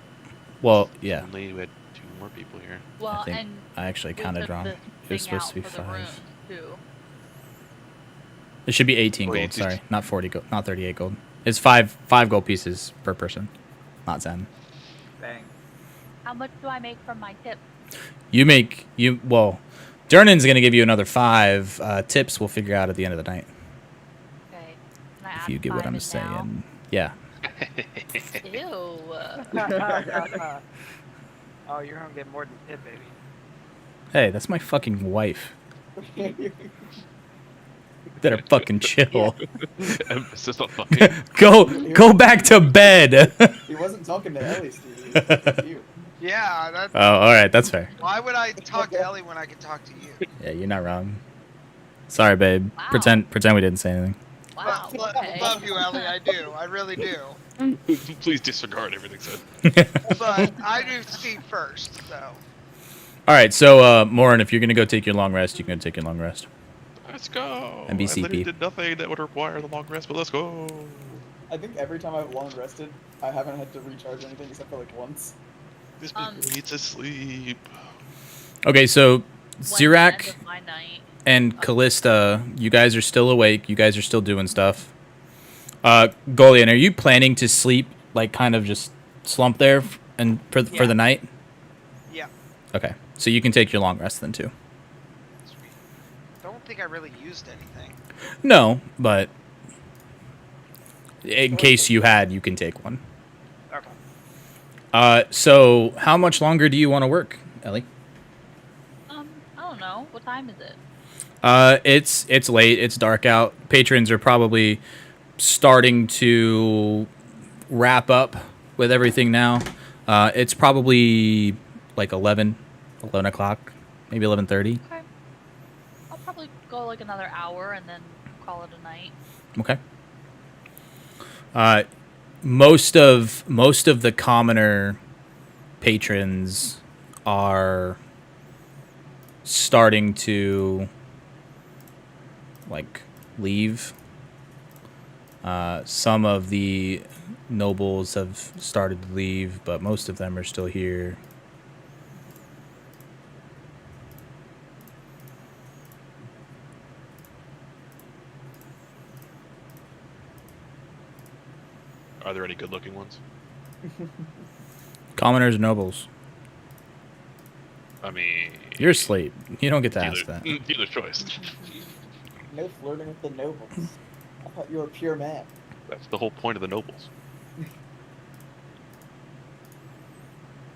Well, yeah. Only we had 2 more people here. Well, think and I actually we counted took wrong. the It was thing supposed to be out for the 5. rooms, too. It should be 18 Oh, gold. 18. Sorry, not 40 gold, not 38 gold. It's five gold pieces per person, not 10. Bang. How much do I make from my tips? Well, Durnan's gonna give you another 5. Tips we'll figure out at the end of the night. Okay. Can I If add you get what 5 I'm in saying. Yeah. Now? Ew. Oh, you're gonna get more than tip, baby. Hey, that's my fucking wife. Better fucking chill. Emphasis on fucking. Go back to bed. He wasn't talking to Ellie, Steve. He was talking to you. Yeah, that's. Oh, all right, that's fair. Why would I talk to Ellie when I could talk to you? Yeah, you're not wrong. Sorry, babe. Wow. Pretend we didn't say anything. Wow. Okay. Love you, Ellie. I do. I really do. Please disregard everything said. But I do Steve first, so. All right, so Morin, if you're gonna go take your long rest, you can go take your long rest. Let's go. And I BCP. literally did nothing that would require the long rest, but let's go. I think every time I've long rested, I haven't had to recharge anything except for like once. This people needs to sleep. Okay, so When's the end Zirak of my night? and Callista, you guys are still awake. You guys are still doing stuff. Golian, are you planning to sleep, like kind of just slump there for the night? Yeah. Okay, so you can take your long rest then too. Sweet. Don't think I really used anything. No, but in case you had, you can take one. Okay. So how much longer do you want to work, Ellie? I don't know. What time is it? It's late. It's dark out. Patrons are probably starting to wrap up with everything now. It's probably like 11 o'clock, maybe 11:30. Okay. I'll probably go like another hour and then call it a night. Okay. Most of the commoner patrons are starting to like leave. Some of the nobles have started to leave, but most of them are still here. Are there any good-looking ones? Commoners, nobles. I mean, You're asleep. You don't get to ask that. Dealer choice. No flirting with the nobles. I thought you were a pure man. That's the whole point of the nobles.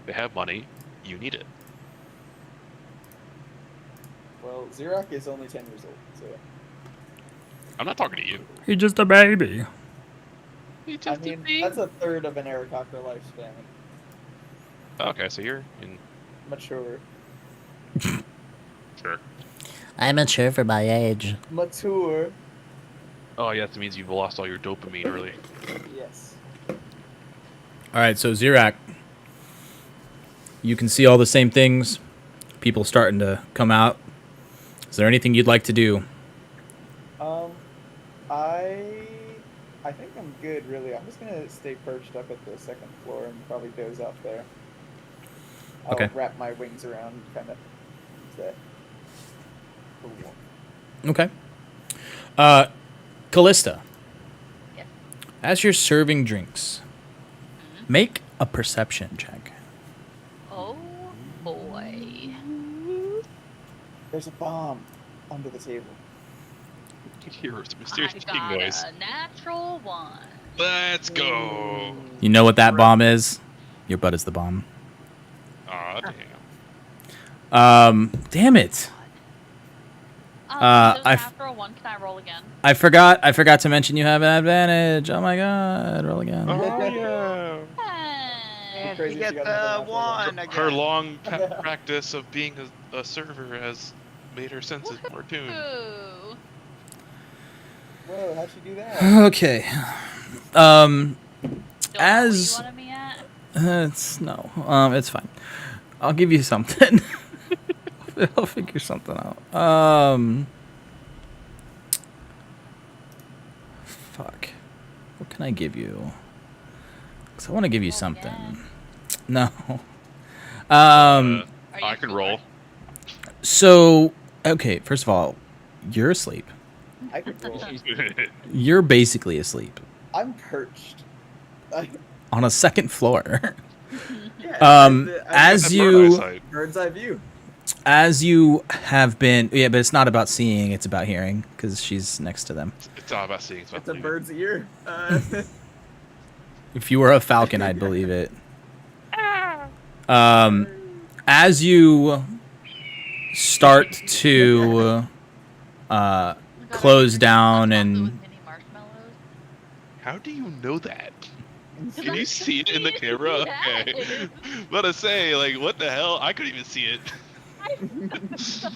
They have money. You need it. Well, Xerox is only 10 years old, so. I'm not talking to you. He's just a baby. I mean, that's a third of an Aarakocra lifespan. Okay, so you're in. Mature. Sure. I'm mature for my age. Mature. Oh, yeah, that means you've lost all your dopamine early. Yes. All right, so Xerox, you can see all the same things. People starting to come out. Is there anything you'd like to do? I think I'm good, really. I'm just gonna stay perched up at the second floor and probably doze off there. I'll Okay. wrap my wings around, kind of. That. Okay. Callista, Yes. as you're serving drinks, make a perception check. Oh boy. There's a bomb under the table. You hear a mysterious I ticking got noise. a natural 1. Let's go. You know what that bomb is? Your butt is the bomb. Aw, damn. Damn it. There's I a f- natural 1. Can I roll again? I forgot to mention you have an advantage. Oh my god, roll again. Oh, yeah. And crazy you she get got another the natural 1 again. Her long practice of being a server has made her senses more tuned. Ooh. Whoa, how'd she do that? Okay. Don't As- know where you wanted me at? It's fine. I'll give you something. I'll figure something out. Fuck. What can I give you? Because I want to give you Oh, something. yeah. No. Are you I can sure? roll. So, okay, first of all, you're asleep. I could roll. You're basically asleep I'm perched. on a second floor. Yeah, As That's you bird's eye sight. bird's eye view. as you have been, yeah, but it's not about seeing, it's about hearing because she's next to them. It's all about seeing. It's about It's a believing. bird's ear. If you were a falcon, I'd believe it. As you start to Oh my God, close I down also and with mini marshmallows. How do you know that? Because Can I you see it in the see it, camera? yes. Okay. Let us say, like, what the hell? I couldn't even see it. I'm sorry.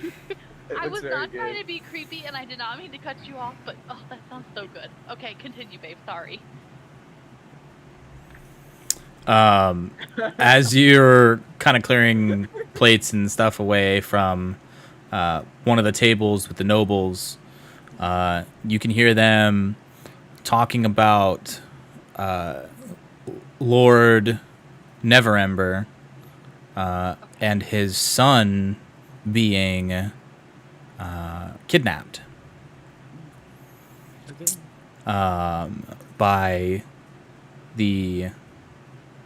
It I looks was very not good. trying to be creepy, and I did not mean to cut you off, but oh, that sounds so good. Okay, continue, babe. Sorry. as you're kind of clearing plates and stuff away from one of the tables with the nobles, you can hear them talking about Lord Neverember and his son being kidnapped by the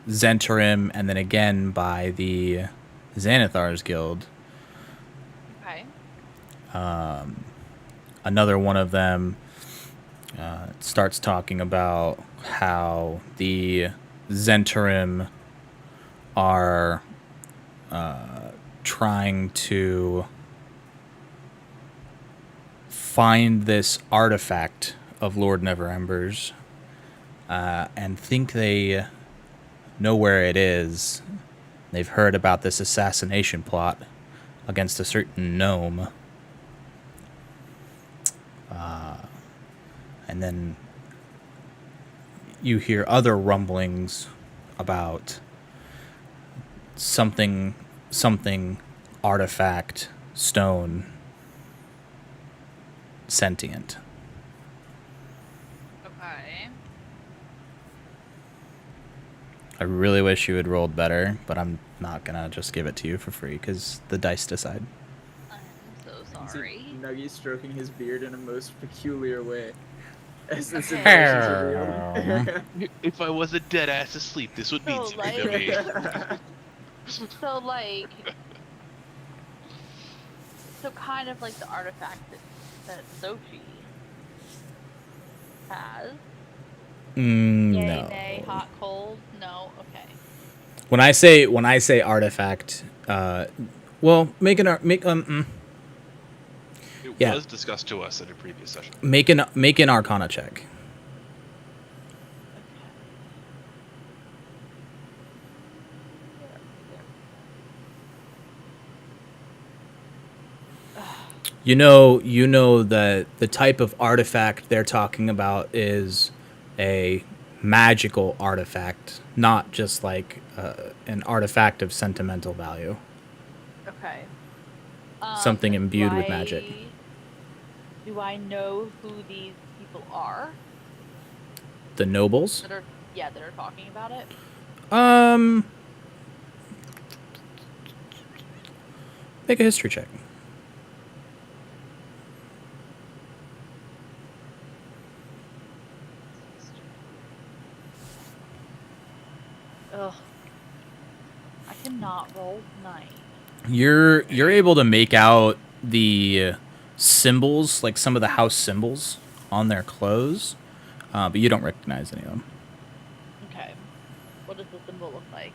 Zentarim and then again by the Xanathar's Guild. Okay. Another one of them starts talking about how the Zentarim are trying to find this artifact of Lord Neverember's and think they know where it is. They've heard about this assassination plot against a certain gnome. And then you hear other rumblings about something artifact stone sentient. Okay. I really wish you had rolled better, but I'm not gonna just give it to you for free because the dice decide. I'm so You can sorry. see Nuggy stroking his beard in a most peculiar way. As this information is revealed. If I was a dead ass asleep, this would mean So, something to me. So, like, so kind of like the artifact that Sochi has. Yay, No. nay, hot, cold. No. Okay. When I say artifact, Well, make It yeah. was discussed to us in a previous session. make an Arcana check. You know that the type of artifact they're talking about is a magical artifact, not just like an artifact of sentimental value. Okay. Something imbued with magic. Do I know who these people are? The nobles? That are talking about it? Make a history check. Ugh. I cannot roll 9. You're able to make out the symbols, like some of the house symbols on their clothes, but you don't recognize any of them. Okay. What does the symbol look like?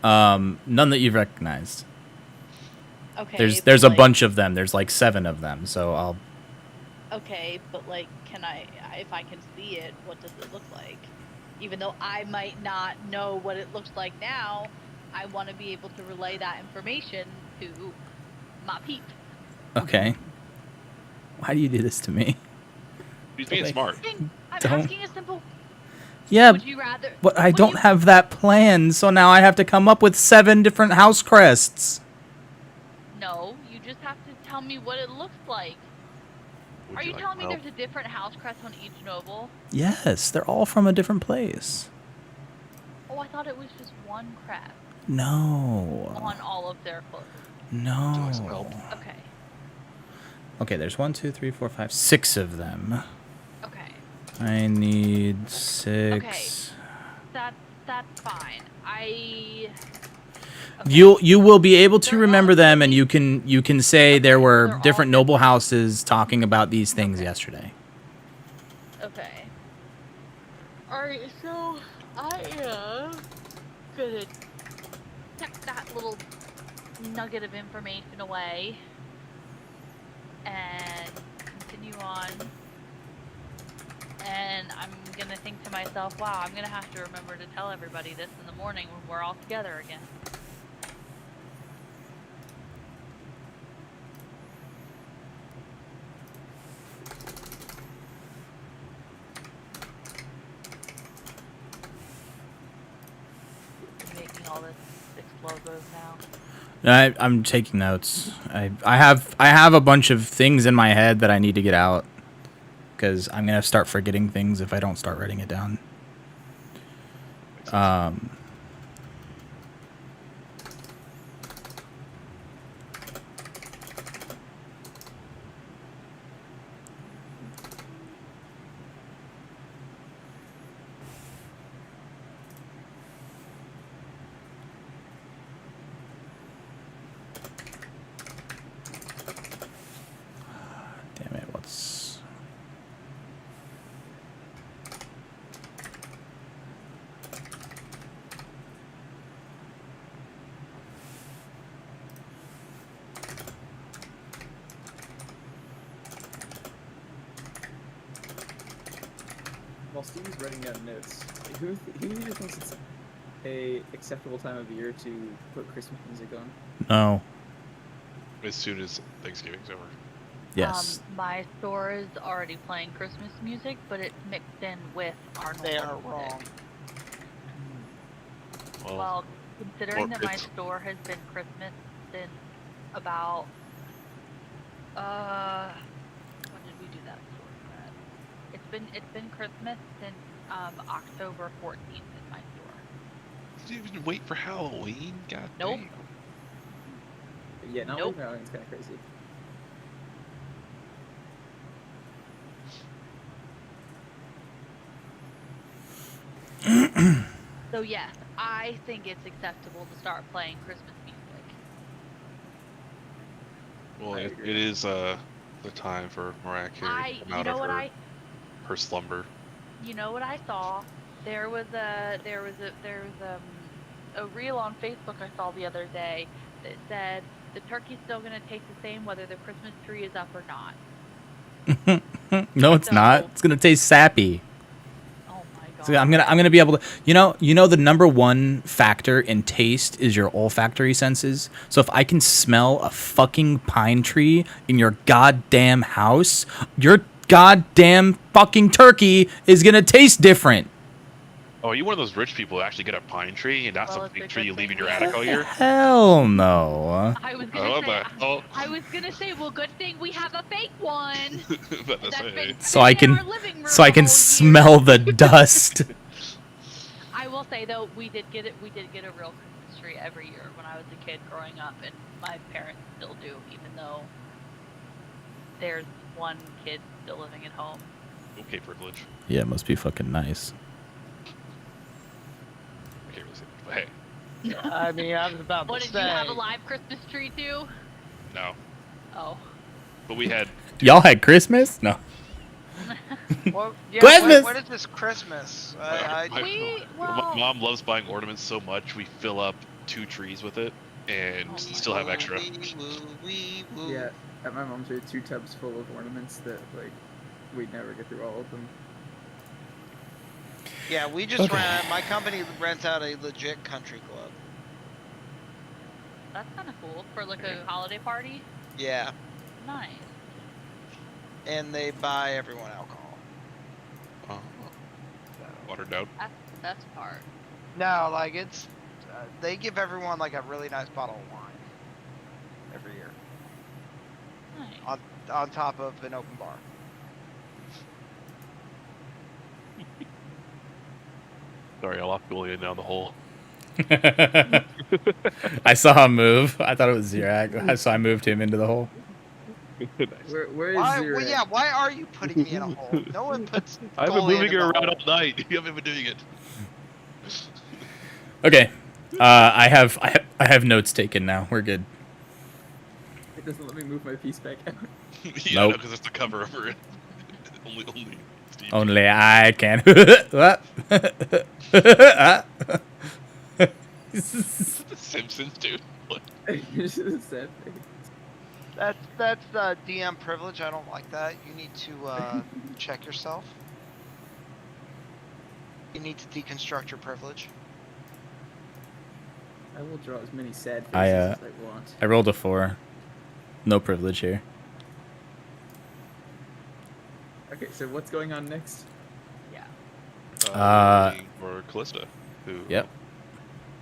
None that you've recognized. Okay. There's a bunch of them. There's like 7 of them. So I'll. Okay, but like, if I can see it, what does it look like? Even though I might not know what it looks like now, I want to be able to relay that information to my peep. Okay. Why do you do this to me? He's being smart. I'm Don't. asking a simple. Yeah, Would you rather? but I would don't you- have that plan, so now I have to come up with 7 different house crests. No, you just have to tell me what it looks like. Would Are you like telling me help? there's a different house crest on each noble? Yes, they're all from a different place. Oh, I thought it was just one crest No. on all of their clothes. No. some help? Okay. Okay, there's 1, 2, 3, 4, 5, 6 of them. Okay. I need 6. That's fine. Okay. You will be able to They're remember all them, and really- you can say there Okay, were they're all different noble different. houses talking about these things Okay. yesterday. Okay. Alright, so I am gonna tuck that little nugget of information away and continue on. And I'm gonna think to myself, wow, I'm gonna have to remember to tell everybody this in the morning when we're all together again. I'm making all this 6 logos now. I'm taking notes. I have a bunch of things in my head that I need to get out because I'm gonna start forgetting things if I don't start writing it down. Damn it! What's While Stevie's writing down notes, who do you think it's a acceptable time of year to put Christmas music on? no? As soon as Thanksgiving's over. Yes. My store is already playing Christmas music, but it's mixed in with our normal They are music. wrong. Well, considering Well, that my it's- store has been Christmas since about when did we do that store set? It's been Christmas since October 14th in my store. Did you even wait for Halloween? God Nope. damn. Yeah, not Nope. Halloween's kind of crazy. So yes, I think it's acceptable to start playing Christmas music. Well, I it agree. is the time for Mariah Carey to come You out know of what her slumber. You know what I saw There was a reel on Facebook I saw the other day that said the turkey's still gonna taste the same whether the Christmas tree is up or not. No, it's not. It's gonna taste sappy. Oh my god. So I'm gonna be able to, you know the number one factor in taste is your olfactory senses. So if I can smell a fucking pine tree in your goddamn house, your goddamn fucking turkey is gonna taste different. Oh, are you one of those rich people who actually get a pine tree and that's Well, a it's big a tree good you leave in thing your we- attic all year? Hell no. I was Oh, gonna say, well, good thing we have a fake one. About to That's say. been So I sitting in can our living room so I the can whole year. smell the dust. I will say though, we did get a real Christmas tree every year when I was a kid growing up, and my parents still do, even though there's one kid still living at home. Okay, privilege. Yeah, it must be fucking nice. I can't really say much, but hey, I mean, I was about What to did say. you have a live Christmas tree too? no. Oh. But we had Y'all had Christmas? No. Well, yeah, Christmas! what is this Christmas? my, well- my mom loves buying ornaments so much we fill up 2 trees with it and Oh my still have extra. Yeah, at my mom's we had 2 tubs full of ornaments that like we'd never get through all of them. Yeah, we just my company rents out a legit country club. That's kind of cool for like a holiday party. Yeah, Nice. and they buy everyone alcohol. Oh, watered out. That's the best part. No, like it's they give everyone like a really nice bottle of wine every year Nice. on top of an open bar. Sorry, I lost Julian down the hole. I saw him move. I thought it was Zirak, so I moved him into the hole. Nice. Where is Why? your Well, yeah. Why are you putting me in a hole? No one puts. I've been Julian moving in her the around hole. all night. You haven't been doing it. Okay. I have notes taken now. We're good. It doesn't let me move my piece back out. Yeah, Nope. because it's the cover over it. only Steve. Only I can. The Simpsons, dude. What? It's just a sad face. That's DM privilege. I don't like that. You need to check yourself. You need to deconstruct your privilege. I will draw as many sad faces I, as I want. I rolled a 4. No privilege here. Okay, so what's going on next? Yeah. Waiting for Callista, who Yep.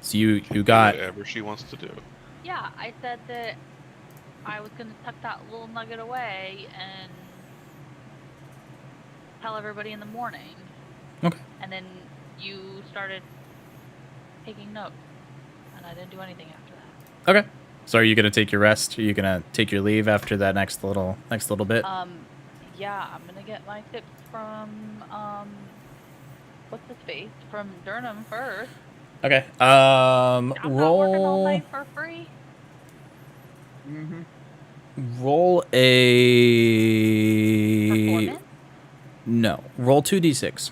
So you can got do whatever she wants to do. Yeah, I said that I was gonna tuck that little nugget away and tell everybody in the morning. Okay. And then you started taking notes, and I didn't do anything after that. Okay. So are you gonna take your rest? Are you gonna take your leave after that next little bit? Yeah, I'm gonna get my tips from what's his face from Durham first. Okay. I'm not working all Roll night for free. Mm-hmm. roll a Performance? no. Roll 2d6.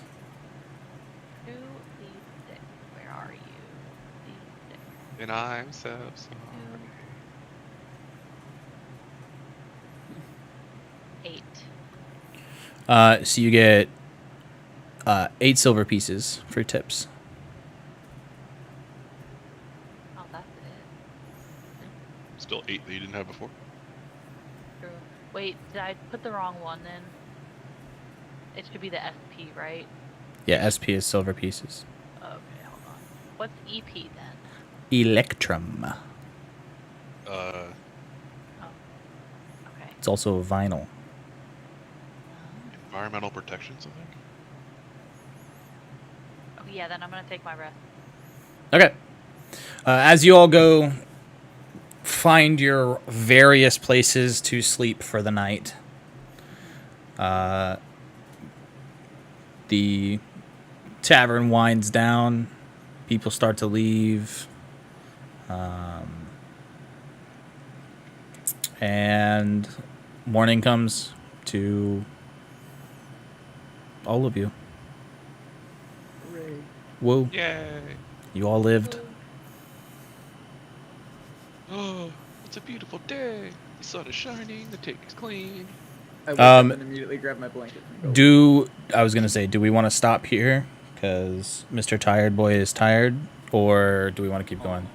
2d6. Where are you? D6. And I'm so sorry. 8. So you get 8 silver pieces for tips. Oh, that's it. Still 8 that you didn't have before. True. Wait, did I put the wrong one then? It should be the SP, right? Yeah, SP is silver pieces. Okay, hold on. What's EP then? Electrum. Okay. It's also a vinyl. Environmental protection, something. Oh, yeah, then I'm gonna take my rest. Okay. As you all go find your various places to sleep for the night, the tavern winds down. People start to leave. And morning comes to all of you. Hooray. Whoa. Yay! You all lived. Oh, it's a beautiful day. The sun is shining. The tank is clean. I wake up and immediately grab my blanket from Goldie. I was gonna say, do we want to stop here because Mr. Tired Boy is tired, or do we want to keep going?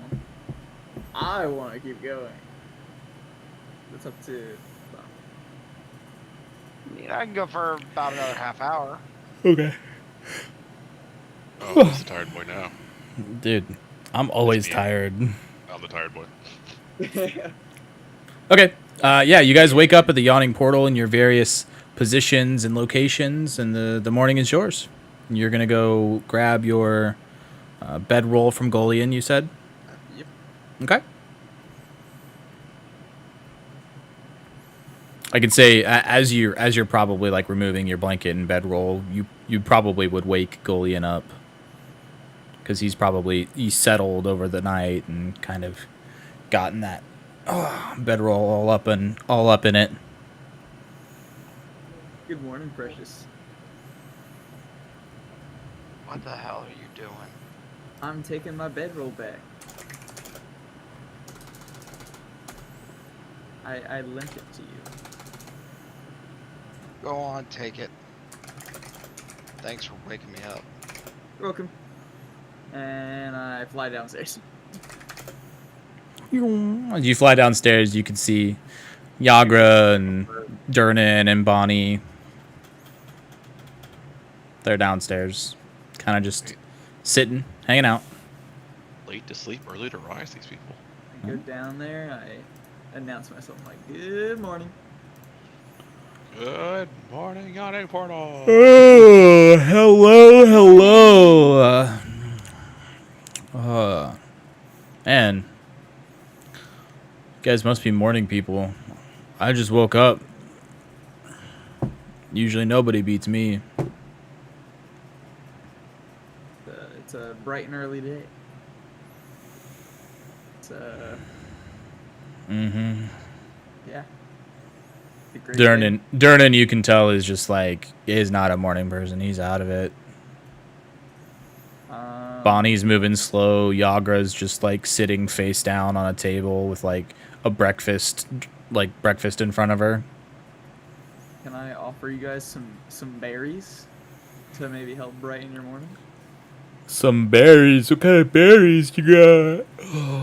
I want to keep going. That's up to. I mean, I can go for about another half hour. Okay. Oh, who's the tired boy now? Dude, I'm always me. tired. I'm the tired boy. Okay. Yeah, you guys wake up at the yawning portal in your various positions and locations, and the morning is yours. You're gonna go grab your bedroll from Golian, you said? Yep. Okay. I can say as you're probably like removing your blanket and bedroll, you probably would wake Golian up because he's settled over the night and kind of gotten that bedroll all up in it. Good morning, precious. What the hell are you doing? I'm taking my bedroll back. I lent it to you. Go on, take it. Thanks for waking me up. You're welcome. And I fly downstairs. As you fly downstairs, you can see Yagra and Durnan and Bonnie. They're downstairs, kind of just sitting, hanging out. Late to sleep, early to rise, these people. I go down there, I announce myself, I'm like, good morning. Good morning, yawning portal. Oh, hello. Man, you guys must be morning people. I just woke up. Usually nobody beats me. It's a bright and early day. It's yeah. It's a great day. Durnan, you can tell is not a morning person. He's out of it. Bonnie's moving slow. Yagra's just like sitting face down on a table with like a breakfast in front of her. Can I offer you guys some berries to maybe help brighten your morning? Some berries. What kind of berries you got?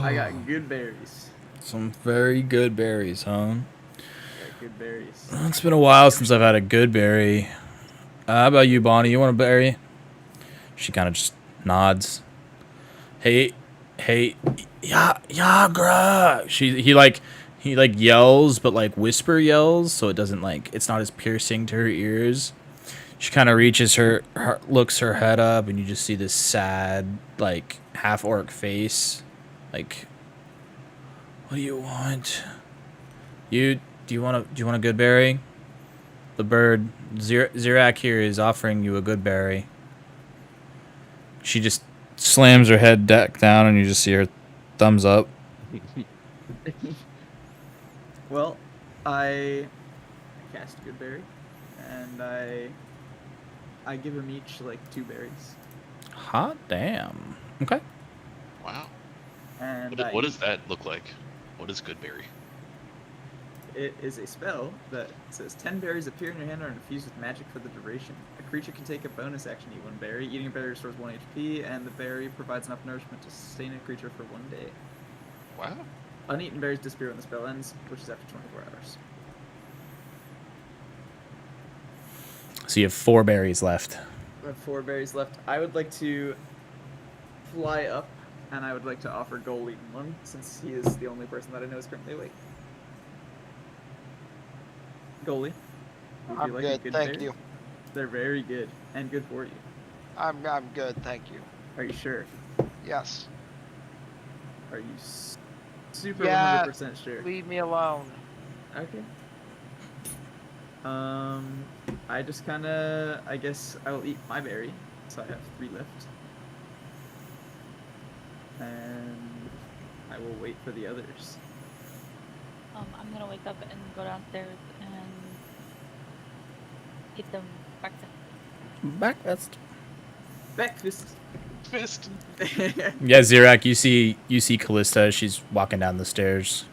I got good berries. Some very good berries, huh? I got good berries. It's been a while since I've had a good berry. How about you, Bonnie? You want a berry? She kind of just nods. Hey, Yagra. He yells, but like whisper yells, so it doesn't it's not as piercing to her ears. She kind of looks her head up, and you just see this sad, like half orc face. Like, what do you want? Do you want a good berry? The bird Zirak here is offering you a good berry. She just slams her head down, and you just see her thumbs up. Well, I cast Goodberry, and I give them each like 2 berries. Hot damn. Okay. Wow. And What does that look like? What is good berry? It is a spell that says 10 berries appear in your hand and are infused with magic for the duration. A creature can take a bonus action to eat 1 berry. Eating a berry restores 1 HP, and the berry provides enough nourishment to sustain a creature for 1 day. Wow. Uneaten berries disappear when the spell ends, which is after 24 hours. So you have 4 berries left. I have 4 berries left. I would like to fly up, and I would like to offer Goldie one, since he is the only person that I know is currently awake. Goalie. I'm good, thank you. They're very good and good for you. I'm good, thank you. Are you sure? Yes. Are you super 100% sure? Leave me alone. Okay. I just I guess I will eat my berry, so I have 3 left. And I will wait for the others. I'm gonna wake up and go downstairs and get them breakfast. Breakfast. Breakfast. breakfast. Yeah, Zirak, you see Callista. She's walking down the stairs.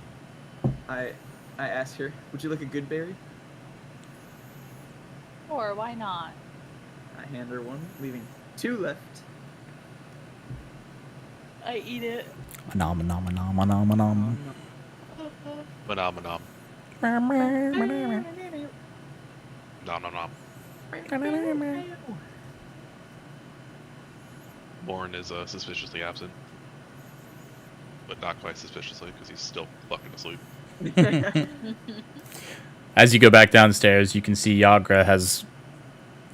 I asked her, would you like a good berry? Or why not? I hand her one, leaving 2 left. I eat it. Nom nom nom nom nom. Phenomenon. Nom nom nom. Lauren is suspiciously absent. But not quite suspiciously, because he's still fucking asleep. As you go back downstairs, you can see Yagra has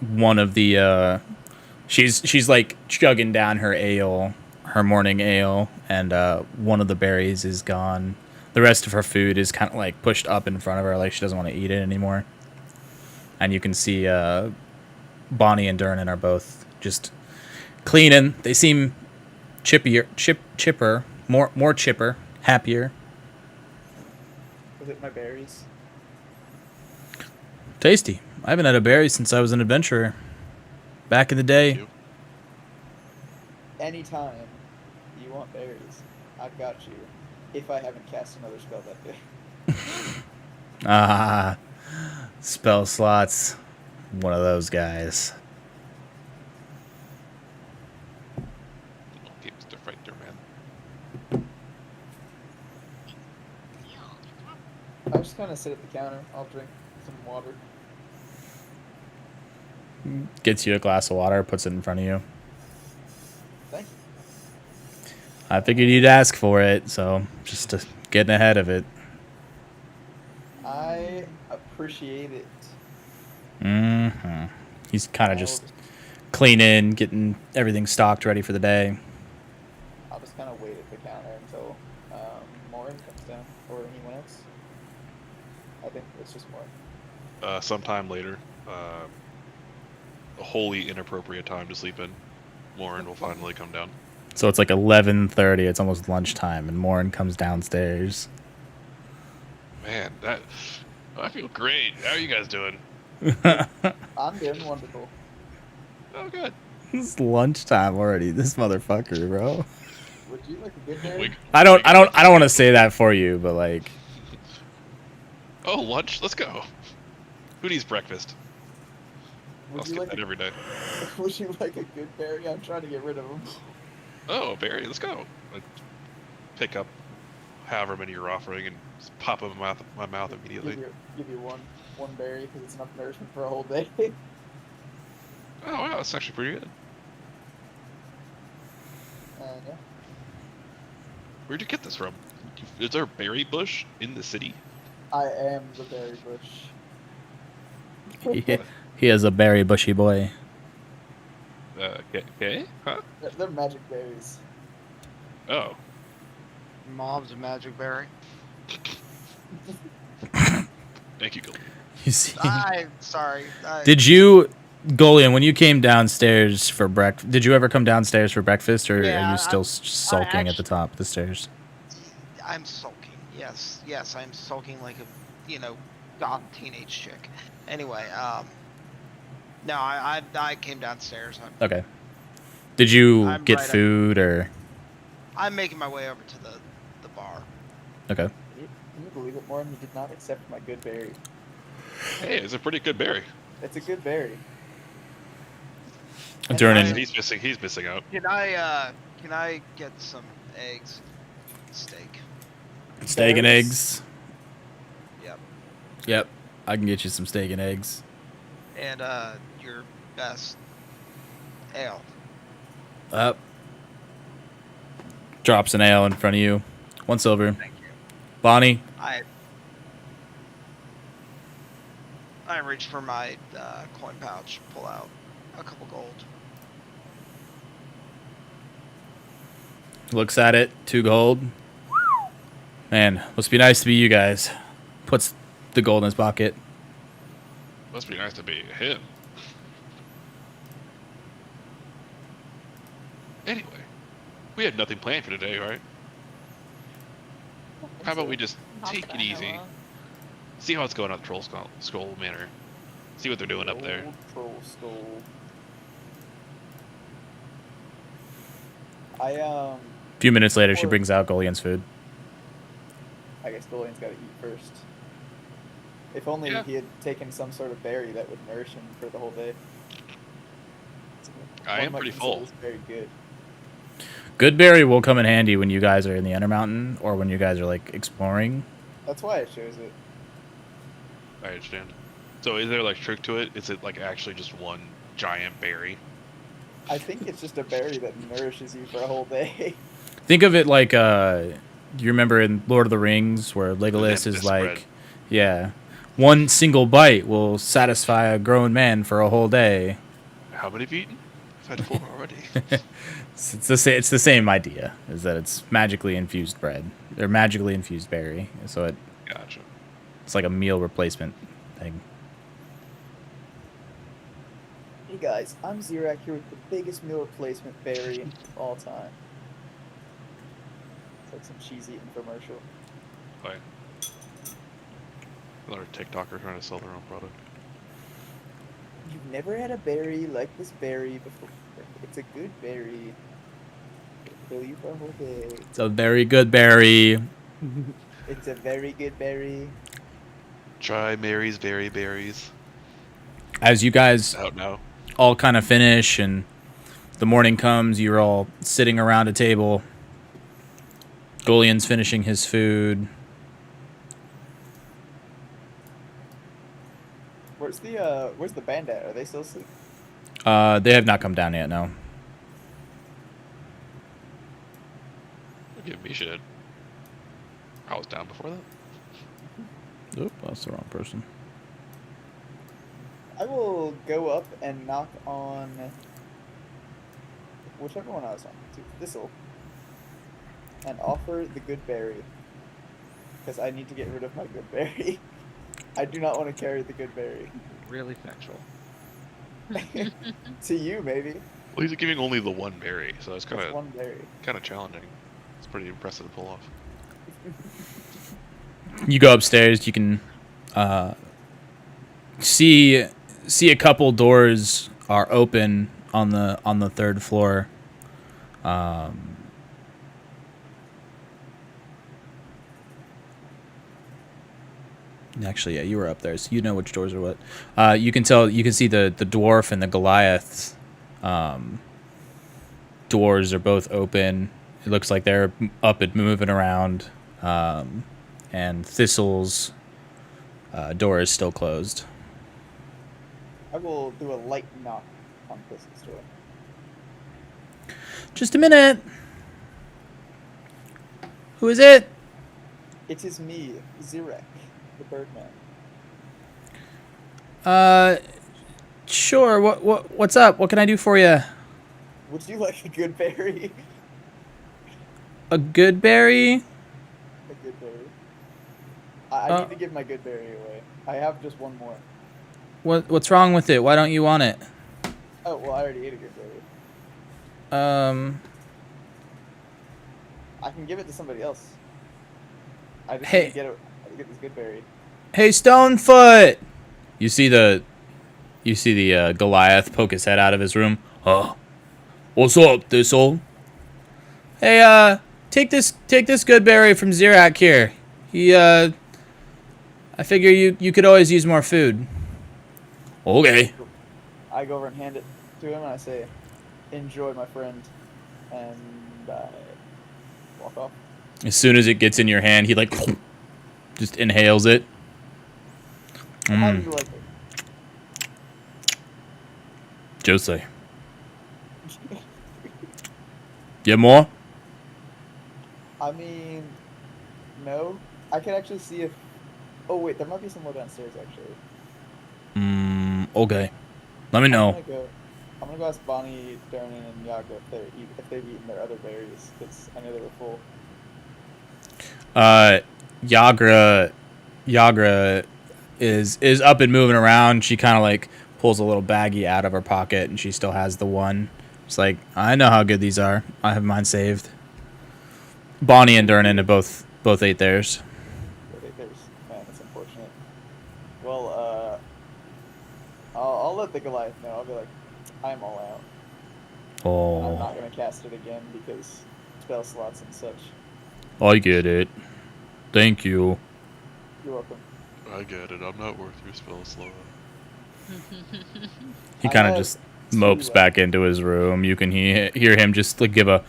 one of the she's like chugging down her ale, her morning ale, and one of the berries is gone. The rest of her food is kind of like pushed up in front of her, like she doesn't want to eat it anymore. And you can see Bonnie and Durnan are both just cleaning. They seem chipper, more chipper, happier. Was it my berries? Tasty. I haven't had a berry since I was an adventurer. Back in the day. Anytime you want berries, I've got you. If I haven't cast another spell that day. Ah, spell slots. One of those guys. Okay, Mr. Fighter Man. I just kind of sit at the counter. I'll drink some water. Gets you a glass of water, puts it in front of you. Thank you. I figured you'd ask for it, so just to getting ahead of it. I appreciate it. Mm-hmm. He's kind of just cleaning, getting everything stocked, ready for the day. I'll just kind of wait at the counter until Morin comes down, or anyone else. I think it's just Morin. Sometime later, a wholly inappropriate time to sleep in, Lauren will finally come down. So it's like 11:30. It's almost lunchtime, and Morin comes downstairs. Man, I feel great. How are you guys doing? I'm doing wonderful. Oh, good. It's lunchtime already. This motherfucker, bro. Would you like a good berry? I don't want to say that for you, but like. Oh, lunch? Let's go. Who needs breakfast? I'll Would you skip like that every day. Would you like a good berry? I'm trying to get rid of them. Oh, Barry, let's go. I pick up however many you're offering and just pop them in my mouth immediately. Give you one berry because it's enough nourishment for a whole day. Oh, wow, that's actually pretty good. Yeah. Where'd you get this from? Is there a berry bush in the city? I am the berry bush. He is a berry bushy boy. Okay? Huh? They're magic berries. Oh. Mom's a magic berry. Thank you, Gold. You see? I'm sorry. Did you, Golian, when you came downstairs for breakfast, did you ever come downstairs for breakfast, or Yeah, are you still sulking at the top of the stairs? I'm sulking. Yes, I'm sulking like a, goth teenage chick. Anyway, no, I came downstairs. Okay. Did you I'm get right up- food, or? I'm making my way over to the bar. Okay. Can you believe it, Morin? You did not accept my good berry. Hey, it's a pretty good berry. It's a good berry. Durnan, He's missing out. Can I get some eggs, steak? steak and eggs. Yep. Yep, I can get you some steak and eggs. And your best ale. Up. Drops an ale in front of you. 1 silver. Thank you. Bonnie. I reach for my coin pouch, pull out a couple gold. Looks at it. 2 gold. Man, must be nice to be you guys. Puts the gold in his pocket. Must be nice to be him. Anyway, we had nothing planned for today, right? How about we just Not take that it I know easy, of. see how it's going at Troll Skull Manor, see what they're doing up there. Old troll skull. A few minutes later, she brings out Golian's food. I guess Golian's got to eat first. If only he had taken some sort of berry that would nourish him for the whole day. I am pretty full. Very good. Good berry will come in handy when you guys are in the Undermountain or when you guys are like exploring. That's why I chose it. I understand. So is there like trick to it? Is it like actually just one giant berry? I think it's just a berry that nourishes you for a whole day. Think of it like you remember in Lord of the Rings where Legolas is like, bread. yeah, one single bite will satisfy a grown man for a whole day. How many have you eaten? I've had 4 already. It's the same idea, is that it's magically infused bread. They're magically infused berry, so Gotcha. it's like a meal replacement thing. Hey guys, I'm Zirak here with the biggest meal replacement berry of all time. It's like some cheesy infomercial. Like another TikToker trying to sell their own product. You've never had a berry like this berry before. It's a good berry. It'll fill you for a whole day. It's a very good berry. It's a very good berry. Try Mary's Berry Berries. As you guys Out now. all kind of finish and the morning comes, you're all sitting around a table. Golian's finishing his food. Where's the band at? Are they still asleep? They have not come down yet, no. Don't give me shit. I was down before that. Oop, that's the wrong person. I will go up and knock on whichever one I was on. This'll. And offer the good berry. Because I need to get rid of my good berry. I do not want to carry the good berry. Really sexual. To you, maybe. Well, he's giving only the one berry, so it's kind Just of one berry. challenging. It's pretty impressive to pull off. You go upstairs, you can see a couple doors are open on the 3rd floor. Actually, yeah, you were up there, so you know which doors are what. You can see the dwarf and the Goliath doors are both open. It looks like they're up and moving around. And Thistle's door is still closed. I will do a light knock on Thistle's door. Just a minute. Who is it? It is me, Zirek, the Birdman. Sure. What's up? What can I do for you? Would you like a good berry? A good berry? A good berry. I need to give my good berry away. I have just one more. What's wrong with it? Why don't you want it? Oh, well, I already ate a good berry. I can give it to somebody else. I just need to get this good berry. Hey, Stonefoot! You see the Goliath poke his head out of his room. What's up, Thistle? Hey, take this good berry from Zirak here. I figure you could always use more food. Okay. I go over and hand it to him and I say, "Enjoy, my friend," and I walk off. As soon as it gets in your hand, he like just inhales it. How do you like it? Jose. Get more? I mean, no. I can actually see if. Oh wait, there might be some more downstairs actually. Okay. Let me know. I'm gonna go ask Bonnie, Dernan, and Yaga if they've eaten their other berries, because I know they were full. Yagra is up and moving around. She kind of like pulls a little baggie out of her pocket, and she still has the one. It's like, I know how good these are. I have mine saved. Bonnie and Dernan have both ate theirs. Man, that's unfortunate. Well, I'll let the Goliath know. I'll be like, I'm all out. I'm Oh, not gonna cast it again because spell slots and such. I get it. Thank you. You're welcome. I get it. I'm not worth your spell slot. He I kind of have just 2 mopes left. back into his room. You can hear him just like give a.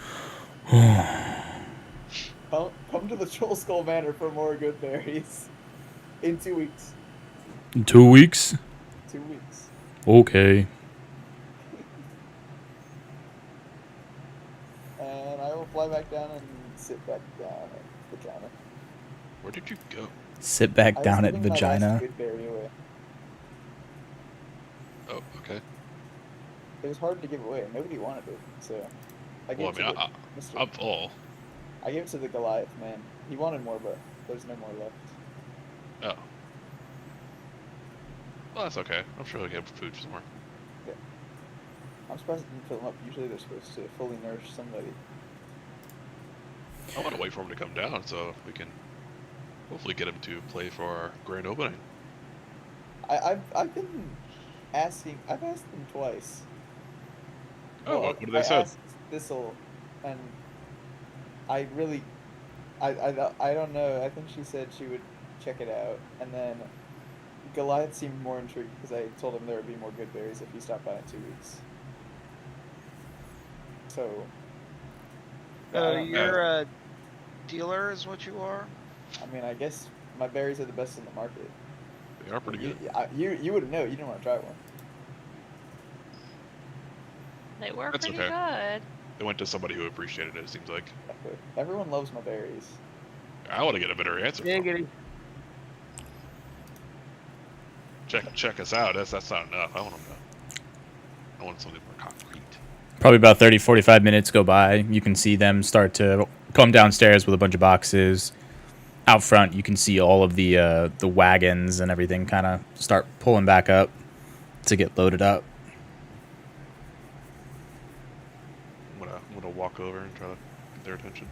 Come to the Troll Skull Manor for more good berries. In 2 weeks. 2 weeks. 2 weeks. Okay. And I will fly back down and sit back down at Vagina. Where did you go? Sit back I was down at giving my last vagina. good berry away. Oh, okay. It was hard to give away. Nobody wanted it, so I gave Well, I it mean, to the Mr. I'm full. I gave it to the Goliath man. He wanted more, but there's no more left. Oh. Well, that's okay. I'm sure he'll get food somewhere. I'm surprised it didn't fill them up. Usually they're supposed to fully nourish somebody. I want to wait for him to come down so we can hopefully get him to play for our grand opening. I've been asking. I've asked them twice. Oh, Well, what did they I say? asked Thistle, and I really, I don't know. I think she said she would check it out, and then Goliath seemed more intrigued because I told him there would be more good berries if he stopped by in 2 weeks. So. I don't know. You're a dealer, is what you are. I mean, I guess my berries are the best in the market. They are pretty good. You wouldn't know. You didn't want to try one. They were That's pretty okay. good. They went to somebody who appreciated it, it seems like. Everyone loves my berries. I want to get a better answer from them. Check us out. That's not enough. I want something more concrete. Probably about 30, 45 minutes go by. You can see them start to come downstairs with a bunch of boxes. Out front, you can see all of the wagons and everything kind of start pulling back up to get loaded up. I'm gonna walk over and try to get their attention.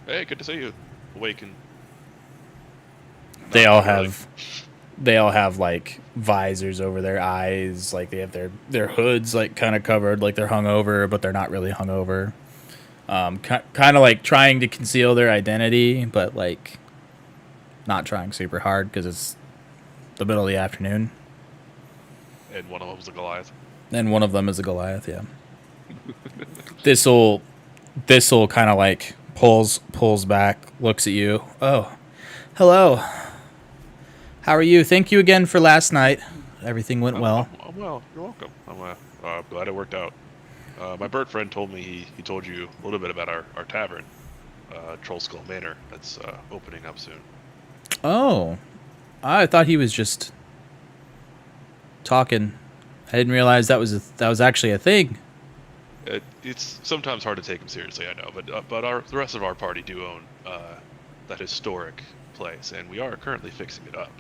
Hey, good to see you. Awaken. They all have like visors over their eyes, like they have their hoods like kind of covered, like they're hungover, but they're not really hungover. Kind of like trying to conceal their identity, but like not trying super hard because it's the middle of the afternoon. And one of them was a Goliath. And one of them is a Goliath, yeah. This'll kind of like pulls back, looks at you. Oh, hello. How are you? Thank you again for last night. Everything went well. I'm well. You're welcome. I'm glad it worked out. My bird friend told me he told you a little bit about our tavern, Troll Skull Manor, that's opening up soon. Oh, I thought he was just talking. I didn't realize that was actually a thing. It's sometimes hard to take him seriously, I know, but the rest of our party do own that historic place, and we are currently fixing it up.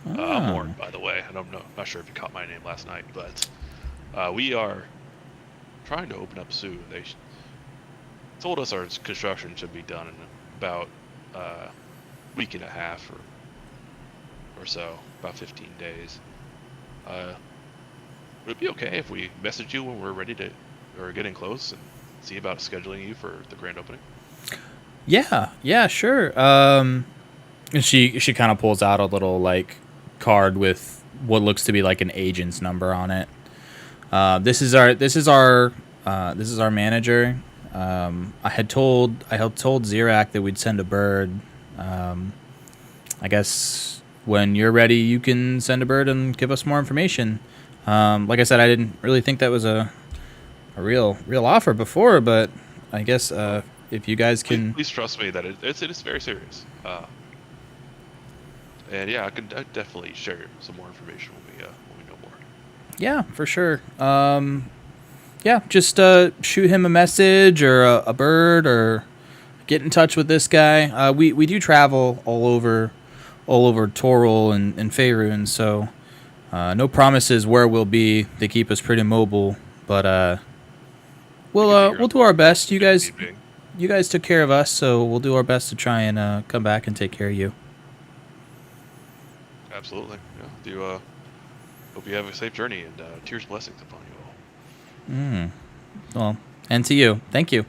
I'm Warren, by the way, and I'm not sure if you caught my name last night, but we are trying to open up soon. They told us our construction should be done in about a week and a half or so, about 15 days. Would it be okay if we message you when we're ready to, or getting close, and see about scheduling you for the grand opening? Yeah, sure. And she kind of pulls out a little like card with what looks to be like an agent's number on it. This is our manager. I had told Zirak that we'd send a bird. I guess when you're ready, you can send a bird and give us more information. Like I said, I didn't really think that was a real offer before, but I guess if you guys can, please trust me that it is very serious. And yeah, I'd definitely share some more information when we know more. Yeah, for sure. Yeah, just shoot him a message or a bird, or get in touch with this guy. We do travel all over Toril and Faerün, so no promises where we'll be. They keep us pretty mobile, but we'll do our best. You guys took care of us, so we'll do our best to try and come back and take care of you. Absolutely. Yeah. Do hope you have a safe journey, and tears blessings upon you all. Well, and to you. Thank you.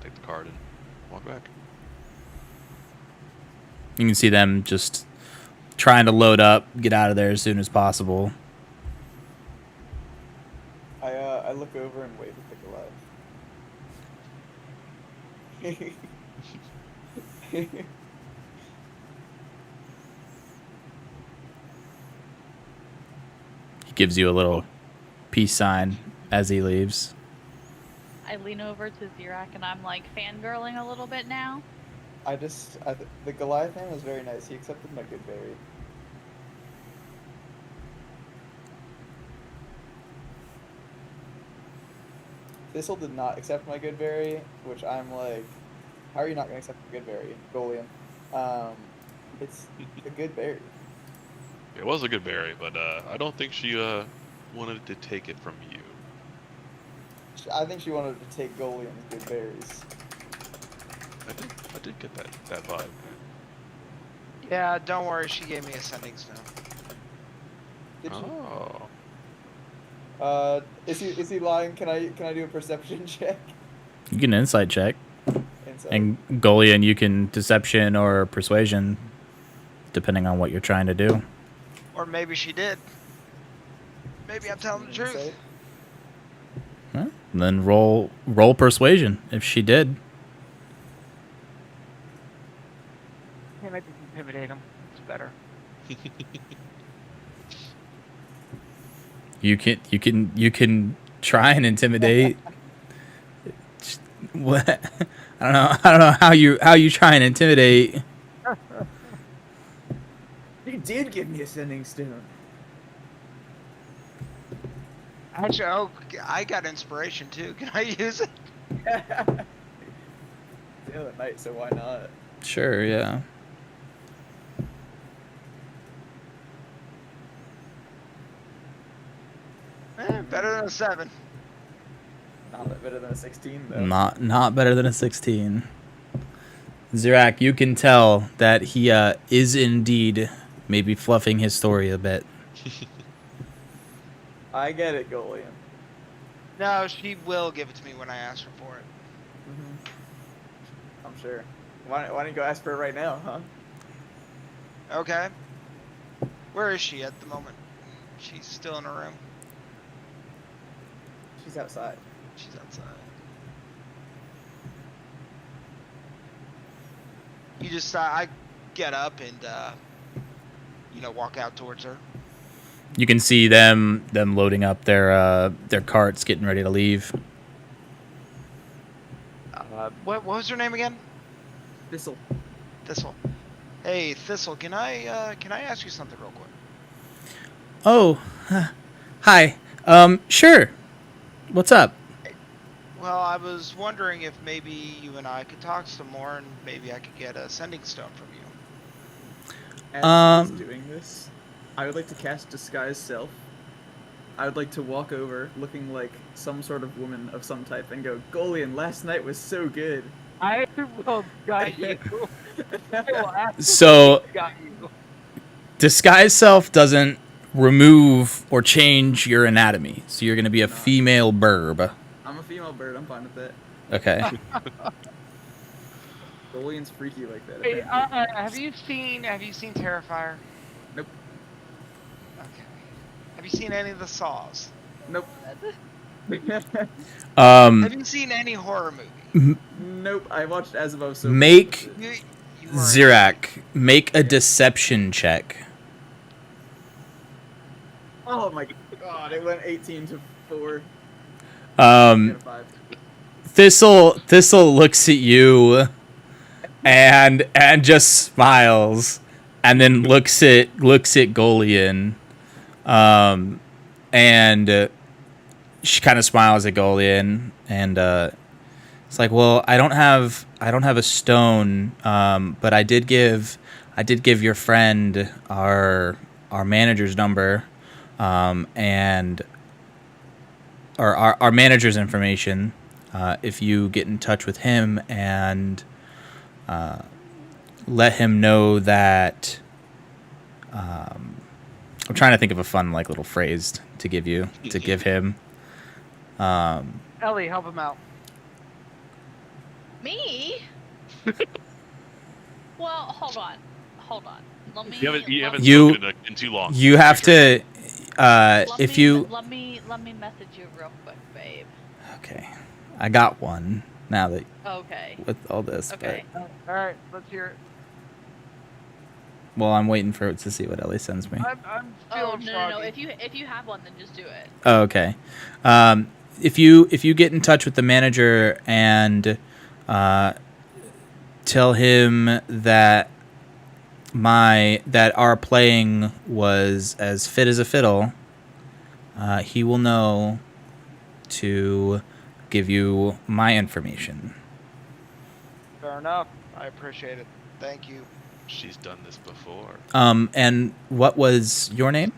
Take the card and walk back. You can see them just trying to load up, get out of there as soon as possible. I look over and wave at the Goliath. He gives you a little peace sign as he leaves. I lean over to Zirak and I'm like fangirling a little bit now. The Goliath man was very nice. He accepted my good berry. Thistle did not accept my good berry, which I'm like, how are you not going to accept a good berry, Golian? It's a good berry. It was a good berry, but I don't think she wanted to take it from you. I think she wanted to take Golian's good berries. I did get that vibe. Yeah, don't worry. She gave me a sending stone. Did she? Oh. Is he lying? Can I do a perception check? You can insight check. Insight. And Golian, you can deception or persuasion, depending on what you're trying to do. Or maybe she did. Maybe I'm telling the truth. Insight? Huh? Then roll persuasion if she did. Yeah, maybe intimidate him. It's better. You can try and intimidate. What? I don't know how you try and intimidate. You did give me a sending stone. Actually, I got inspiration too. Can I use it? The other night, so why not? Sure, yeah. Better than a 7. Not better than a 16 though. Not better than a 16. Zirak, you can tell that he is indeed maybe fluffing his story a bit. I get it, Golian. No, she will give it to me when I ask her for it. I'm sure. Why don't you go ask for it right now, huh? Okay. Where is she at the moment? She's still in her room. She's outside. She's outside. You just, I get up and, walk out towards her. You can see them loading up their carts, getting ready to leave. What was her name again? Thistle. Thistle. Hey, Thistle, can I ask you something real quick? Oh, hi. Sure. What's up? Well, I was wondering if maybe you and I could talk some more, and maybe I could get a sending stone from you. As he's doing this, I would like to cast Disguise Self. I would like to walk over, looking like some sort of woman of some type, and go, Golian, last night was so good. I will guide you. So, disguise self doesn't remove or change your anatomy. So you're going to be a female burb. I'm a female bird, I'm fine with that. Okay. Golian's freaky like that. Hey, apparently. have you seen Terrifier? Nope. Okay. Have you seen any of the Saws? Nope. Have you seen any horror movie? Nope, I watched As Above, So Make You are- Zirak make a deception check. Oh my god, it went 18 to 4. Um, 5. Thistle looks at you and just smiles, and then looks at Golian, and she kind of smiles at Golian, and it's like, well, I don't have a stone, but I did give your friend our manager's number, and or our manager's information. If you get in touch with him and let him know that, I'm trying to think of a fun little phrase to give him. Ellie, help him out. Me? Well, hold on. Let me. You haven't You- spoken in too long. You have to. Let If me, you. let me message you real quick, babe. Okay, I got one now that Okay. with all this. Okay. All right, let's hear it. But well, I'm waiting for it to see what Ellie sends me. I'm Oh feeling no. froggy. If you have one, then just do it. Oh, okay. If you get in touch with the manager and tell him that our playing was as fit as a fiddle, he will know to give you my information. Fair enough. I appreciate it. Thank you. She's done this before. And what was your name?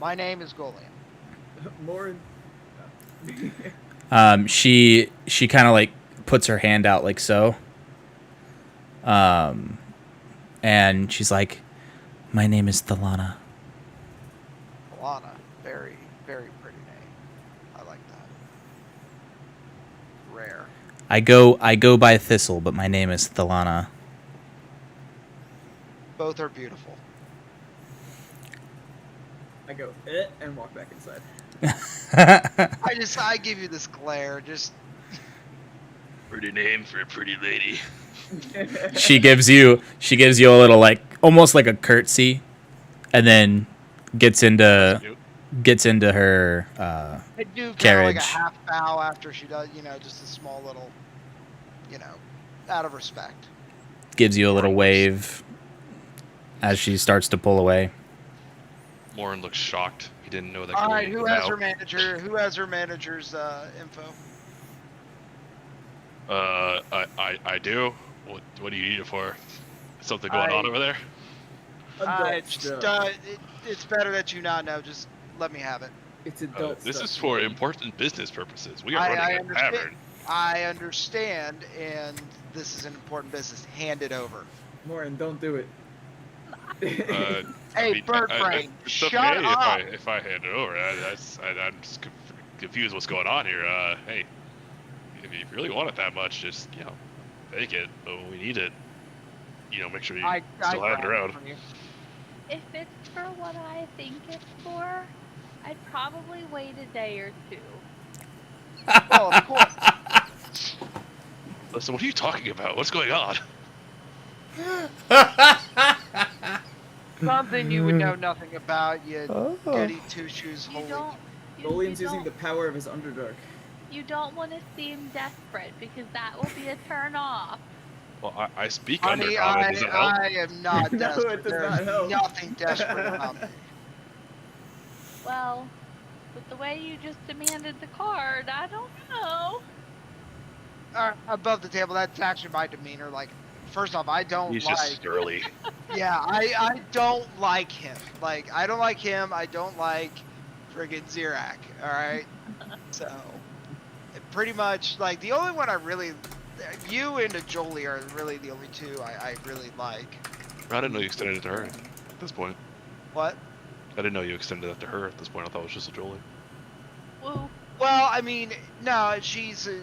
My name is Golian. More. She kind of like puts her hand out like so. And she's like, "My name is Thalana." Alana. Very, very pretty name. I like that. Rare. I go by Thistle, but my name is Thalana. Both are beautiful. I go and walk back inside. I give you this glare. Just Pretty name for a pretty lady. she gives you a little like almost like a curtsy, and then gets into her I do kind of like a carriage. half bow after she does. Just a small little. Out of respect. Gives you a little wave as she starts to pull away. Morin looks shocked. He didn't know that. All right, Golian who could has bow. her manager? Who has her manager's info? I do. What do you need it for? Something going on over there? It's better that you not know. Just let me have it. It's adult This stuff. is for important business purposes. We are I running a understand. tavern. I understand, and this is an important business. Hand it over. Morin, don't do it. Hey, bird brain, it's shut okay up. if I hand it over. I'm just confused what's going on here. Hey, if you really want it that much, just take it. But when we need it, make sure you still have it around. from you. If it's for what I think it's for, I'd probably wait a day or two. Well, of course. Listen, what are you talking about? What's going on? Something you would know nothing about. You goody two shoes You holy. don't. Golian's using the power of his Underdark. You don't want to seem desperate because that will be a turn off. Well, I speak Honey, Undercommon. Does it help? I am not No, desperate. it does There's not help. nothing desperate about me. Well, with the way you just demanded the card, I don't know. Above the table, that's actually my demeanor. Like, first off, I don't He's like. just surly. Yeah, I don't like him. Like, I don't like him. I don't like friggin' Zirak. All right. So, pretty much, like, the only one I really, you and Jolie are really the only two I really like. I didn't know you extended it to her at this point. What? I didn't know you extended that to her at this point. I thought it was just a Jolie. Woo. Well, I mean, no, she's a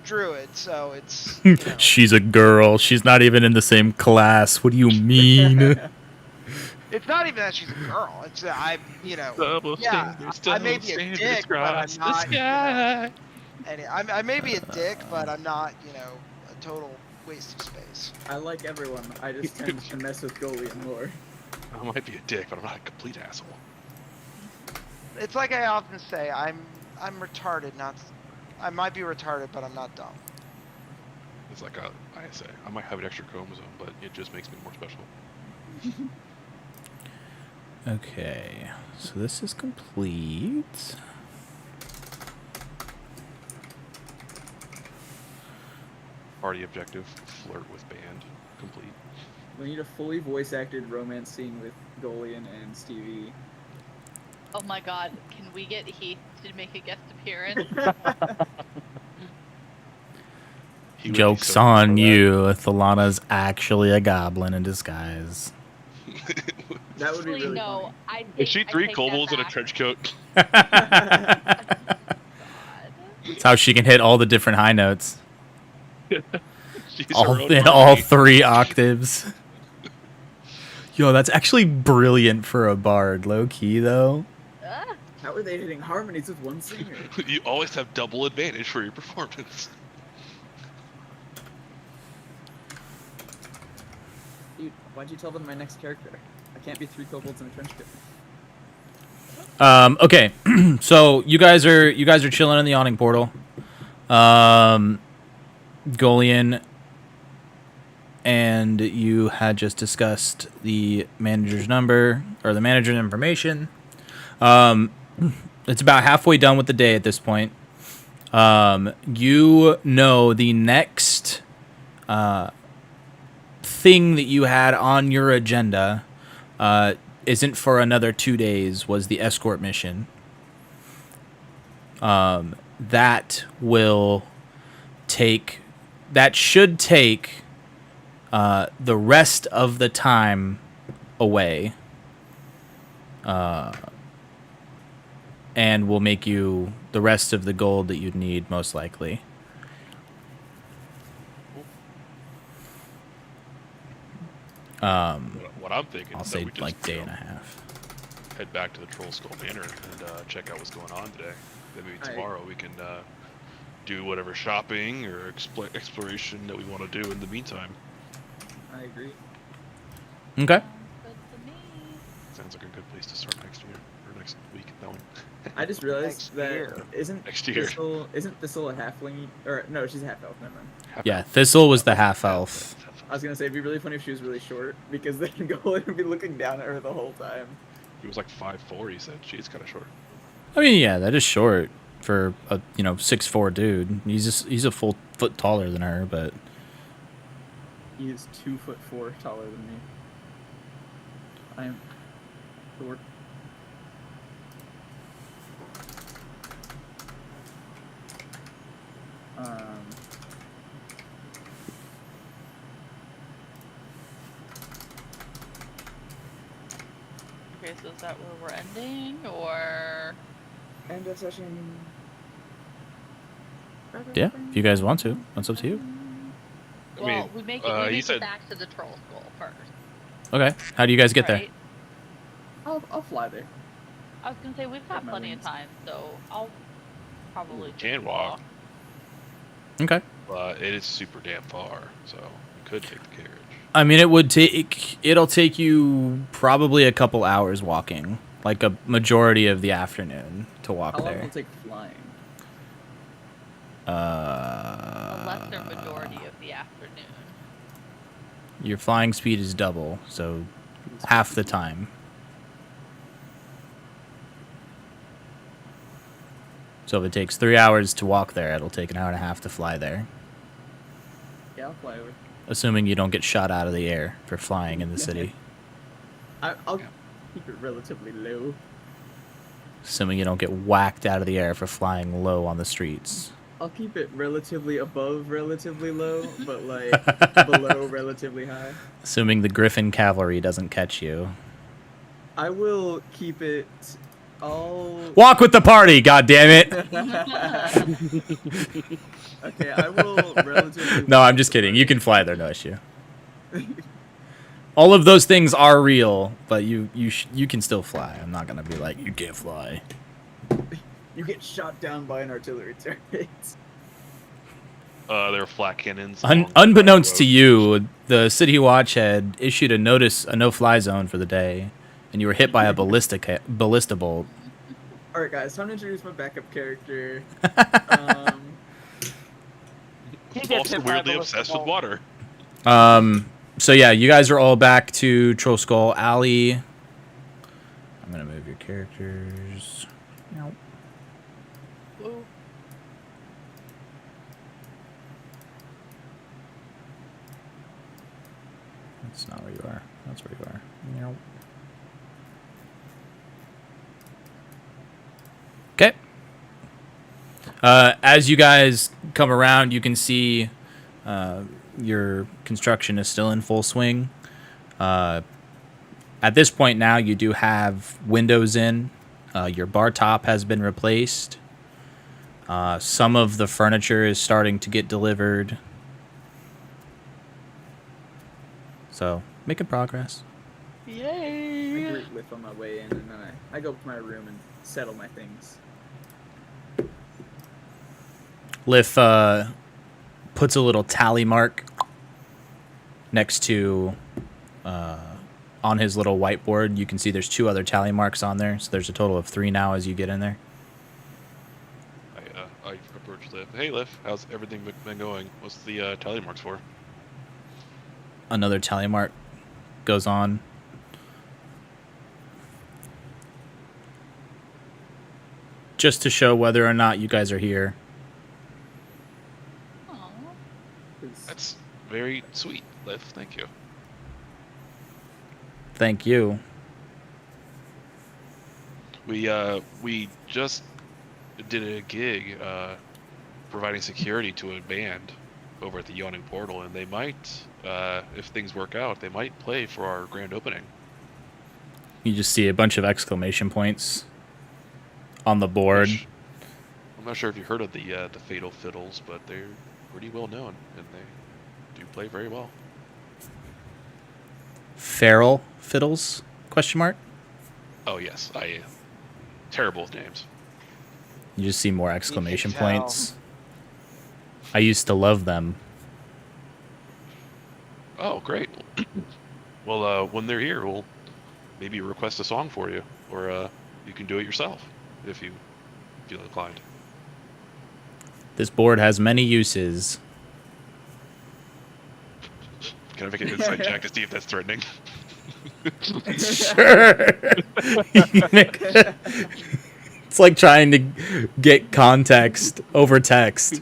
druid, so it's. She's a girl. She's not even in the same class. What do you mean? It's not even that she's a girl. It's I Double yeah, standards, I may be a standards dick, but I'm across the not. sky. I may be a dick, but I'm not. A total waste of space. I like everyone. I just tend to mess with Golian more. I might be a dick, but I'm not a complete asshole. It's like I often say, I'm retarded, not. I might be retarded, but I'm not dumb. It's like I say, I might have an extra chromosome, but it just makes me more special. Okay, so this is complete. Party objective: flirt with band. Complete. We need a fully voice acted romance scene with Golian and Stevie. Oh my god, can we get Heath to make a guest appearance? He would be Joke's so on for that. you. Thalana's actually a goblin in disguise. That would be Actually, really no. funny. Is she I three take that kobolds in a back. trench coat? how she can hit all the different high notes. She's All her own in all Barbie. 3 octaves. Yo, that's actually brilliant for a bard. Low key though. Ah, How are they hitting harmonies with one singer? You always have double advantage for your performance. Dude, why'd you tell them my next character? I can't be 3 kobolds in a trench coat. Okay, so you guys are chilling in the awning portal. Golian and you had just discussed the manager's number or the manager's information. It's about halfway done with the day at this point. You know the next thing that you had on your agenda isn't for another 2 days, was the escort mission. That should take the rest of the time away. And will make you the rest of the gold that you'd need, most likely. What I'm thinking I'll is say that we just, like day and a half. head back to the Troll Skull Manor and check out what's going on today. Maybe tomorrow we can do whatever shopping or exploration that we want to do in the meantime. I agree. Okay. sounds good to me. Sounds like a good place to start next year or next week. That one. I just realized Next that year. Next year. Isn't Thistle a halfling? Or no, she's a half elf. Never mind. Yeah, Thistle was the half elf. I was gonna say it'd be really funny if she was really short because then Golden would be looking down at her the whole time. He was like 5'4", he said. She's kind of short. I mean, yeah, that is short for a 6'4" dude. He's a full foot taller than her, but He is 2'4" taller than me. I am short. Okay, so is that where we're ending, or End of session. yeah, if you guys want to, that's up to you. I well, mean, we make he it said- back to the troll school first. Okay, how do you guys get there? right? I'll fly there. I was gonna say we've got my plenty of wings. time, so I'll probably Can walk. Okay. But it is super damn far, so we could take the carriage. I mean, it'll take you probably a couple hours walking, like a majority of the afternoon to walk How long will there. it take flying? A lesser majority of the afternoon. Your flying speed is double, so half the time. So if it takes 3 hours to walk there, it'll take an hour and a half to fly there. Yeah, I'll fly over. Assuming you don't get shot out of the air for flying in the city. I'll keep it relatively low. Assuming you don't get whacked out of the air for flying low on the streets. I'll keep it relatively above relatively low, but like below relatively high. Assuming the Griffin cavalry doesn't catch you. I will keep it all. Walk with the party, goddammit! Okay, I will relatively. No, I'm just kidding. You can fly there, no issue. All of those things are real, but you can still fly. I'm not gonna be like, you can't fly. You get shot down by an artillery turret. There are flat cannons. Unbeknownst to you, the City Watch had issued a no-fly zone for the day, and you were hit by a ballista bolt. All right, guys, time to introduce my backup character. He gets Also hit by a weirdly ballistic obsessed with bolt. water. So yeah, you guys are all back to Troll Skull Alley. I'm gonna move your characters. Nope. Ooh. That's not where you are. That's where you are. Nope. Okay. As you guys come around, you can see your construction is still in full swing. At this point now, you do have windows in. Your bar top has been replaced. Some of the furniture is starting to get delivered. So, making progress. I Yay! greet Liff on my way in, and then I go up to my room and settle my things. Liff puts a little tally mark next to on his little whiteboard. You can see there's 2 other tally marks on there, so there's a total of 3 now as you get in there. I approach Liv. Hey, Liv, how's everything been going? What's the tally marks for? Another tally mark goes on. Just to show whether or not you guys are here. Aw. That's very sweet, Liv. Thank you. Thank you. We just did a gig providing security to a band over at the Yawning Portal, and they might, if things work out, they might play for our grand opening. You just see a bunch of exclamation points on the board. I'm not sure if you heard of the Fatal Fiddles, but they're pretty well known, and they do play very well. Feral Fiddles? Question mark. Oh yes, I terrible with names. You just see more exclamation tell. points. I used to love them. Oh, great. Well, when they're here, we'll maybe request a song for you, or you can do it yourself if you feel inclined. This board has many uses. Can I make an insight check to see if that's threatening? Sure. It's like trying to get context over text.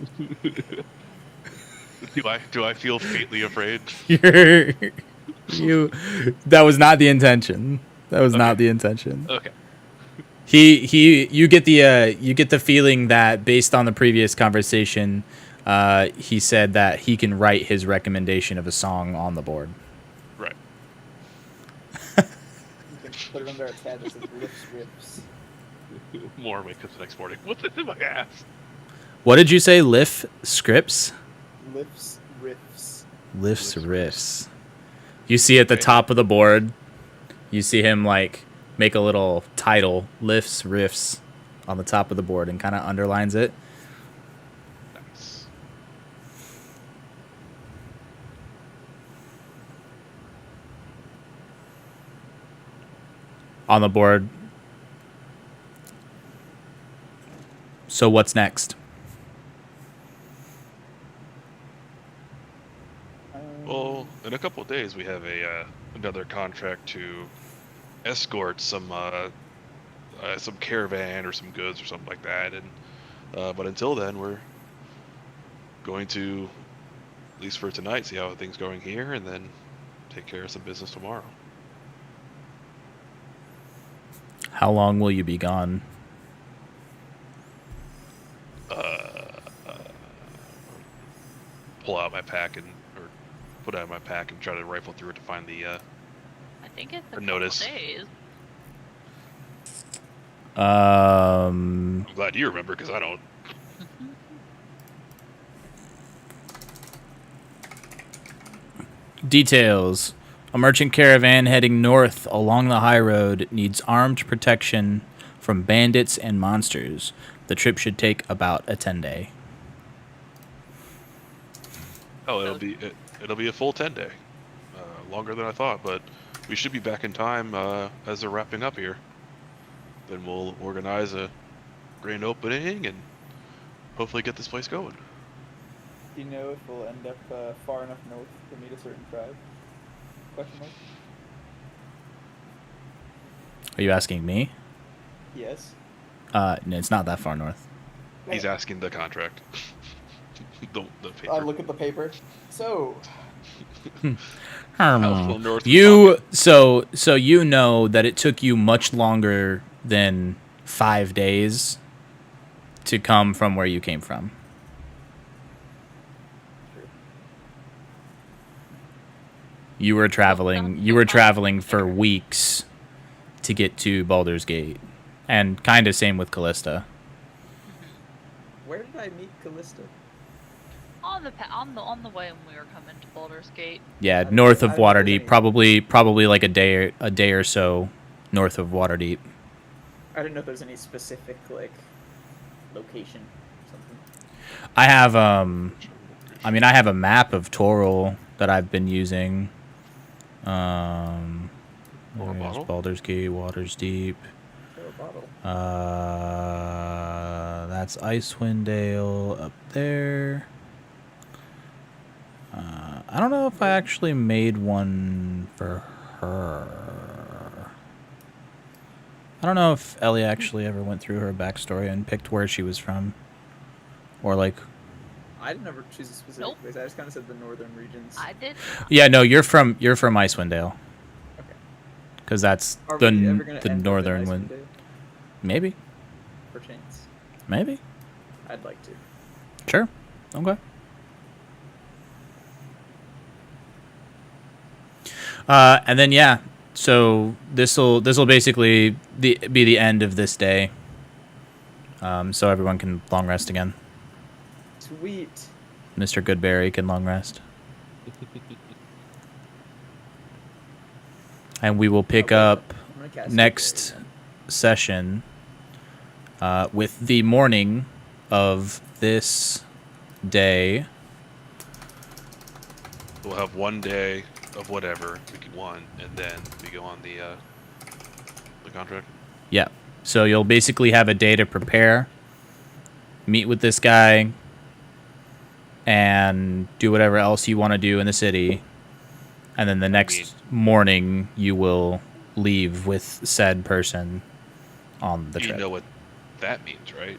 Do I feel faintly afraid? That was not the intention. That was not the intention. Okay. You get the feeling that based on the previous conversation, he said that he can write his recommendation of a song on the board. Right. You can put it under a tab that says Lips Rips. More wake up the next morning. What's this in my ass? What did you say? Liff scripts? Lips Riffs. Lifts riffs. You see at the top of the board, you see him like make a little title, Lifts Riffs, on the top of the board and kind of underlines it. Nice. On the board. So what's next? Well, in a couple of days, we have another contract to escort some caravan or some goods or something like that, and but until then, we're going to, at least for tonight, see how things going here, and then take care of some business tomorrow. How long will you be gone? Pull out my pack or put out my pack and try to rifle through it to find the I think it's a couple notice. days. I'm glad you remember because I don't. Details. A merchant caravan heading north along the high road needs armed protection from bandits and monsters. The trip should take about a 10-day. Oh, it'll be a full 10-day, longer than I thought, but we should be back in time as they're wrapping up here. Then we'll organize a grand opening and hopefully get this place going. Do you know if we'll end up far enough north to meet a certain tribe? Question mark? Are you asking me? Yes. No, it's not that far north. He's asking the contract. the paper. I look at the paper. So, How far north You so you know that it took you much longer than 5 days to come from where you came from. You were traveling for weeks to get to Baldur's Gate. And kind of same with Callista. Where did I meet Callista? On the way when we were coming to Baldur's Gate. Yeah, I don't north know- of I don't know if there's Waterdeep, any- probably like a day or so north of Waterdeep. I didn't know if there's any specific like location or something. I have I have a map of Toril that I've been using. Or a There's bottle? Baldur's Gate, Waters Deep. Or a bottle. That's Icewind Dale up there. I don't know if I actually made one for her. I don't know if Ellie actually ever went through her backstory and picked where she was from. Or like, I didn't ever choose a specific Nope. place. I just kind of said the northern regions. I did. yeah, no, you're from Icewind Dale. Okay. Because that's Are the we ever gonna the end up in northern Icewind one. Dale? Maybe, Perchance. maybe. I'd like to. Sure. Okay. And then yeah, so this'll basically be the end of this day. So everyone can long rest again. Sweet. Mr. Goodberry can long rest. And we will pick Okay. up I'm gonna cast next Fairy session with the morning of this day. We'll have one day of whatever we can want, and then we go on the contract. Yeah. So you'll basically have a day to prepare, meet with this guy, and do whatever else you want to do in the city. And then the next morning, you will leave with said person on the You trip. know what that means, right?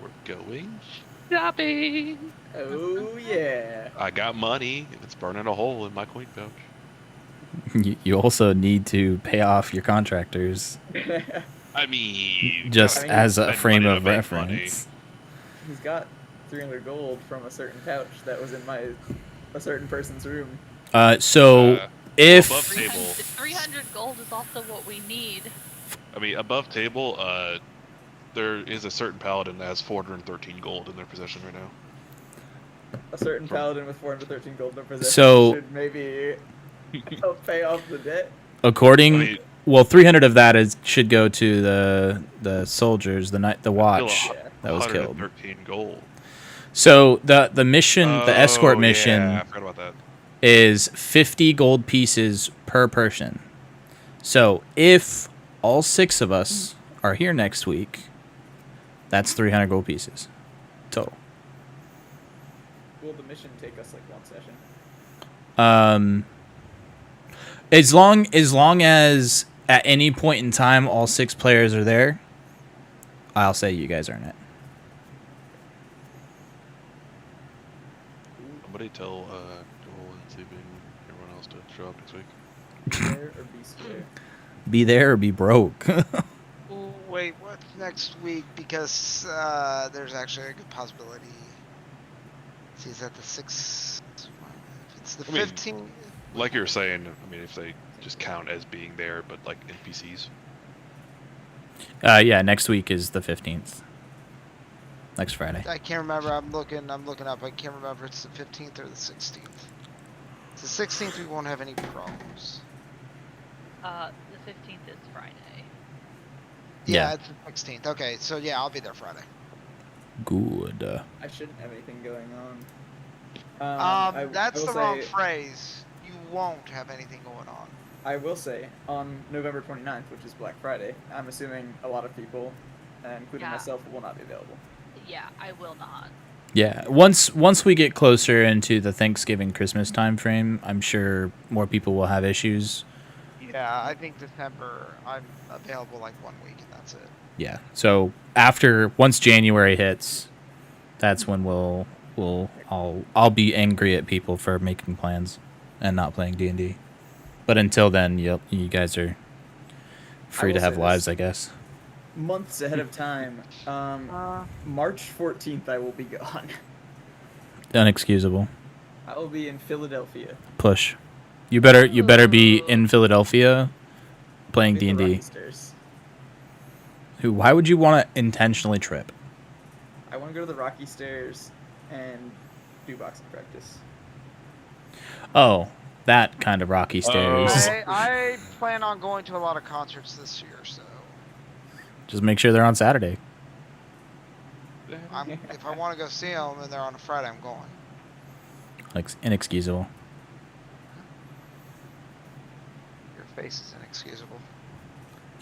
We're going. Shopping. Oh yeah. I got money, and it's burning a hole in my coin pouch. You also need to pay off your contractors, I mean, just I mean, as a spend frame money to of make money. reference. He's got 300 gold from a certain pouch that was in a certain person's room. So above if table. 300 gold is also what we need. I mean, above table, there is a certain paladin that has 413 gold in their possession right now. A certain paladin with 413 gold in their possession So- should maybe help pay off the debt. according, I mean- well, 300 of that should go to the soldiers, the watch Still that was killed. 113 gold. So the mission, the escort Oh, mission, Yeah, I forgot about that. is 50 gold pieces per person. So if all 6 of us are here next week, that's 300 gold pieces total. Will the mission take us like one session? As long as at any point in time all 6 players are there, I'll say you guys earn it. Somebody tell Joel and Sleeping everyone else to show up next week. There or be square? Be there or be broke. Ooh, wait, what's next week? Because there's actually a good possibility. See, is that the 6th? If it's the I mean, 15th. Like you were saying, I mean, if they just count as being there, but like NPCs. Yeah, next week is the 15th. Next Friday. I can't remember. I'm looking up. I can't remember. It's the 15th or the 16th. It's the 16th. We won't have any problems. The 15th is Friday. Yeah. It's the 16th. Okay, so yeah, I'll be there Friday. Good. I shouldn't have anything going on. That's I will the wrong say- phrase. You won't have anything going on. I will say, on November 29th, which is Black Friday, I'm assuming a lot of people, including Yeah. myself, will not be available. Yeah, I will not. Yeah, once we get closer into the Thanksgiving Christmas time frame, I'm sure more people will have issues. Yeah, I think December I'm available like 1 week and that's it. Yeah. So once January hits, that's when I'll be angry at people for making plans and not playing D&D. But until then, you guys are free will to have say lives, this. I guess. Months ahead of time. March 14th, I will be gone. Unexcusable. I will be in Philadelphia. Push. You better be in Philadelphia playing With the D&D. Rockstars. Why would you want to intentionally trip? I want to go to the Rocky Stairs and do boxing practice. Oh, that kind of rocky stairs. I plan on going to a lot of concerts this year, so Just make sure they're on Saturday. if I want to go see them and they're on a Friday, I'm going. Like, inexcusable. Your face is inexcusable.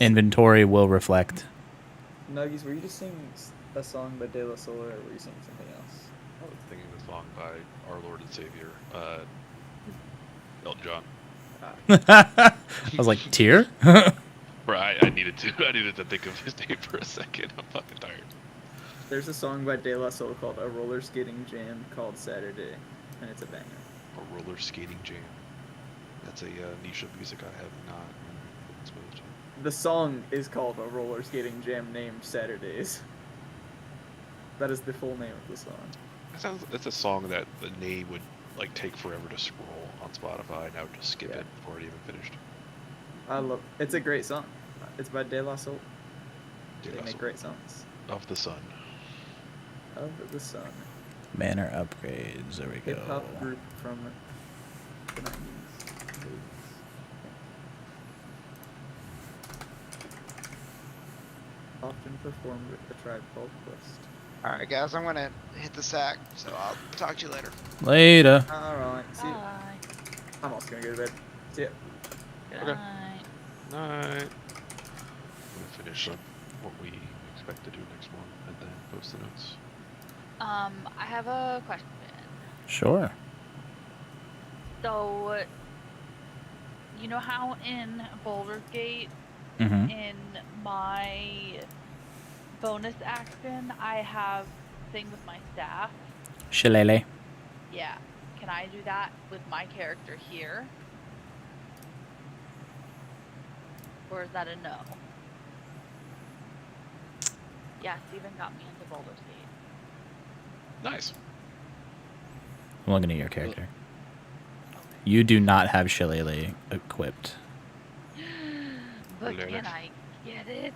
Inventory will reflect. Nuggies, were you just singing a song by De La Soul, or were you singing something else? I was thinking the song by our Lord and Savior, Elton John. I was like, tear? Right, I needed to think of his name for a second. I'm fucking tired. There's a song by De La Soul called A Roller Skating Jam called Saturday, and it's a banger. A roller skating jam. That's a niche of music I have not been exposed to. The song is called A Roller Skating Jam named Saturdays. That is the full name of the song. That's a song that the name would like take forever to scroll on Spotify, and I would just skip it before it even finished. It's a great song. It's by De La Soul. De They La make Soul. great songs. Of the Sun. Of the Sun. Manor upgrades. There we Hip go. hop group from the 90s. Often performed with the Tribe Called Quest. Alright, guys, I'm gonna hit the sack, so I'll talk to you later. Later. Alright, see ya. Bye. I'm also gonna go to bed. See ya. Good Okay. night. Night. I'm gonna finish up what we expect to do next month and then post the notes. I have a question. Sure. So, you know how in Baldur's Gate, Mm-hmm. in my bonus action, I have thing with my staff? Shillelagh. Yeah. Can I do that with my character here? Or is that a no? Yeah, Steven got me into Baldur's Gate. Nice. I'm looking at your character. Okay. You do not have Shillelagh equipped. But Learner. can I get it?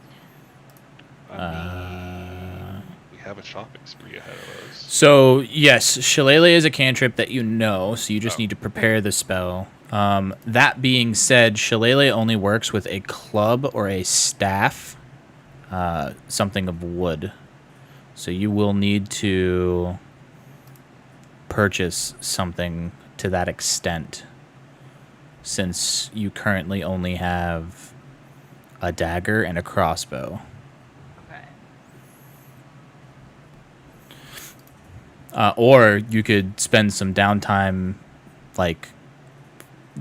We have a shopping spree ahead of us. So, yes, Shillelagh is a cantrip that you know, so you just need to prepare the spell. That being said, Shillelagh only works with a club or a staff, something of wood. So you will need to purchase something to that extent, since you currently only have a dagger and a crossbow. Okay. Or you could spend some downtime, like,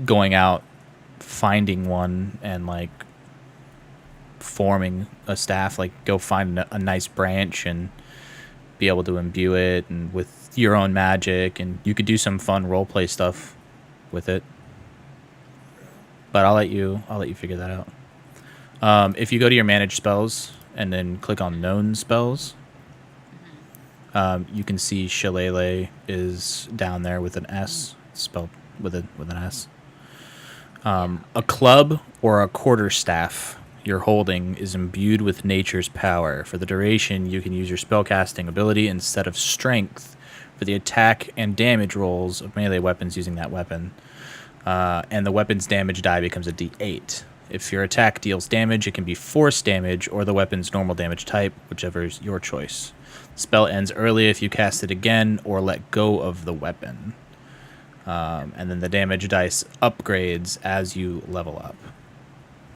going out, finding one, and, like, forming a staff. Like, go find a nice branch and be able to imbue it and with your own magic, and you could do some fun roleplay stuff with it. But I'll let you figure that out. If you go to your manage spells and then click on known spells, you can see Shillelagh is down there with an S, spelled with an S. A club or a quarterstaff you're holding is imbued with nature's power. For the duration, you can use your spellcasting ability instead of strength for the attack and damage rolls of melee weapons using that weapon. And the weapon's damage die becomes a D8. If your attack deals damage, it can be force damage or the weapon's normal damage type, whichever is your choice. The spell ends early if you cast it again or let go of the weapon. And then the damage dice upgrades as you level up.